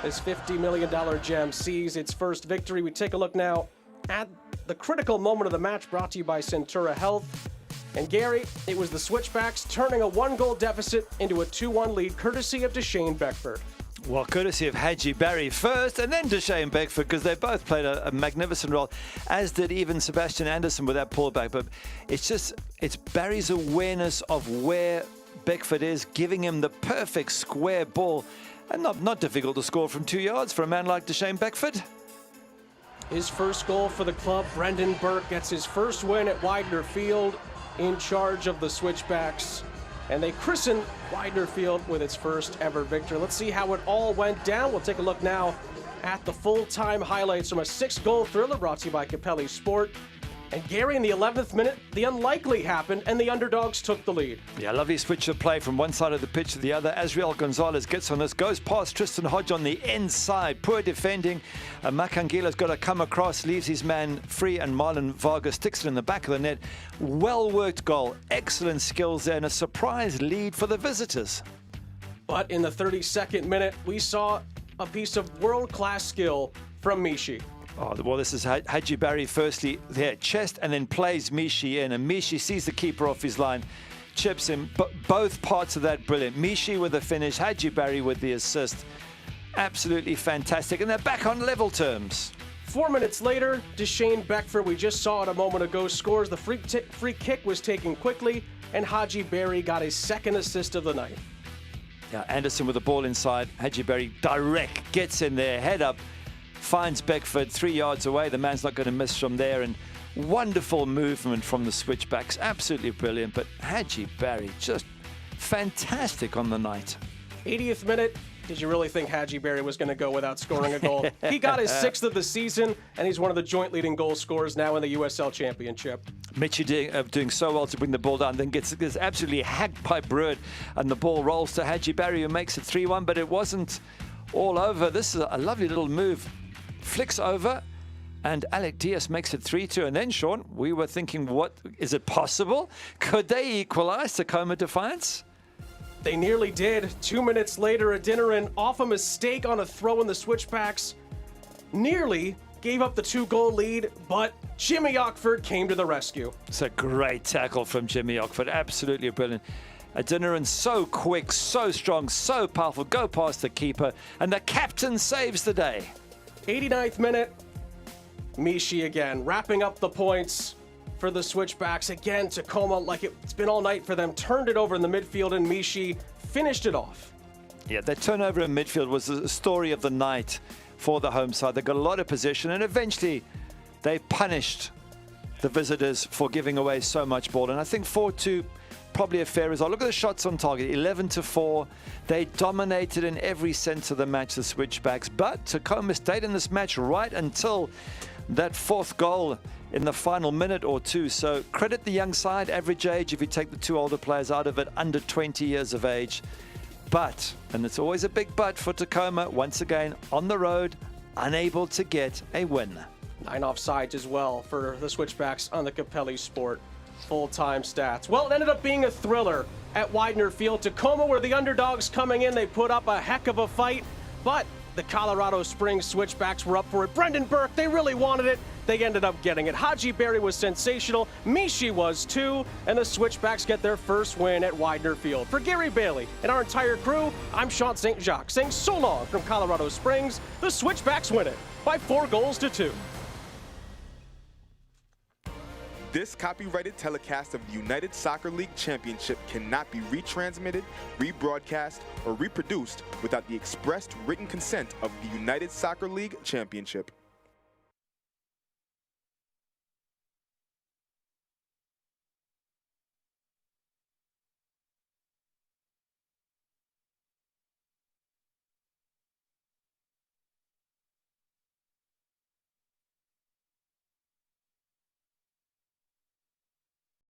This $50 million gem sees its first victory. We take a look now at the critical moment of the match, brought to you by Centura Health. And Gary, it was the Switchbacks turning a 1-goal deficit into a 2-1 lead, courtesy of Deshane Beckford. Well, courtesy of Haji Berry first, and then Deshane Beckford, because they both played a magnificent role, as did even Sebastian Anderson with that pullback. But it's Barry's awareness of where Beckford is, giving him the perfect square ball. And not difficult to score from 2 yards for a man like Deshane Beckford. His first goal for the club. Brendan Burke gets his first win at Widener Field, in charge of the Switchbacks. And they christen Widener Field with its first ever victory. Let's see how it all went down. We'll take a look now at the full-time highlights from a 6-goal thriller brought to you by Capelli Sport. And Gary, in the 11th minute, the unlikely happened, and the underdogs took the lead. Yeah, lovely switch of play from one side of the pitch to the other. Azriel Gonzalez gets on this, goes past Tristan Hodge on the inside. Poor defending. Makangila's got to come across, leaves his man free, and Marlon Vargas sticks it in the back of the net. Well-worked goal. Excellent skills there, and a surprise lead for the visitors. But in the 32nd minute, we saw a piece of world-class skill from Mishi. Oh, well, this is Haji Barry firstly there, chest, and then plays Mishi in. And Mishi sees the keeper off his line, chips him. But both parts of that brilliant. Mishi with the finish, Haji Barry with the assist. Absolutely fantastic. And they're back on level terms. 4 minutes later, Deshane Beckford, we just saw it a moment ago, scores. The free kick was taken quickly, and Haji Barry got his second assist of the night. Yeah, Anderson with the ball inside. Haji Barry direct, gets in there, head up. Finds Beckford 3 yards away. The man's not going to miss from there. And wonderful movement from the Switchbacks. Absolutely brilliant. But Haji Barry, just fantastic on the night. 80th minute. Did you really think Haji Barry was going to go without scoring a goal? He got his 6th of the season, and he's one of the joint leading goal scorers now in the USL Championship. Michi doing so well to bring the ball down, then gets absolutely hacked by Broad, and the ball rolls to Haji Barry, who makes it 3-1, but it wasn't all over. This is a lovely little move. Flicks over, and Alec Diaz makes it 3-2. And then, Sean, we were thinking, what is it possible? Could they equalize Tacoma Defiance? They nearly did. 2 minutes later, Adeniran, off a mistake on a throw in the Switchbacks, nearly gave up the 2-goal lead, but Jimmy Ockford came to the rescue. It's a great tackle from Jimmy Ockford. Absolutely brilliant. Adeniran so quick, so strong, so powerful. Go past the keeper, and the captain saves the day. 89th minute, Mishi again, wrapping up the points for the Switchbacks. Again, Tacoma, like it's been all night for them, turned it over in the midfield, and Mishi finished it off. Yeah, that turnover in midfield was the story of the night for the home side. They got a lot of possession, and eventually they punished the visitors for giving away so much ball. And I think 4-2, probably a fair result. Look at the shots on target, 11-4. They dominated in every sense of the match, the Switchbacks. But Tacoma stayed in this match right until that 4th goal in the final minute or two. So credit the young side, average age, if you take the 2 older players out of it, under 20 years of age. But, and it's always a big but for Tacoma, once again, on the road, unable to get a win. 9 offsides as well for the Switchbacks on the Capelli Sport full-time stats. Well, it ended up being a thriller at Widener Field. Tacoma were the underdogs coming in. They put up a heck of a fight, but the Colorado Springs Switchbacks were up for it. Brendan Burke, they really wanted it. They ended up getting it. Haji Barry was sensational. Mishi was too. And the Switchbacks get their first win at Widener Field. For Gary Bailey and our entire crew, I'm Sean St. Jacques saying so long from Colorado Springs. The Switchbacks win it by 4-2. This copyrighted telecast of the United Soccer League Championship cannot be retransmitted, rebroadcast, or reproduced without the expressed written consent of the United Soccer League Championship.